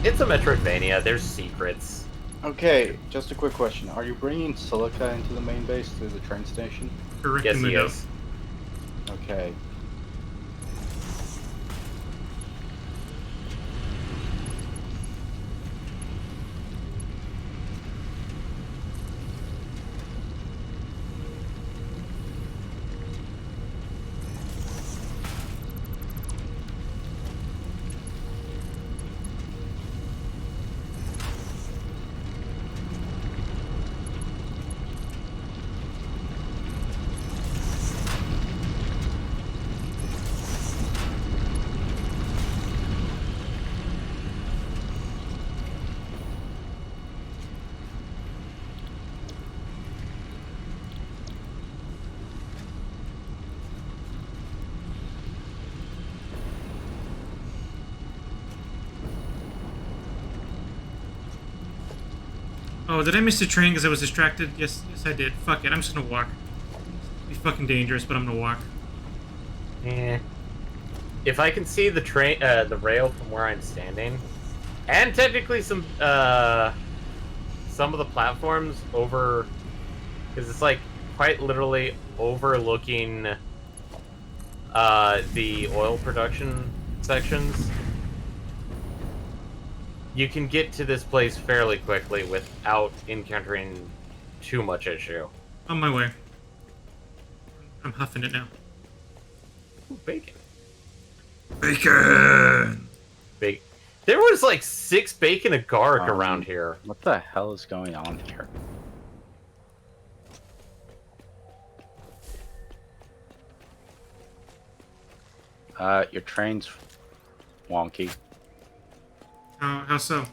It's a Metroidvania. There's secrets. Okay, just a quick question. Are you bringing Silica into the main base through the train station? Correct. Yes, he is. Okay. Oh, did I miss the train because I was distracted? Yes, I did. Fuck it, I'm just gonna walk. It'd be fucking dangerous, but I'm gonna walk. If I can see the train, the rail from where I'm standing, and technically some of the platforms over, because it's like quite literally overlooking the oil production sections. You can get to this place fairly quickly without encountering too much issue. On my way. I'm huffing it now. Ooh, bacon. Bacon! Bacon. There was like 6 bacon agaric Um, around here. What the hell is going on here? Your train's wonky. How so?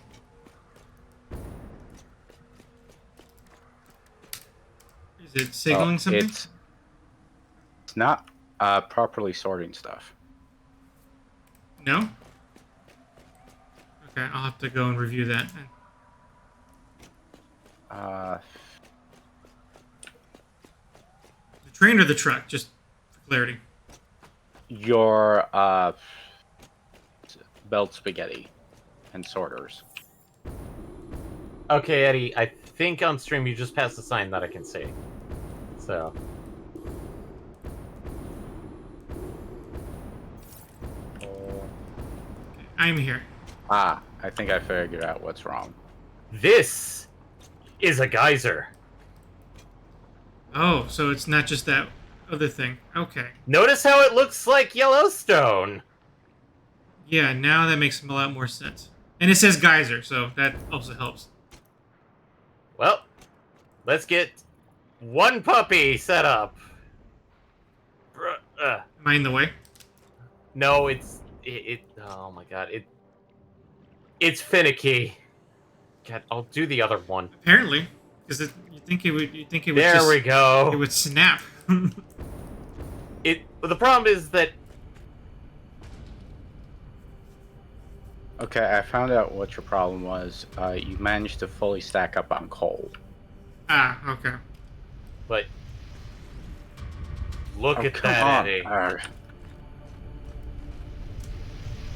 Is it signaling something? It's not properly sorting stuff. No? Okay, I'll have to go and review that then. The train or the truck, just for clarity. Your belt spaghetti and sorters. Okay, Eddie, I think on stream you just passed a sign that I can see. So. I'm here. I think I figured out what's wrong. This is a geyser. Oh, so it's not just that other thing. Okay. Notice how it looks like Yellowstone. Yeah, now that makes a lot more sense. And it says geyser, so that also helps. Well, let's get one puppy set up. Am I in the way? No, it's oh my god, it's finicky. God, I'll do the other one. Apparently, because you think it would. There just, we go. It would snap. But the problem is that Okay, I found out what your problem was. You managed to fully stack up on coal. Okay. but look Oh, at come that, on. Eddie.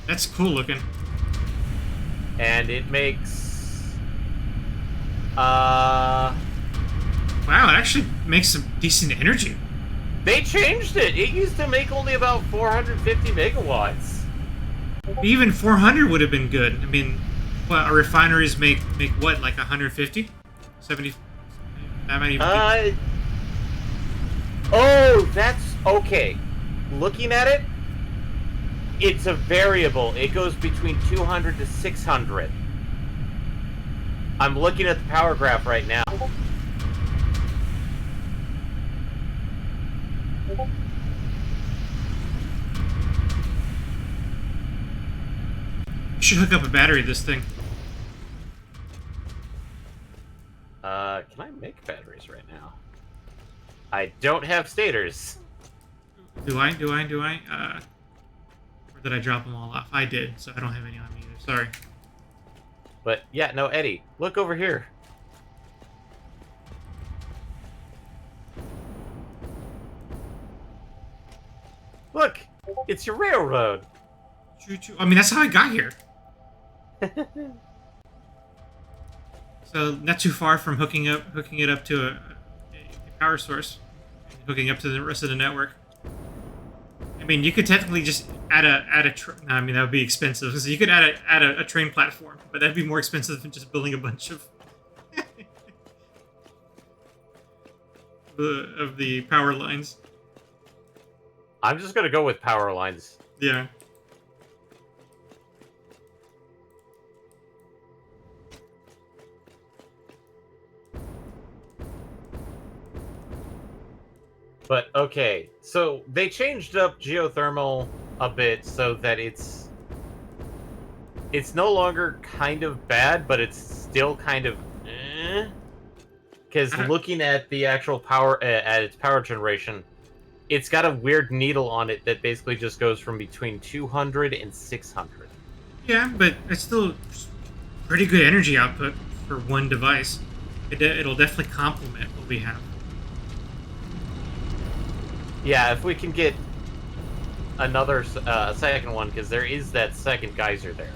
That's cool looking. And it makes Wow, it actually makes some decent energy. they changed it. It used to make only about 450 megawatts. Even 400 would have been good. I mean, what, our refineries make what, like 150? 70? That might even be... Oh, that's okay. Looking at it, it's a variable. It goes between 200 to 600. I'm looking at the power graph right now. You should hook up a battery to this thing. Can I make batteries right now? I don't have stators. Do I? Or did I drop them all off? I did, so I don't have any on me either. Sorry. But yeah, no, Eddie, look over here. Look, it's your railroad. Choo-choo. I mean, that's how I got here. So not too far from hooking it up to a power source, hooking up to the rest of the network. I mean, you could technically just add a no, I mean, that would be expensive. So you could add a train platform, but that'd be more expensive than just building a bunch of the power lines. I'm just gonna go with power lines. Yeah. But okay, so they changed up geothermal a bit so that it's no longer kind of bad, but it's still kind of because looking at the actual power at its power generation, it's got a weird needle on it that basically just goes from between 200 and 600. Yeah, but it's still pretty good energy output for one device. It'll definitely complement what we have. Yeah, if we can get another second one because there is that second geyser there.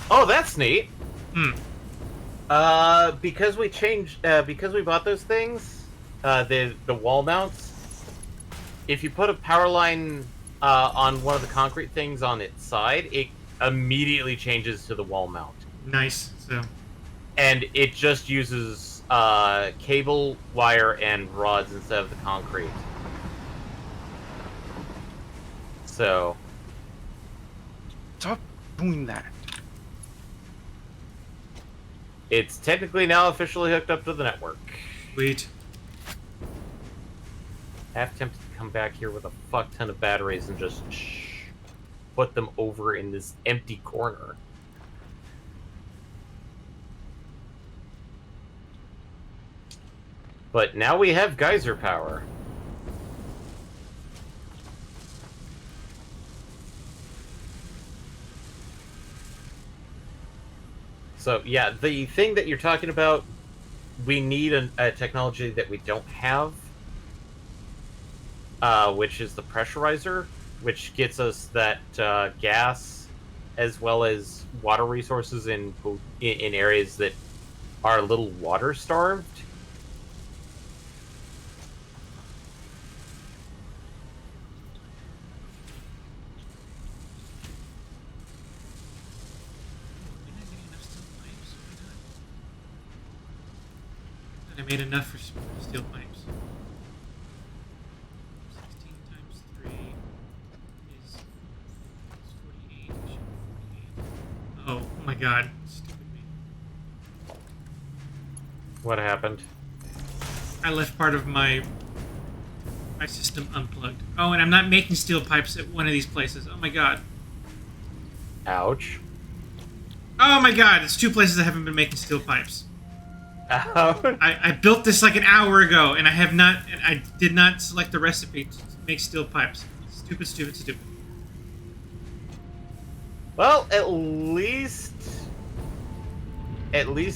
Oh, that's neat. Hmm. Because we changed, because we bought those things, the wall mounts. If you put a power line on one of the concrete things on its side, it immediately changes to the wall mount, Nice. So and it just uses cable, wire, and rods instead of the concrete. So Stop doing that. it's technically now officially hooked up to the network. sweet. Half tempted to come back here with a fuck ton of batteries and just put them over in this empty corner. But now we have geyser power. So yeah, the thing that you're talking about, we need a technology that we don't have, which is the pressurizer, which gets us that gas as well as water resources in areas that are a little water starved. I made enough for steel pipes. 16 times 3 is 48. It should be 48. Oh my god. Stupid me. What happened? I left part of my system unplugged. Oh, and I'm not making steel pipes at one of these places. Oh my god. Ouch. Oh my god, it's two places I haven't been making steel pipes. Ouch. I built this like an hour ago, and I did not select the recipe to make steel pipes. Stupid, stupid, stupid. Well, at least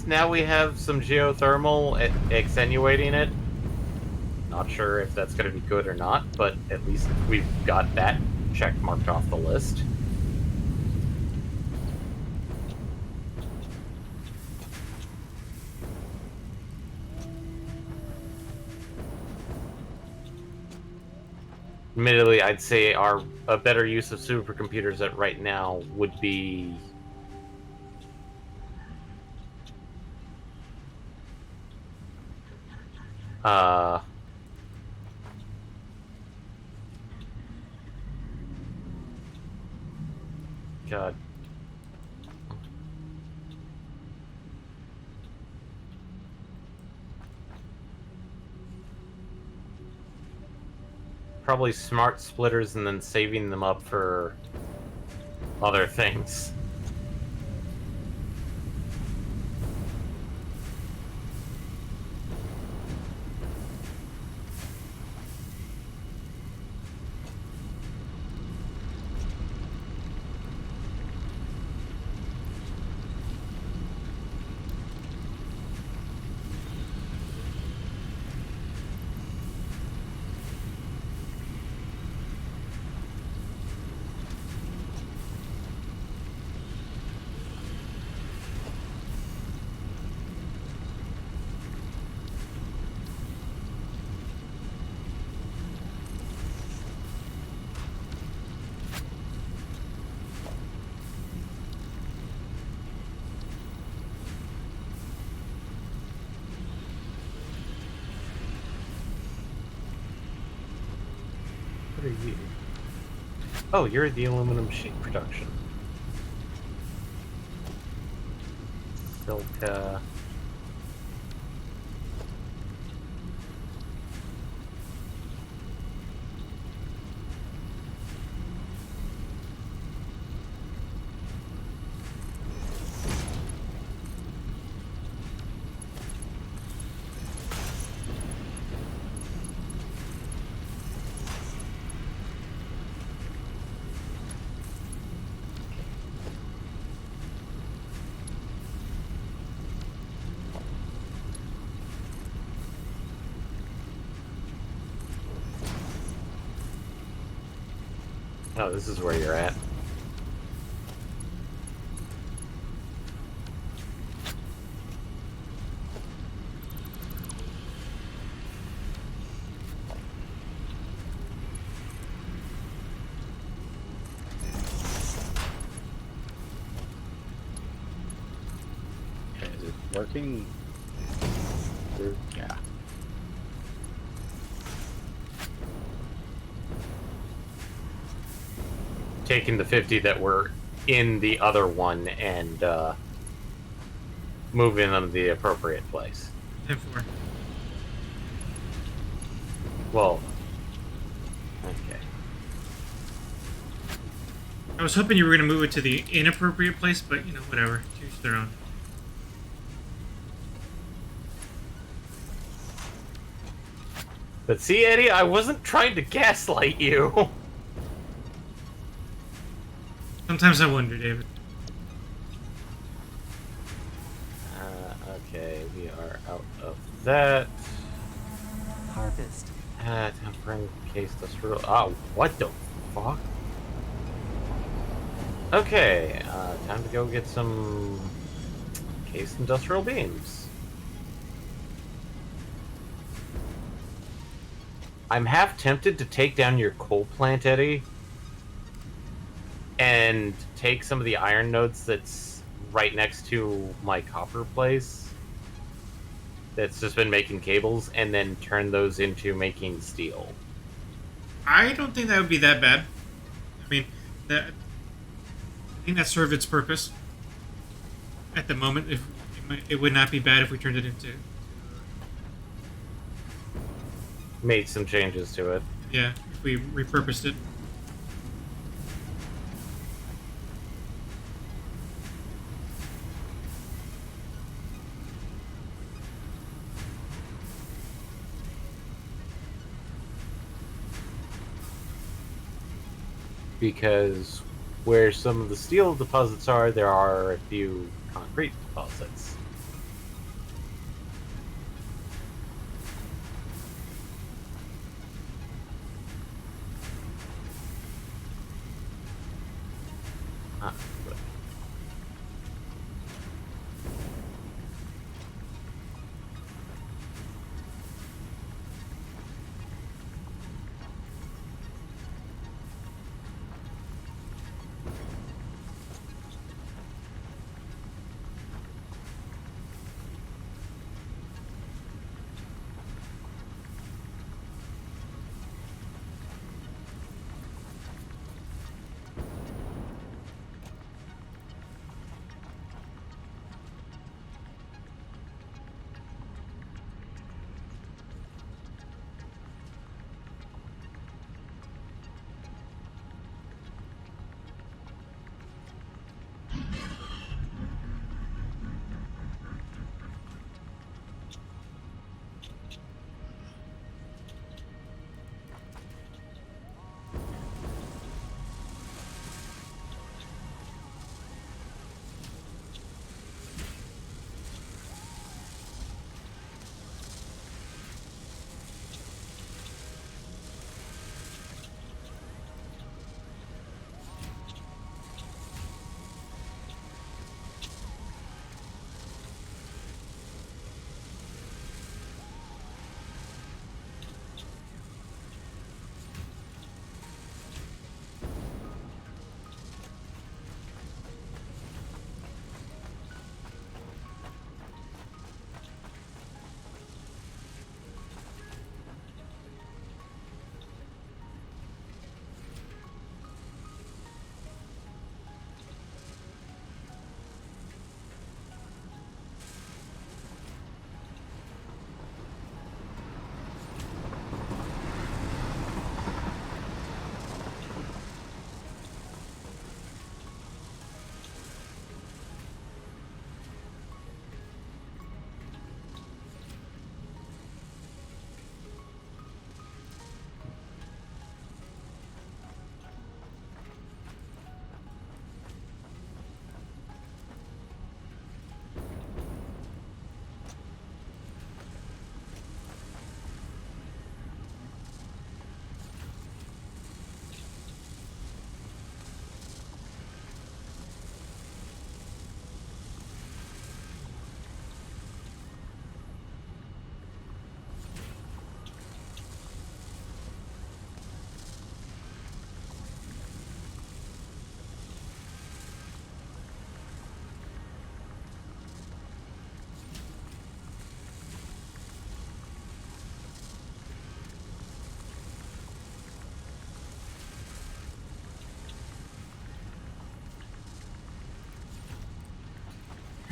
now we have some geothermal extenuating it. Not sure if that's going to be good or not, but at least we've got that check marked off the list. Admittedly, I'd say a better use of supercomputers at right now would be God. Probably smart splitters and then saving them up for other things. you? Oh, you're the aluminum sheet production. Silica. Oh, this is where you're at. Okay, is it working? Yeah. Taking the 50 that were in the other one and moving them to the appropriate place. 10-4. Well, okay. I was hoping you were going to move it to the inappropriate place, but, you know, whatever. To each their own. But see, Eddie, I wasn't trying to gaslight you. Sometimes I wonder, David. Okay, we are out of that. Harvest. Tempering case industrial. Oh, what the fuck? Okay, time to go get some case industrial beams. I'm half tempted to take down your coal plant, Eddie, and take some of the iron nodes that's right next to my copper place that's just been making cables, and then turn those into making steel. I don't think that would be that bad. I mean, I think that served its purpose. At the moment, it would not be bad if we turned it into... Made some changes to it. Yeah, if we repurposed it. Because where some of the steel deposits are, there are a few concrete deposits. But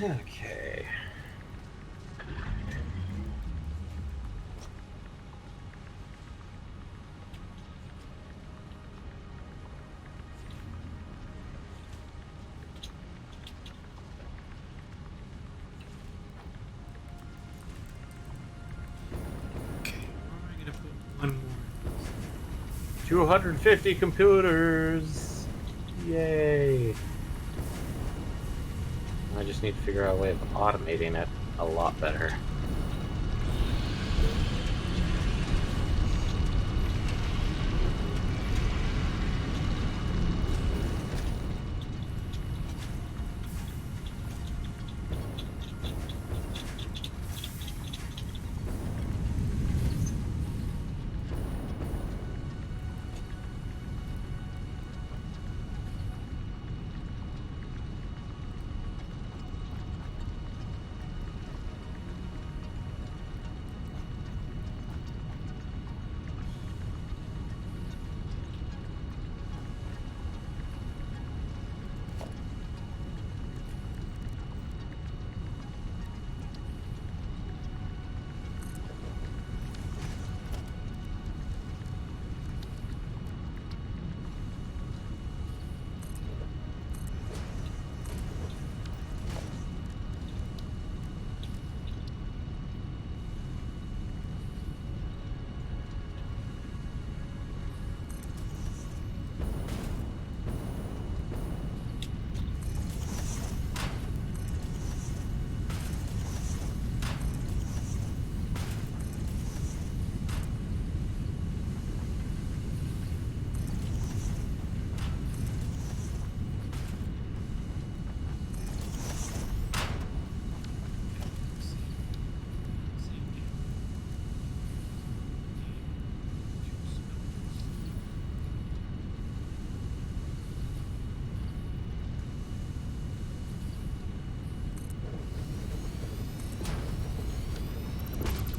Okay. Okay, where am I gonna put one more? 250 computers! Yay! I just need to figure out a way of automating it a lot better.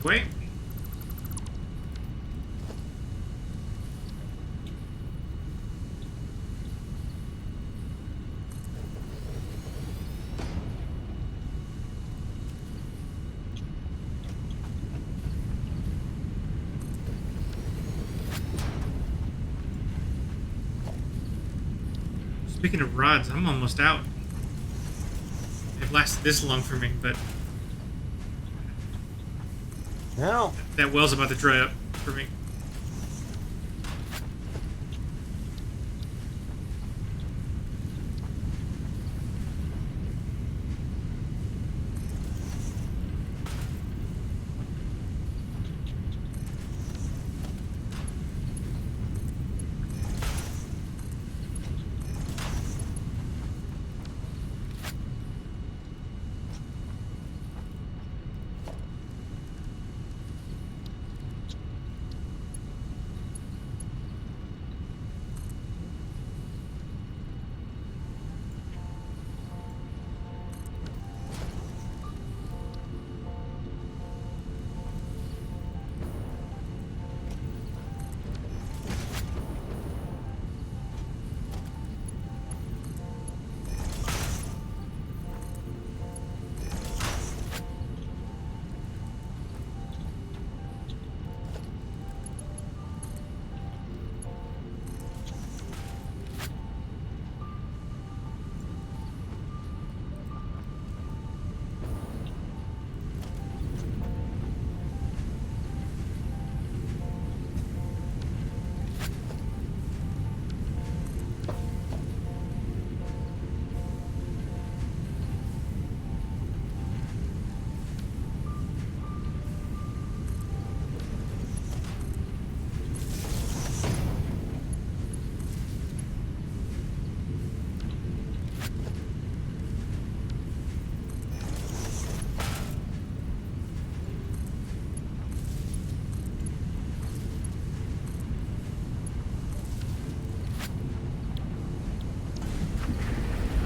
Wait. Speaking of rods, I'm almost out. It lasted this long for me, but Well, that well's about to dry up for me.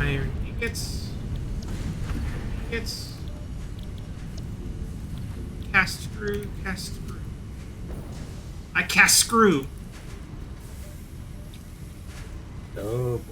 Iron ingots. Ingots. Cast screw, cast screw. I cast screw. oh boy.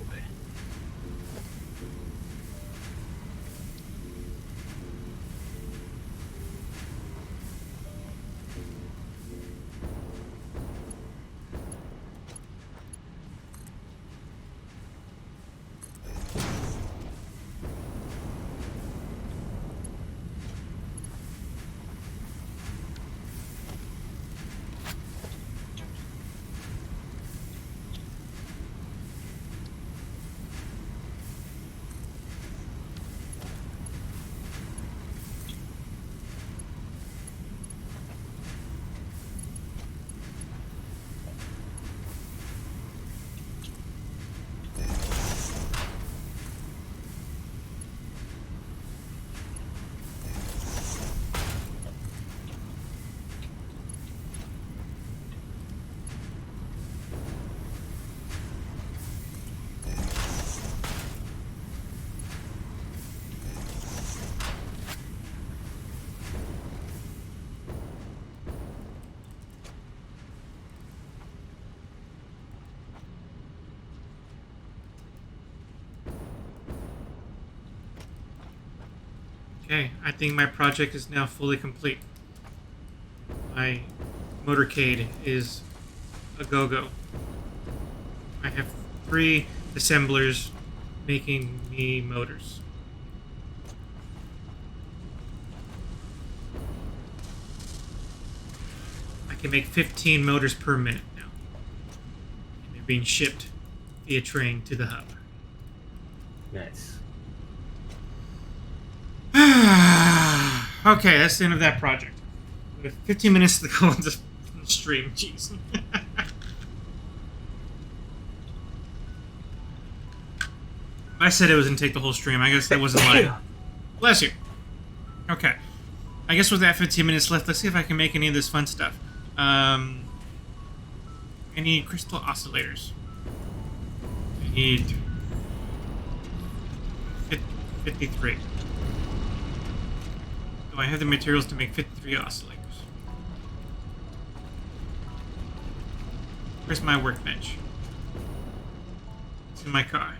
Okay, I think my project is now fully complete. My motorcade is a go-go. I have 3 assemblers making me motors. I can make 15 motors per minute now. And they're being shipped via train to the hub. Nice. Okay, that's the end of that project. We have 15 minutes to go on the stream. Jeez. I said it was going to take the whole stream. I guess that wasn't lying. Bless you. Okay. I guess with that 15 minutes left, let's see if I can make any of this fun stuff. I need crystal oscillators. I need 53. Do I have the materials to make 53 oscillators? Where's my workbench? It's in my car.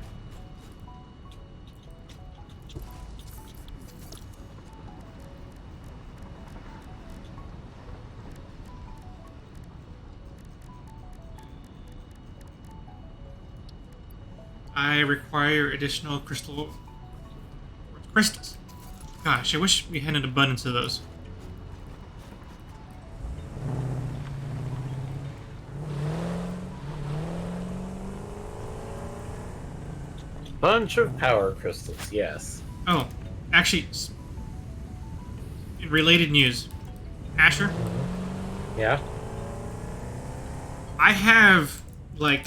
I require additional crystals. Gosh, I wish we had an abundance of those. Bunch of power crystals, yes. Oh, actually, in related news, Asher, Yeah? I have like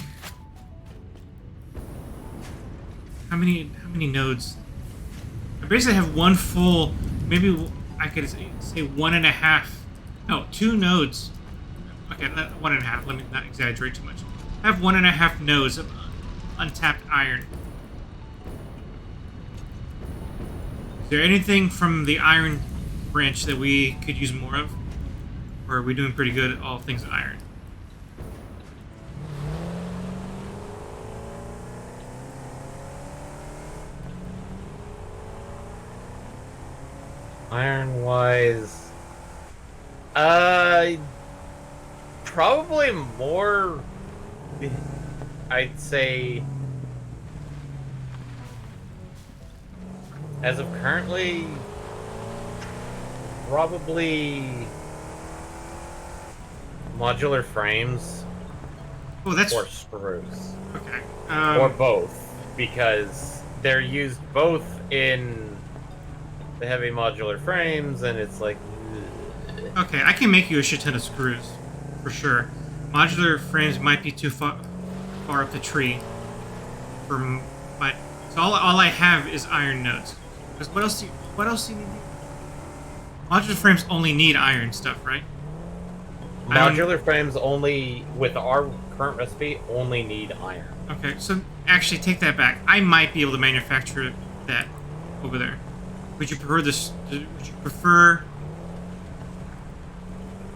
how many nodes? I basically have one full. Maybe I could say 1.5. No, 2 nodes. Okay, not 1.5. Let me not exaggerate too much. I have 1.5 nodes of untapped iron. Is there anything from the iron branch that we could use more of? Or are we doing pretty good at all things iron? Iron wise. Probably more. I'd say. As of currently. Probably. Modular frames Oh, that's or screws. okay. Or both. Because they're used both in the heavy modular frames, and it's like. Okay, I can make you a shit ton of screws, for sure. Modular frames might be too far up the tree. But so all I have is iron nodes. Because what else do you need? Modular frames only need iron stuff, right? Modular frames only, with our current recipe, only need iron. Okay, so actually take that back. I might be able to manufacture that over there. Would you prefer this? Would you prefer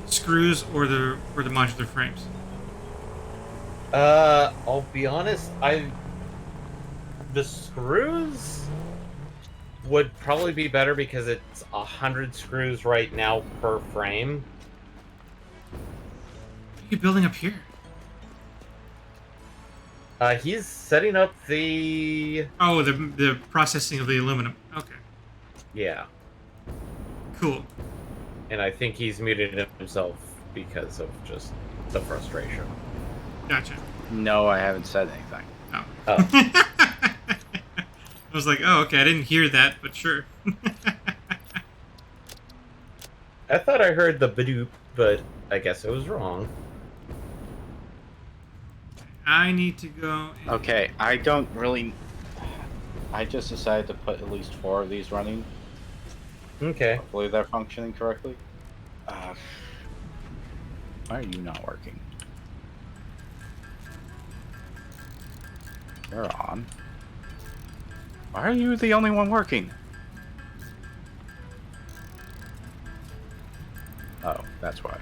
screws or the modular frames? I'll be honest, the screws would probably be better because it's 100 screws right now per frame. What are you building up here? He's setting up the... Oh, the processing of the aluminum. Okay, Yeah. cool. And I think he's muted himself because of just the frustration. Gotcha. No, I haven't said anything. Oh. Oh. I was like, oh, okay, I didn't hear that, but sure. I thought I heard the badoop, but I guess I was wrong. I need to go. Okay, I don't really. I just decided to put at least 4 of these running. Okay. Hopefully they're functioning correctly. Why are you not working? You're on. Why are you the only one working? Oh, that's why.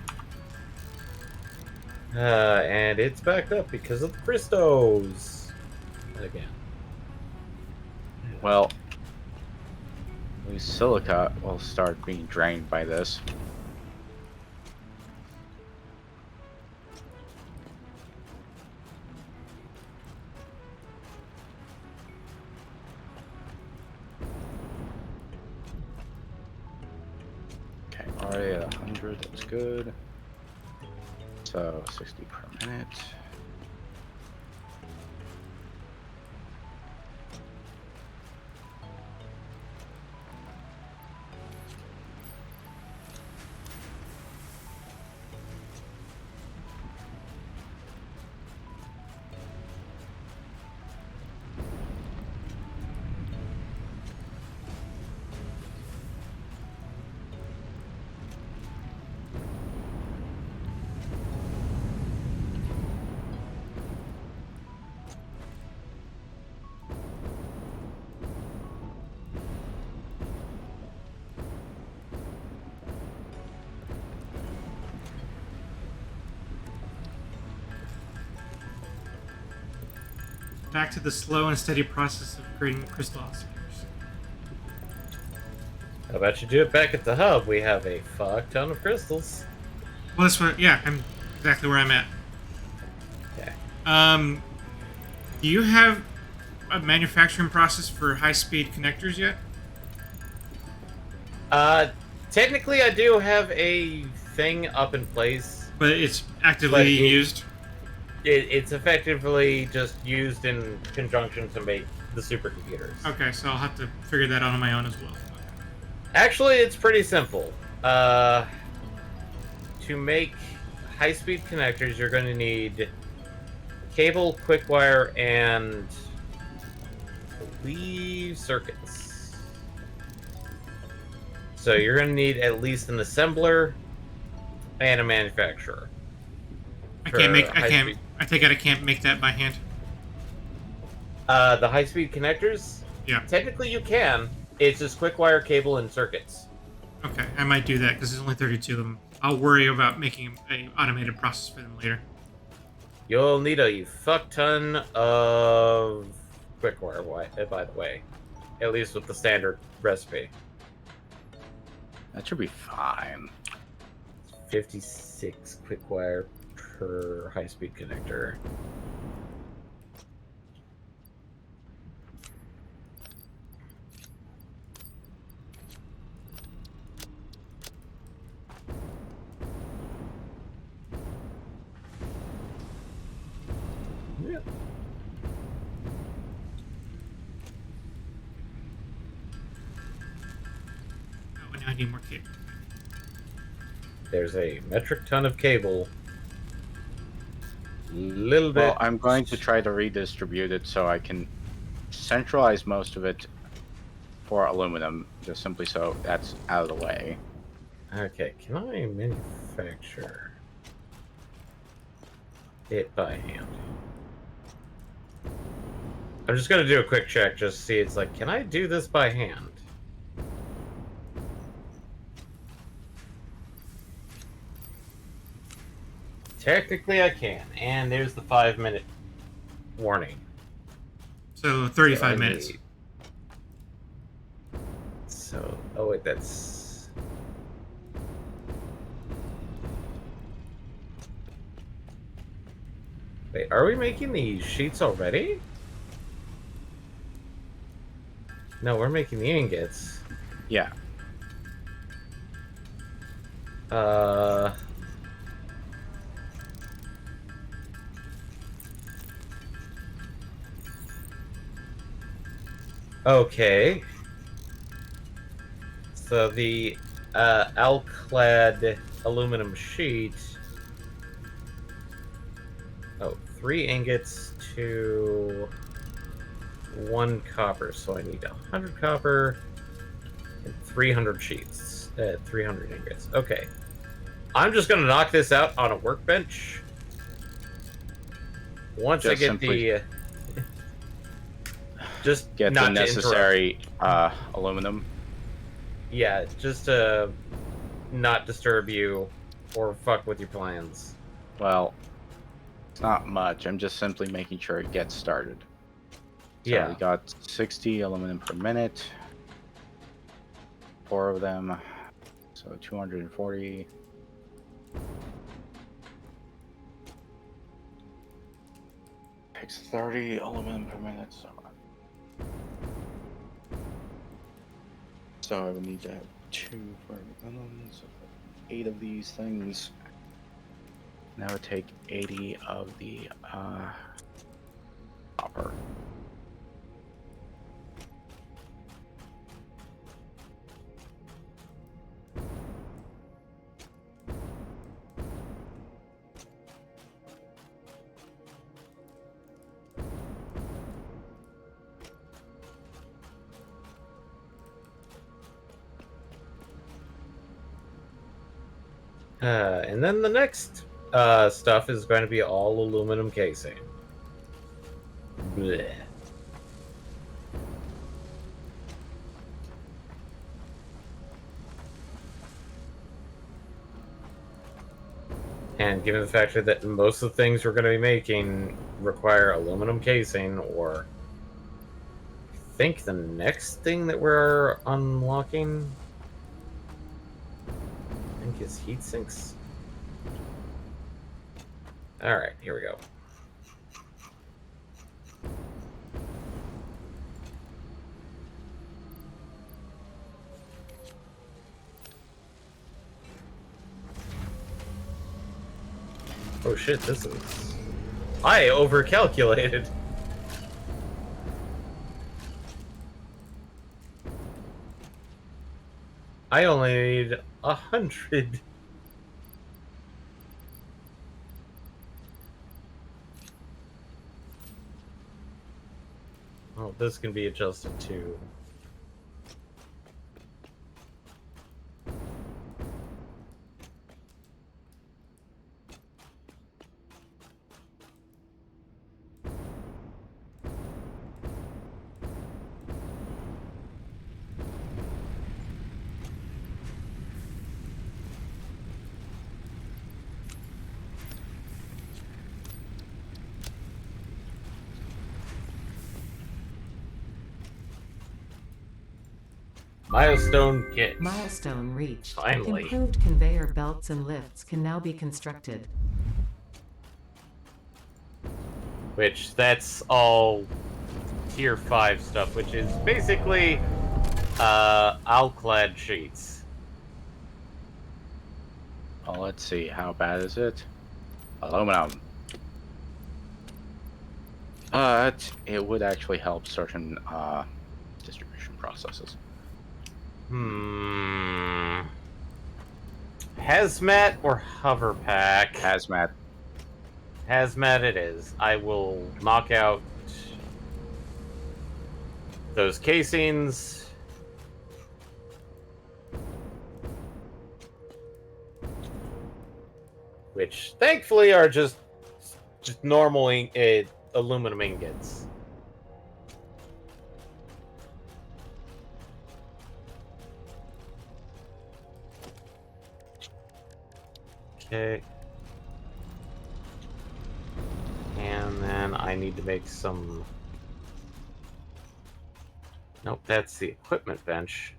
And it's backed up because of the crystals. Again. Well, At least silica will start being drained by this. Okay, already at 100, that's good. So 60 per minute. Back to the slow and steady process of creating crystal oscillators. How about you do it back at the hub? We have a fuck ton of crystals. Well, that's what. Yeah, I'm exactly where I'm at. Okay. Do you have a manufacturing process for high-speed connectors yet? Technically, I do have a thing up in place. But it's actively being used. It's effectively just used in conjunction to make the supercomputers. Okay, so I'll have to figure that out on my own as well. Actually, it's pretty simple. To make high-speed connectors, you're going to need cable, quick wire, and I believe circuits. So you're going to need at least an assembler and a manufacturer. I take it I can't make that by hand. The high-speed connectors? Yeah. Technically, you can. It's just quick wire, cable, and circuits. Okay, I might do that because there's only 32 of them. I'll worry about making an automated process for them later. You'll need a fuck ton of quick wire, by the way. At least with the standard recipe. That should be fine. 56 quick wire per high-speed connector. Yeah. Oh, and now I need more cable. There's a metric ton of cable. Little bit. Well, I'm going to try to redistribute it so I can centralize most of it for aluminum, just simply so that's out of the way. Okay, can I manufacture it by hand? I'm just gonna do a quick check just to see. It's like, can I do this by hand? Technically, I can, and there's the 5-minute warning. So 35 So I minutes. need- So, oh wait, that's... Wait, are we making these sheets already? No, we're making the ingots. Yeah. Okay. So the alclad aluminum sheet. Oh, 3 ingots to 1 copper. So I need 100 copper and 300 sheets. 300 ingots. Okay. I'm just gonna knock this out on a workbench. Once I Just get simply- the just Get not the to interrupt. necessary aluminum. Yeah, just to not disturb you or fuck with your plans. Well, it's not much. I'm just simply making sure it gets started. So Yeah. we got 60 aluminum per minute. 4 of them. So 240. Takes 30 aluminum per minute. So I would need to have 2 for aluminum. So 8 of these things. And that would take 80 of the copper. And then the next stuff is going to be all aluminum casing. Blech. And given the fact that most of the things we're going to be making require aluminum casing, or I think the next thing that we're unlocking, I think is heat sinks. Alright, here we go. Oh shit, this is... I overcalculated! I only need 100. Oh, this can be adjusted too. Milestone kit. Milestone reached. Finally. Improved conveyor belts and lifts can now be constructed. Which, that's all tier 5 stuff, which is basically alclad sheets. Well, let's see. How bad is it? Aluminum. But it would actually help certain distribution processes. Hazmat or hover pack? Hazmat. Hazmat it is. I will knock out those casings. Which, thankfully, are just normal aluminum ingots. Okay. And then I need to make some... Nope, that's the equipment bench.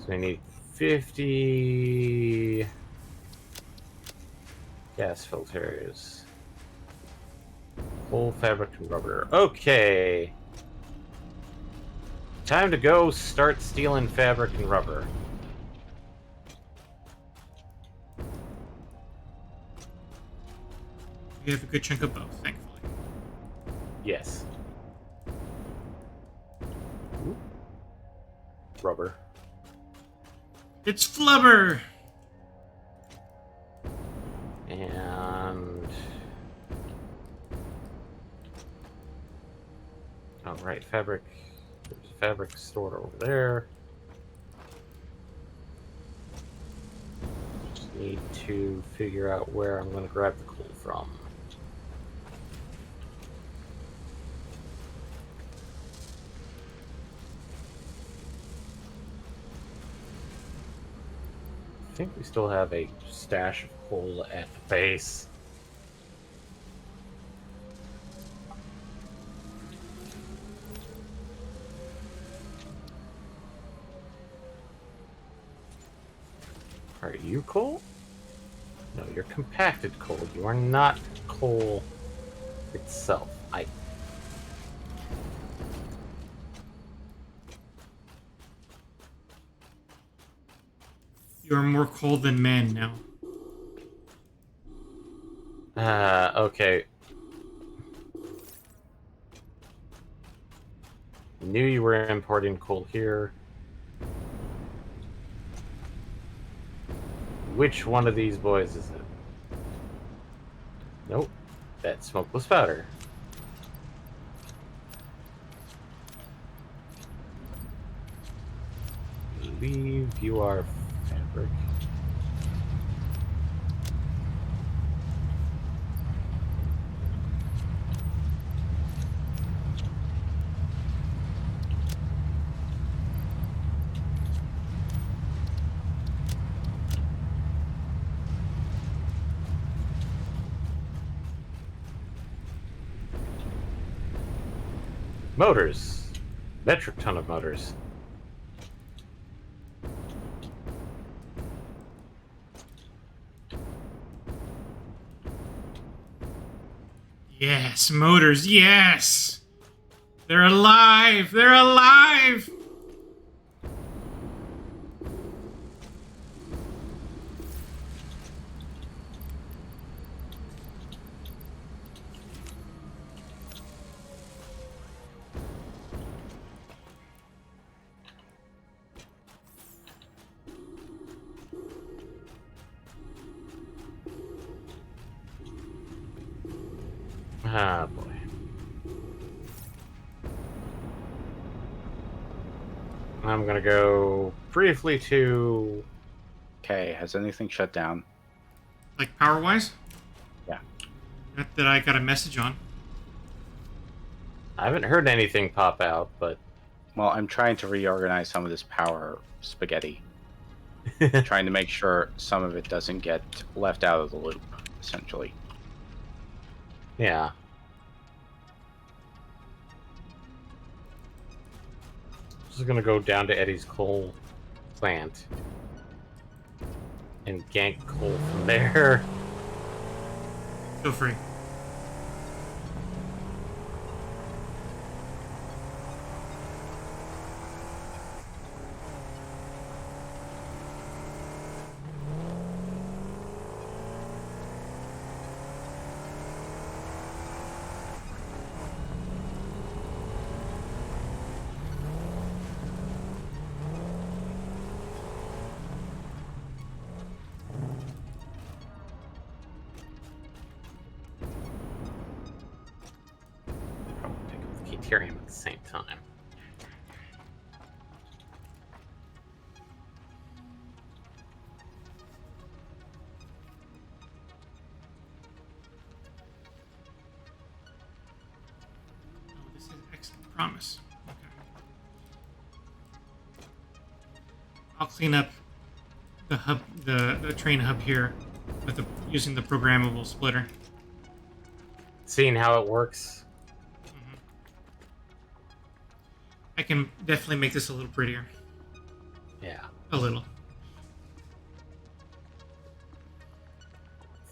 So I need 50 gas filters. Full fabric and rubber. Okay. Time to go start stealing fabric and rubber. You have a good chunk of both, thankfully. Yes. Ooh. Rubber. It's flubber! And... oh, right, fabric. There's fabric stored over there. Just need to figure out where I'm going to grab the coal from. I think we still have a stash of coal at the base. Are you coal? No, you're compacted coal. You are not coal itself. You are more cold than man now. Okay. Knew you were importing coal here. Which one of these boys is it? Nope. That's smokeless powder. Believe you are fabric. Motors. Metric ton of motors. Yes, motors, yes! They're alive! They're alive! Ah, boy. I'm gonna go briefly to... Okay, has anything shut down? Like power-wise? Yeah. Not that I got a message on. I haven't heard anything pop out, but... Well, I'm trying to reorganize some of this power spaghetti. Trying to make sure some of it doesn't get left out of the loop, essentially. Yeah. Just gonna go down to Eddie's coal plant and gank coal from there. Feel free. Probably pick up the Keterium at the same time. Oh, this is excellent promise. Okay. I'll clean up the hub, the train hub here, with using the programmable splitter. Seeing how it works. I can definitely make this a little prettier. Yeah. A little.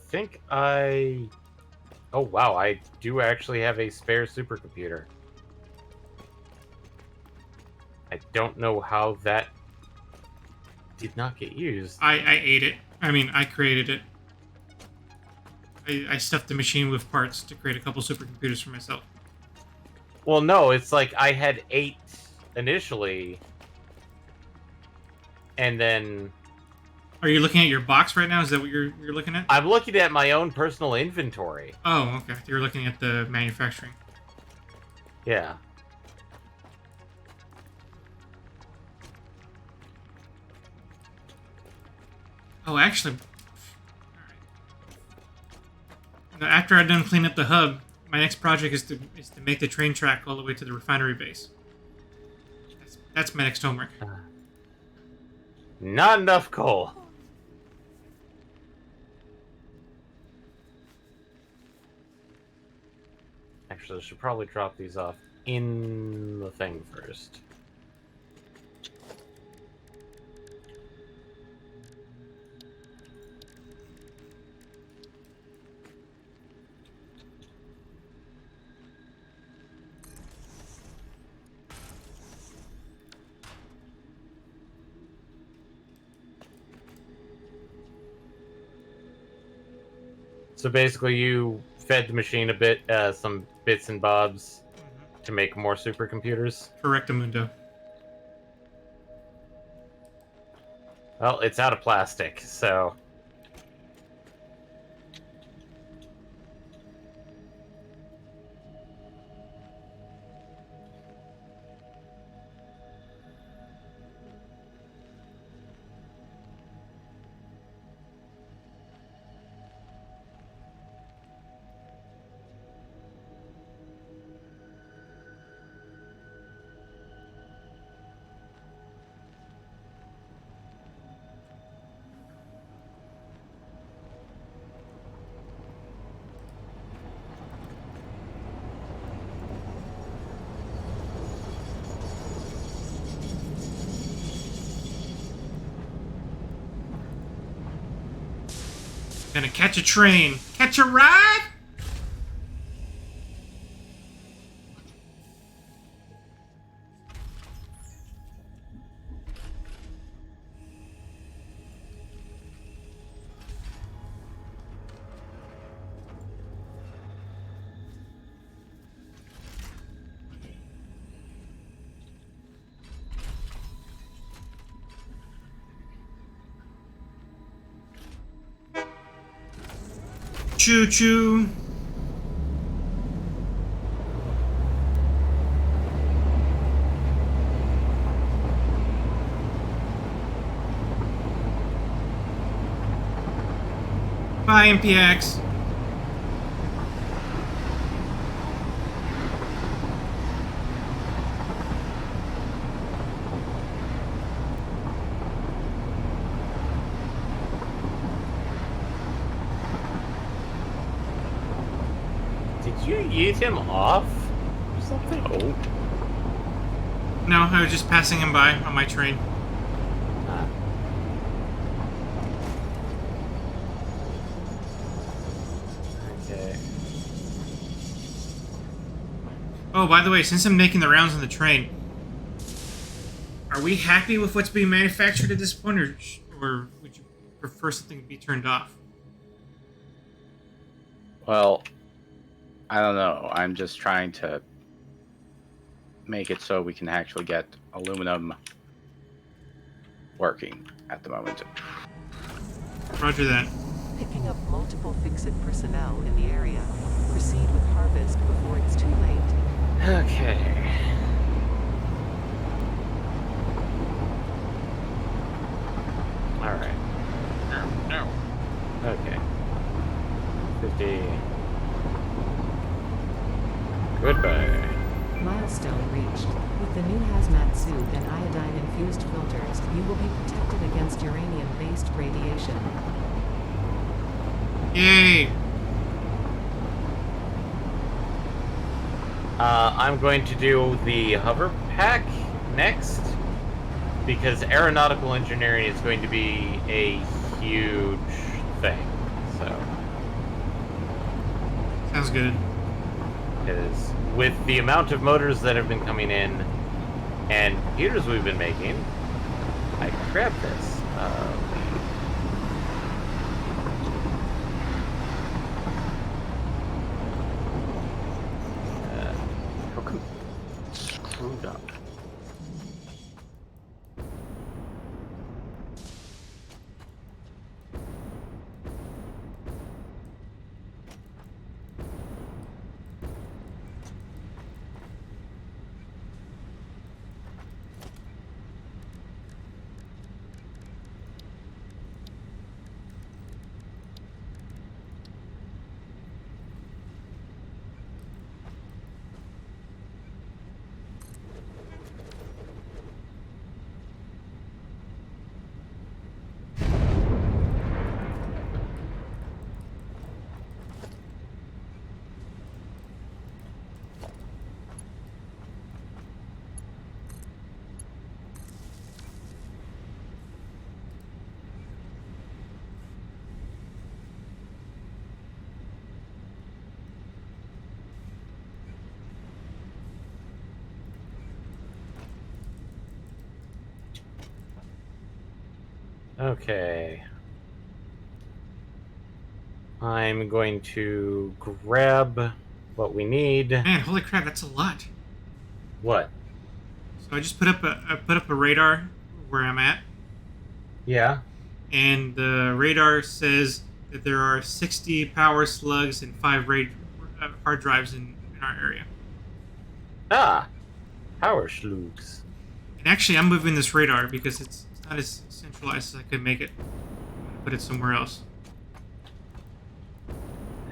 Think I... Oh, wow, I do actually have a spare supercomputer. I don't know how that did not get used. I ate it. I mean, I created it. I stuffed the machine with parts to create a couple supercomputers for myself. Well, no, it's like I had 8 initially, and then... Are you looking at your box right now? Is that what you're looking at? I'm looking at my own personal inventory. Oh, okay. You're looking at the manufacturing. Yeah. Oh, actually, now, after I'm done cleaning up the hub, my next project is to make the train track all the way to the refinery base. That's my next homework. Not enough coal. Actually, I should probably drop these off in the thing first. So basically, you fed the machine a bit, some bits and bobs to make more supercomputers. Correctamundo. Well, it's out of plastic, so Gonna catch a train. Catch a ride? Choo choo. Bye, MPX. did you yeet him off or something? Oh, No, I was just passing him by on my train. Ah. Okay. Oh, by the way, since I'm making the rounds on the train, are we happy with what's being manufactured at this point, or would you prefer something to be turned off? well, I don't know. I'm just trying to make it so we can actually get aluminum working at the moment. Roger that. Picking up multiple Fix-It personnel in the area. Proceed with harvest before it's too late. Okay. All right. No. Okay. 50. Goodbye. Milestone reached. With the new hazmat suit and iodine-infused filters, you will be protected against uranium-based radiation. Yay! I'm going to do the hover pack next because aeronautical engineering is going to be a huge thing. So, Sounds good. because with the amount of motors that have been coming in and computers we've been making, I grabbed this. How come it's screwed up? Okay. I'm going to grab what we need. Man, holy crap, that's a lot. What? So I just put up a radar where I'm at, Yeah. and the radar says that there are 60 power slugs and 5 hard drives in our area. Ah, power slugs. And actually, I'm moving this radar because it's not as centralized as I could make it. I'm gonna put it somewhere else.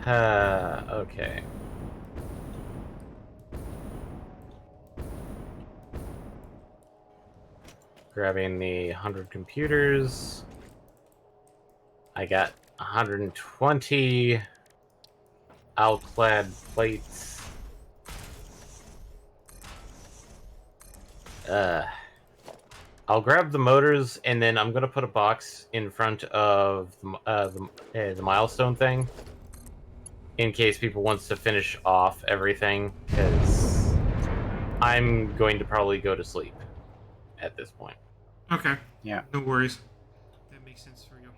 Okay. Grabbing the 100 computers. I got 120 alclad plates. I'll grab the motors, and then I'm gonna put a box in front of the milestone thing, in case people wants to finish off everything, because I'm going to probably go to sleep at this point. Okay. Yeah. No worries. That makes sense for you.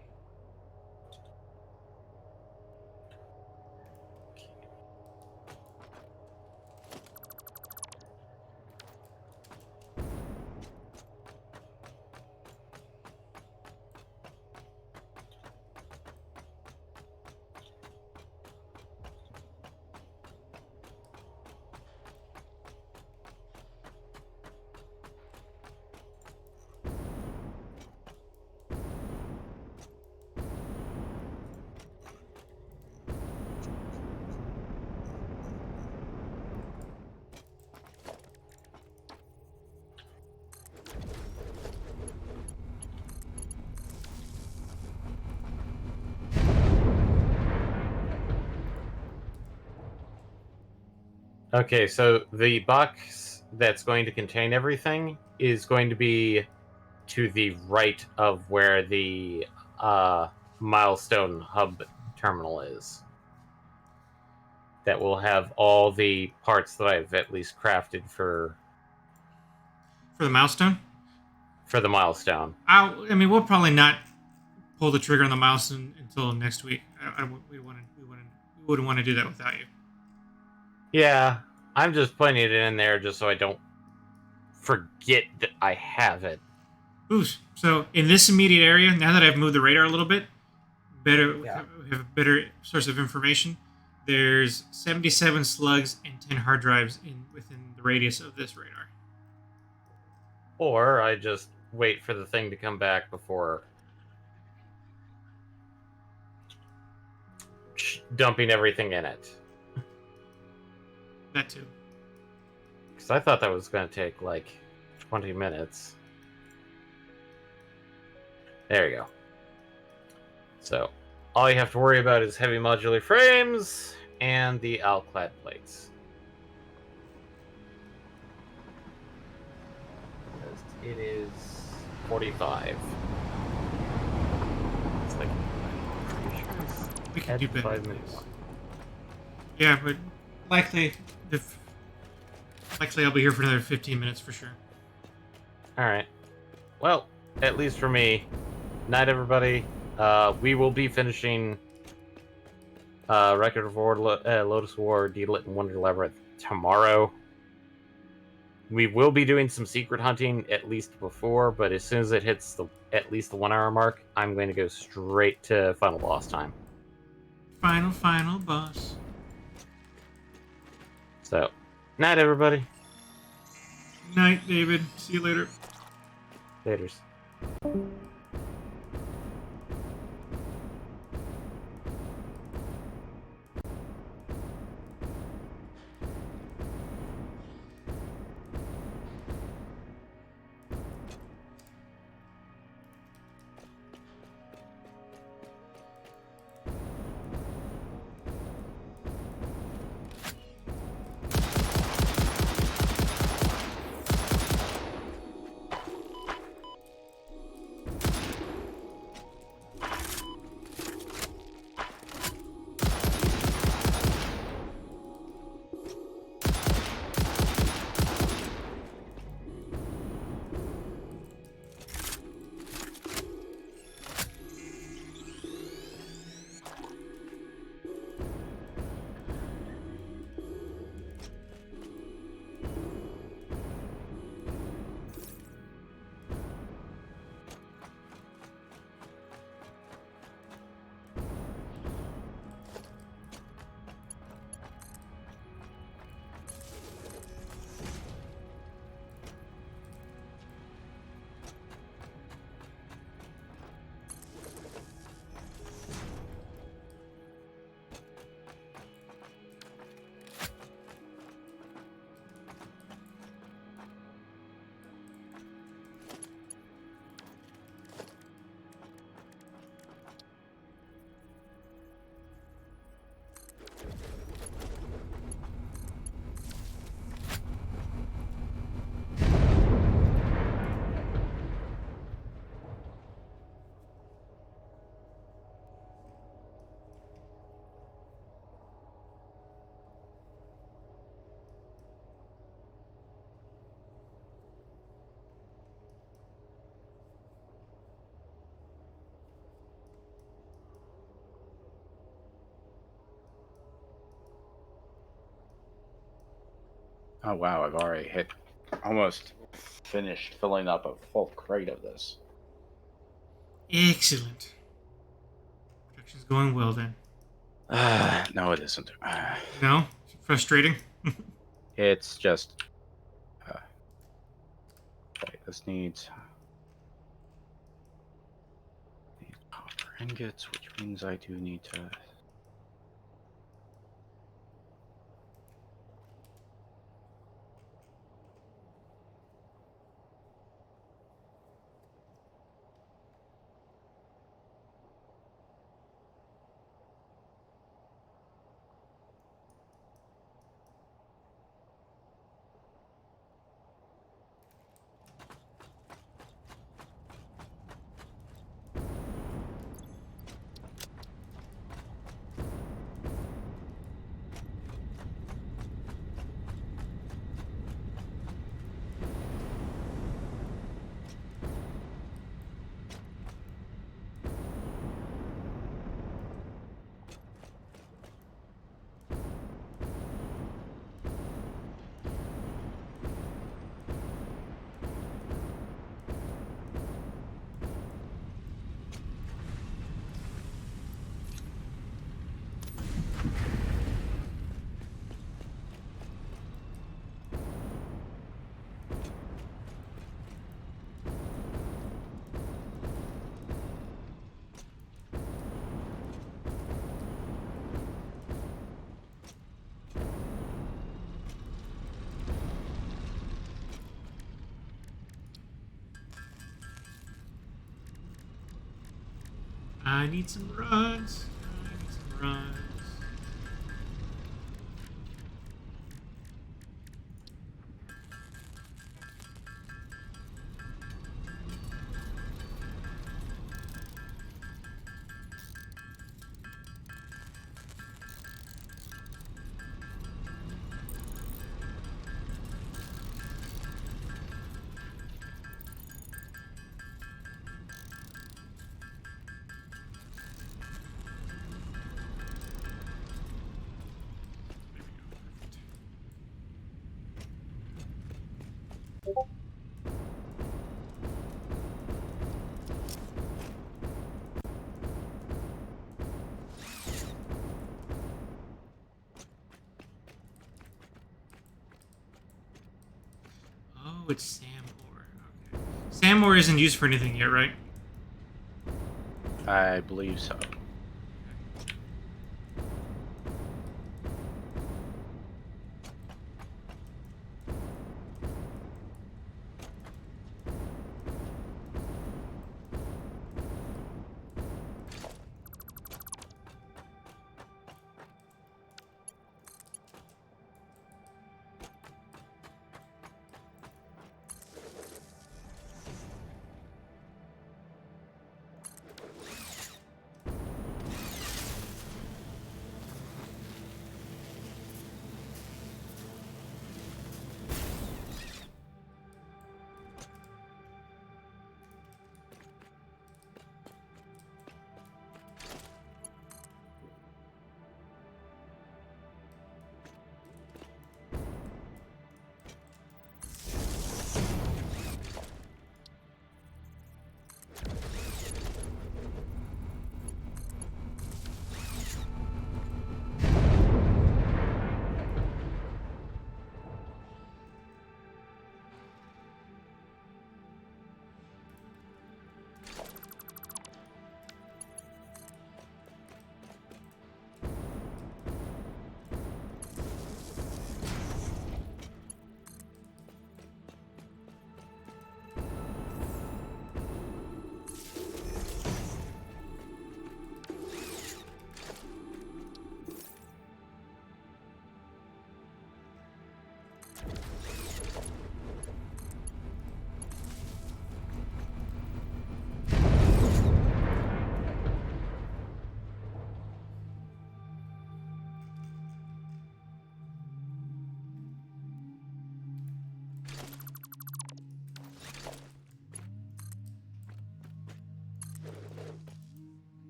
Okay, so the box that's going to contain everything is going to be to the right of where the milestone hub terminal is. That will have all the parts that I've at least crafted for For the milestone? the milestone. I mean, we'll probably not pull the trigger on the milestone until next week. We wouldn't want to do that without you. Yeah, I'm just putting it in there just so I don't forget that I have it. Ooh, so in this immediate area, now that I've moved the radar a little bit, Yeah. we have a better source of information. There's 77 slugs and 10 hard drives within the radius of this radar. Or I just wait for the thing to come back before dumping everything in it. That too. Because I thought that was going to take like 20 minutes. There you go. So, all you have to worry about is heavy modular frames and the alclad plates. It is 45. It's like, I'm pretty sure it's We can do at better 5 than minutes. this. Yeah, but likely I'll be here for another 15 minutes for sure. Alright. Well, at least for me. Night, everybody. We will be finishing Record of War, Lotus War, Deedlit, and Wonder Labyrinth tomorrow. We will be doing some secret hunting at least before, but as soon as it hits at least the 1 hour mark, I'm going to go straight to final boss time. Final boss. So, night, everybody. Night, David. See you later. Laters. Oh wow, I've already hit almost finished filling up a full crate of this. Excellent. Production's going well then. No, it isn't. No? Frustrating? It's just. Okay, this needs copper ingots, which means I do need to. I need some runs. I need some runs. Oh, it's Sam ore. Okay. Sam ore isn't used for anything yet, right? I believe so.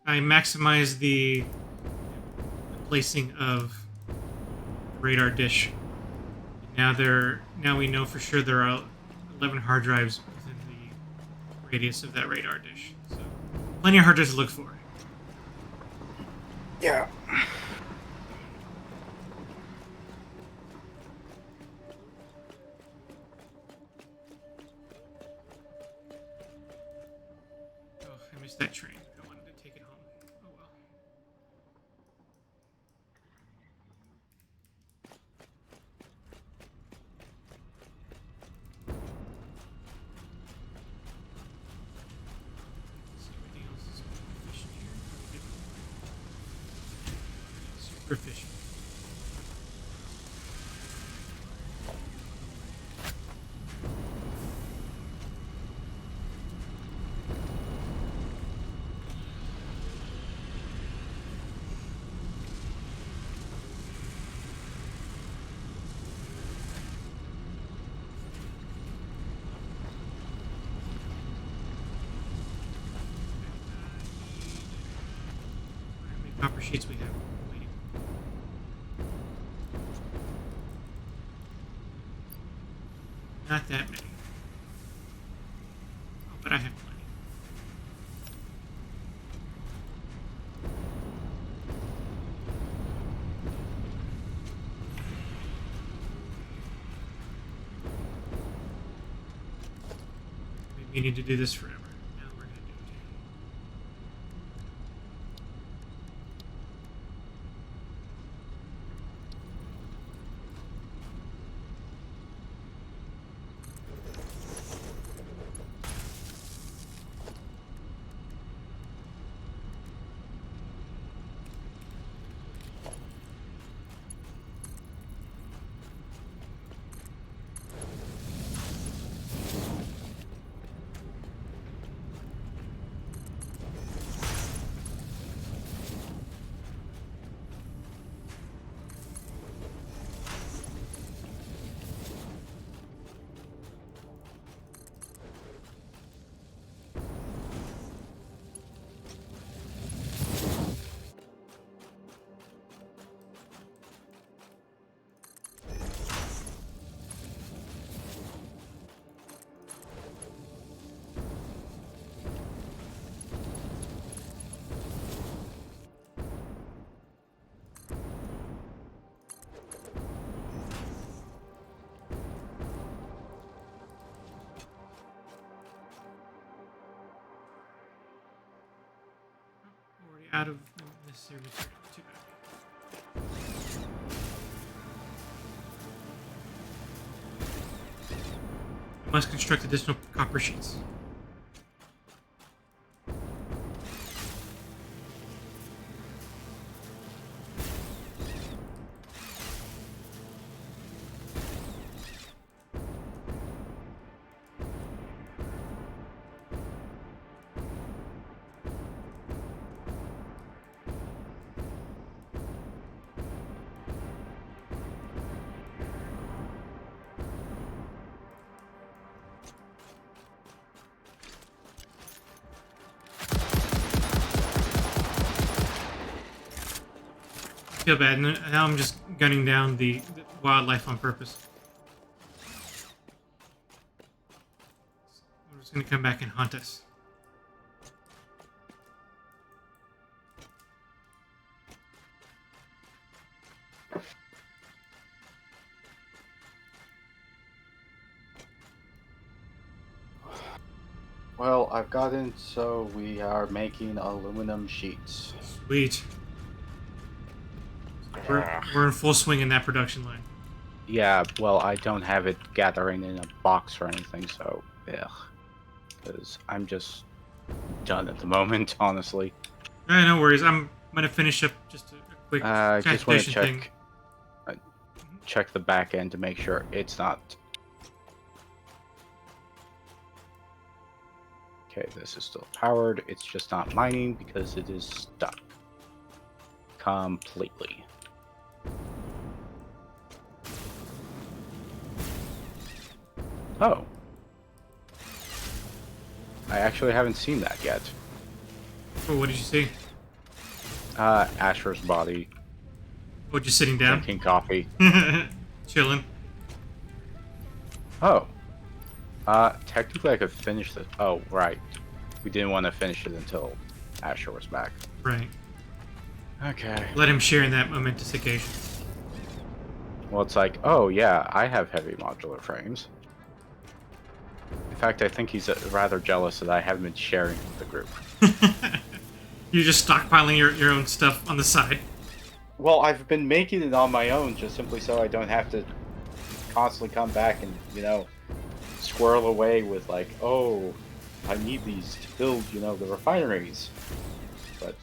I maximized the placing of the radar dish. Now we know for sure there are 11 hard drives within the radius of that radar dish. So plenty of hard drives to look for. Yeah. Oh, I missed that train. I wanted to take it home. Oh well. See, everything else is efficient here. Super efficient. How many copper sheets we have waiting? Not that many. Oh, but I have plenty. We need to do this forever. Now we're gonna do it. Already out of necessary material. Too bad. I must construct additional copper sheets. Feel bad. Now I'm just gunning down the wildlife on purpose. We're just gonna come back and hunt us. Well, I've gotten so we are making aluminum sheets. Sweet. We're in full swing in that production line. Yeah, well, I don't have it gathering in a box or anything, so ugh. Because I'm just done at the moment, honestly. No worries. I'm gonna finish up just a quick I just want to transportation check thing. check the back end to make sure it's not. Okay, this is still powered. It's just not mining because it is stuck completely. Oh. I actually haven't seen that yet. Oh, what did you see? Asher's body, Oh, just sitting down, drinking coffee. chilling. Oh. Technically I could finish this. Oh, right. We didn't want to finish it until Asher was back. Right. Okay. Let him share in that momentous occasion. Well, it's like, oh yeah, I have heavy modular frames. In fact, I think he's rather jealous that I haven't been sharing with the group. You're just stockpiling your own stuff on the side. Well, I've been making it on my own just simply so I don't have to constantly come back and, squirrel away with like, oh, I need these to build, the refineries. But,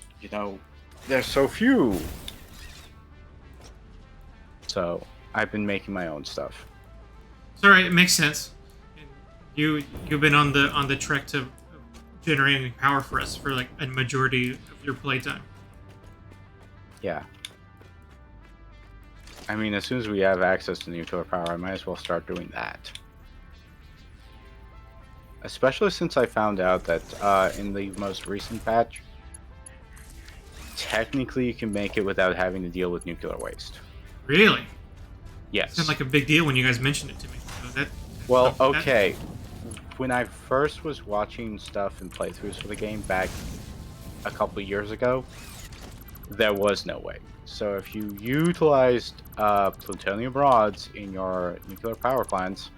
there's so few. So, I've been making my own stuff. It's alright, it makes sense. And you've been on the trek to generating power for us for like a majority of your playtime. Yeah. I mean, as soon as we have access to nuclear power, I might as well start doing that. Especially since I found out that in the most recent patch, technically you can make it without having to deal with nuclear waste. Really? Yes. It sounded like a big deal when you guys mentioned it to me. So well, okay. When I first was watching stuff and playthroughs for the game back a couple of years ago, there was no way. So if you utilized plutonium rods in your nuclear power plants,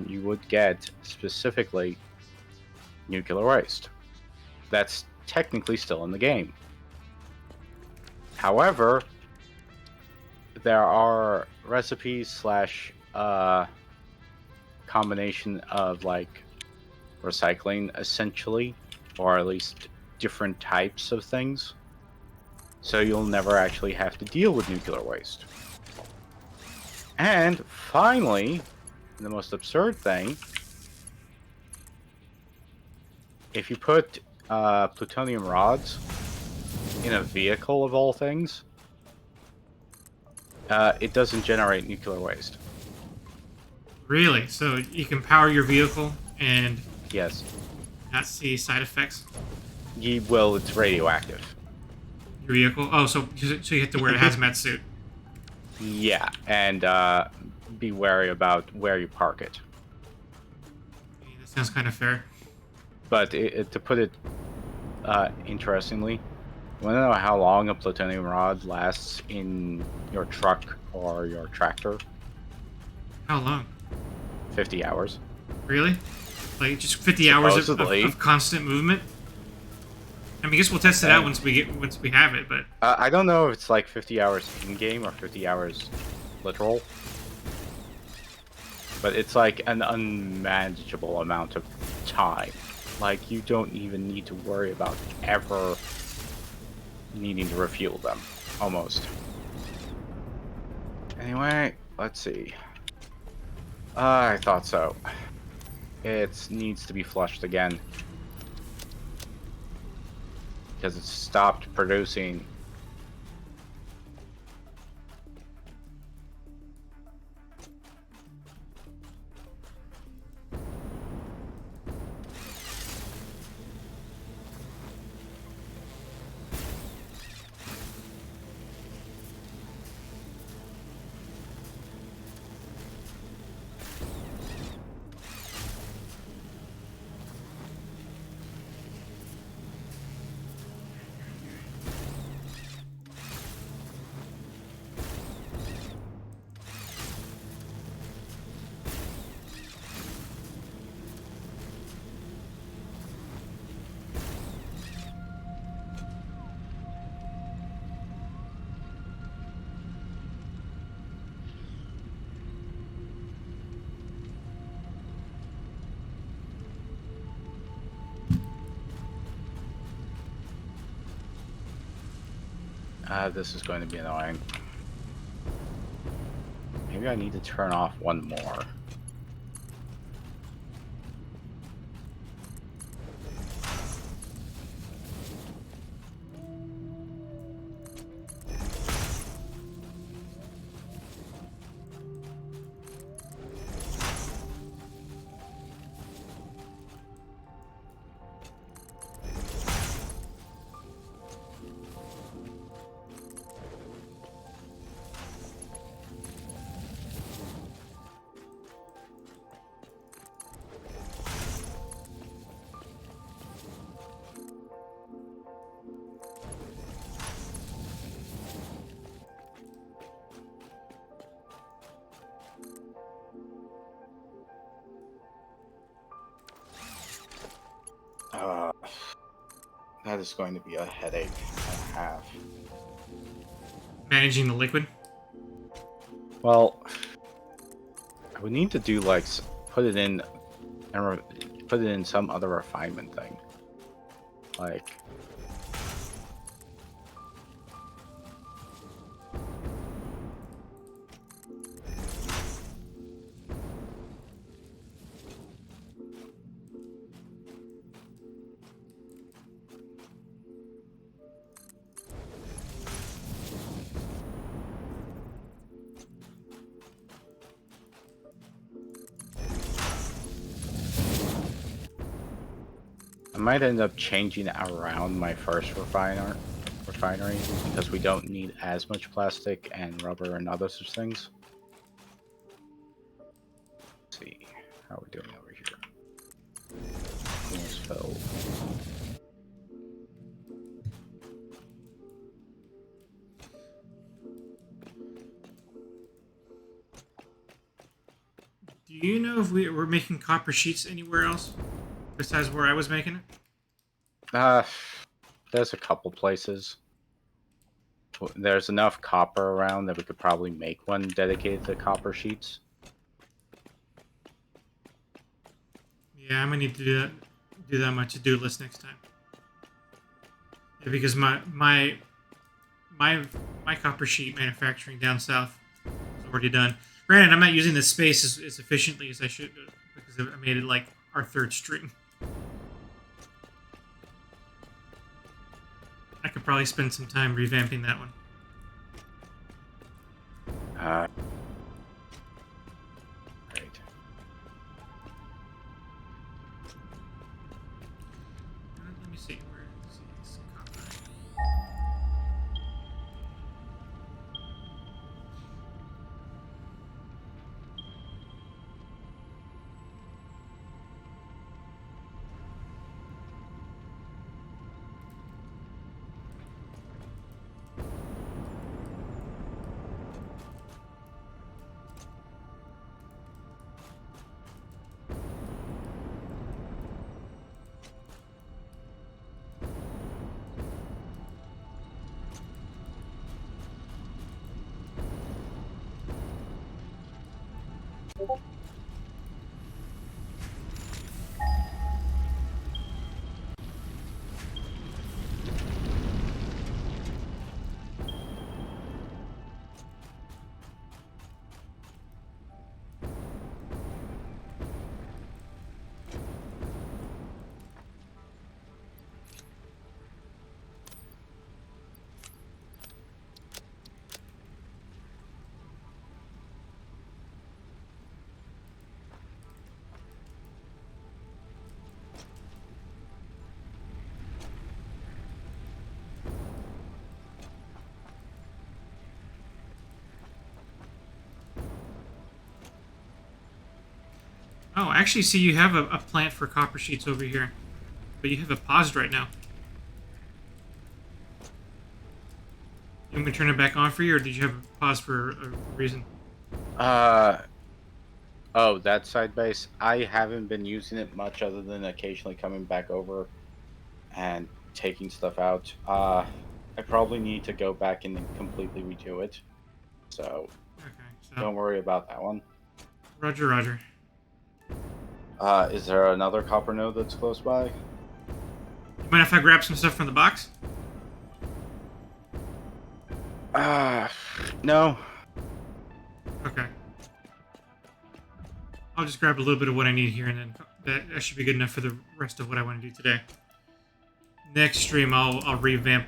you would get specifically nuclear waste. That's technically still in the game. However, there are recipes / combination of like recycling essentially, or at least different types of things. So you'll never actually have to deal with nuclear waste. And finally, the most absurd thing, if you put plutonium rods in a vehicle of all things, it doesn't generate nuclear waste. Really? So you can power your vehicle and Yes. not see side effects? Well, it's radioactive. Your vehicle? Oh, so you have to wear a hazmat suit. Yeah, and be wary about where you park it. Yeah, that sounds kind of fair. But to put it interestingly, you want to know how long a plutonium rod lasts in your truck or your tractor? How long? 50 hours. Really? Like just 50 hours Supposedly. of constant movement? I mean, I guess we'll test it out once we have it, but I don't know if it's like 50 hours in-game or 50 hours literal. But it's like an unmanageable amount of time. Like, you don't even need to worry about ever needing to refuel them. Almost. Anyway, let's see. I thought so. It needs to be flushed again. Because it stopped producing. This is going to be annoying. Maybe I need to turn off one more. That is going to be a headache and a half. Managing the liquid. Well, I would need to do like put it in and put it in some other refinement thing, like. I might end up changing around my first refinery because we don't need as much plastic and rubber and other such things. Let's see how we're doing over here. Almost filled. Do you know if we're making copper sheets anywhere else besides where I was making it? There's a couple places. There's enough copper around that we could probably make one dedicated to copper sheets. Yeah, I'm gonna need to do that on my to-do list next time. Yeah, because my copper sheet manufacturing down south is already done. Granted, I'm not using this space as efficiently as I should because I made it like our third stream. I could probably spend some time revamping that one. Right. Let me see. Where is this copper? Oh, actually, see, you have a plant for copper sheets over here, but you have it paused right now. You want me to turn it back on for you, or did you have it paused for a reason? Oh, that side base. I haven't been using it much other than occasionally coming back over and taking stuff out. I probably need to go back and completely redo it. So, Okay, so don't worry about that one. Roger, Roger. Is there another copper node that's close by? You mind if I grab some stuff from the box? No. Okay. I'll just grab a little bit of what I need here, and then that should be good enough for the rest of what I want to do today. Next stream, I'll revamp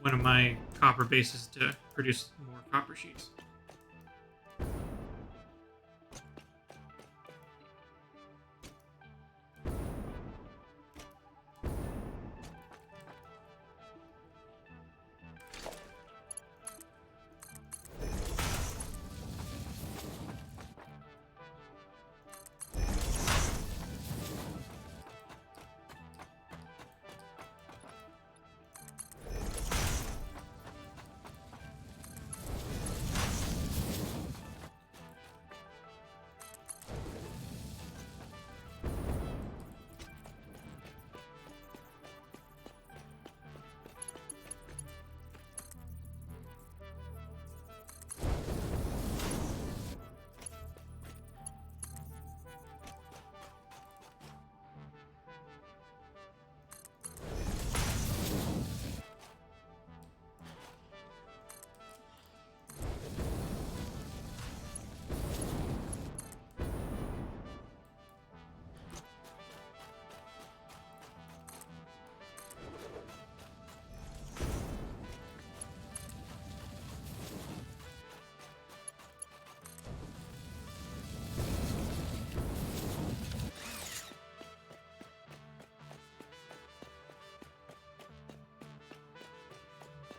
one of my copper bases to produce more copper sheets.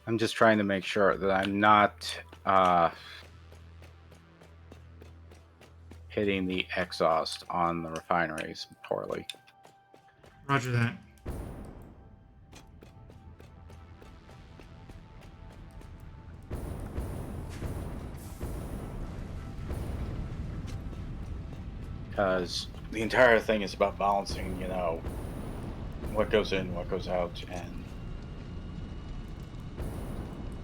I'm just trying to make sure that I'm not hitting the exhaust on the refineries poorly. Roger that. Because the entire thing is about balancing, what goes in, what goes out, and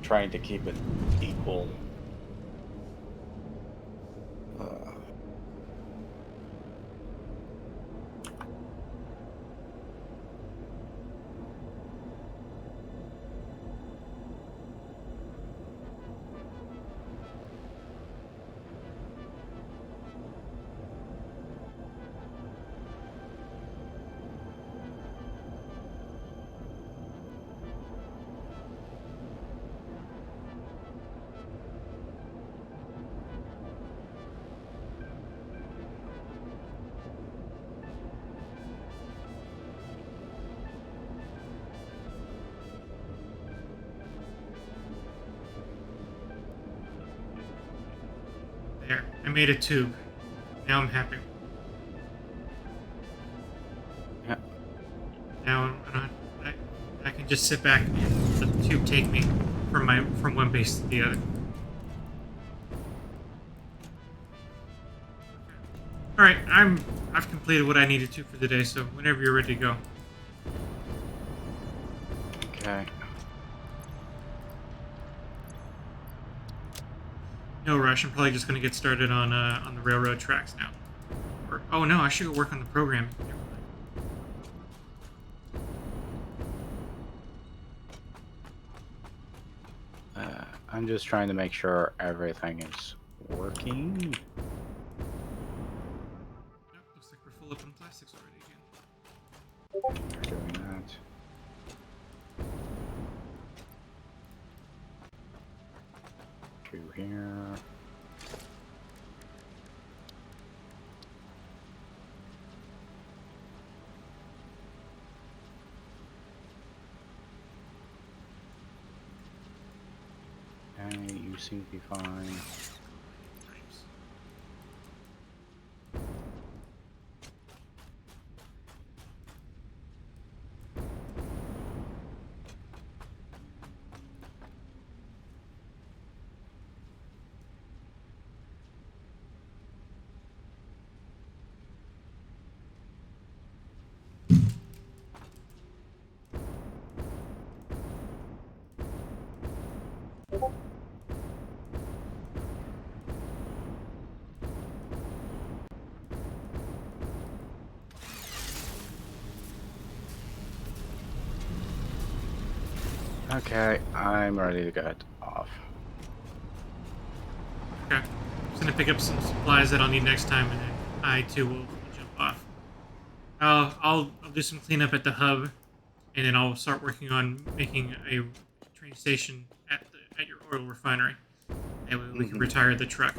trying to keep it equal. There. I made a tube. Now I'm happy. Yeah. Now I can just sit back and let the tube take me from one base to the other. All right, I've completed what I needed to for the day. So whenever you're ready to go. Okay. No rush. I'm probably just gonna get started on the railroad tracks now. Or oh no, I should go work on the programming. Never mind. I'm just trying to make sure everything is working. Yep, looks like we're full up on plastics already again. We're doing that. Two here. Okay, you seem to be fine. Okay, I'm ready to get off. Okay. Just gonna pick up some supplies that I'll need next time, and then I too will jump off. I'll do some cleanup at the hub, and then I'll start working on making a train station at your oil refinery. That way we can retire the truck.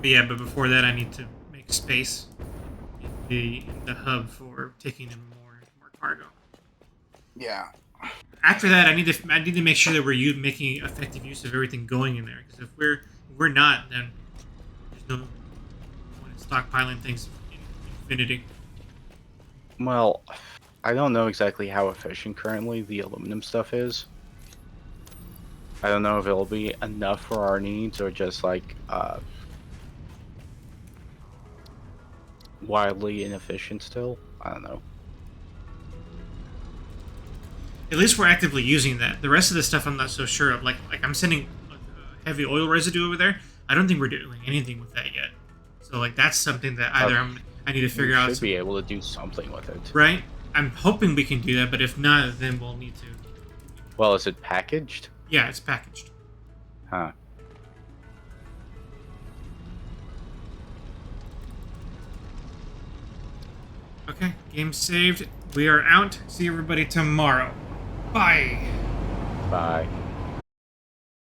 But yeah, but before that, I need to make space in the hub for taking in more cargo. Yeah. After that, I need to make sure that we're making effective use of everything going in there. Because if we're not, then there's no point in stockpiling things in infinity. Well, I don't know exactly how efficient currently the aluminum stuff is. I don't know if it'll be enough for our needs or just like wildly inefficient still. I don't know. At least we're actively using that. The rest of the stuff I'm not so sure of. Like I'm sending heavy oil residue over there. I don't think we're doing anything with that yet. So like that's something that either I need to figure out. We should be able to do something with it. Right? I'm hoping we can do that, but if not, then we'll need to. Well, is it packaged? Yeah, it's packaged. Huh. Okay, game saved. We are out. See everybody tomorrow. Bye. Bye.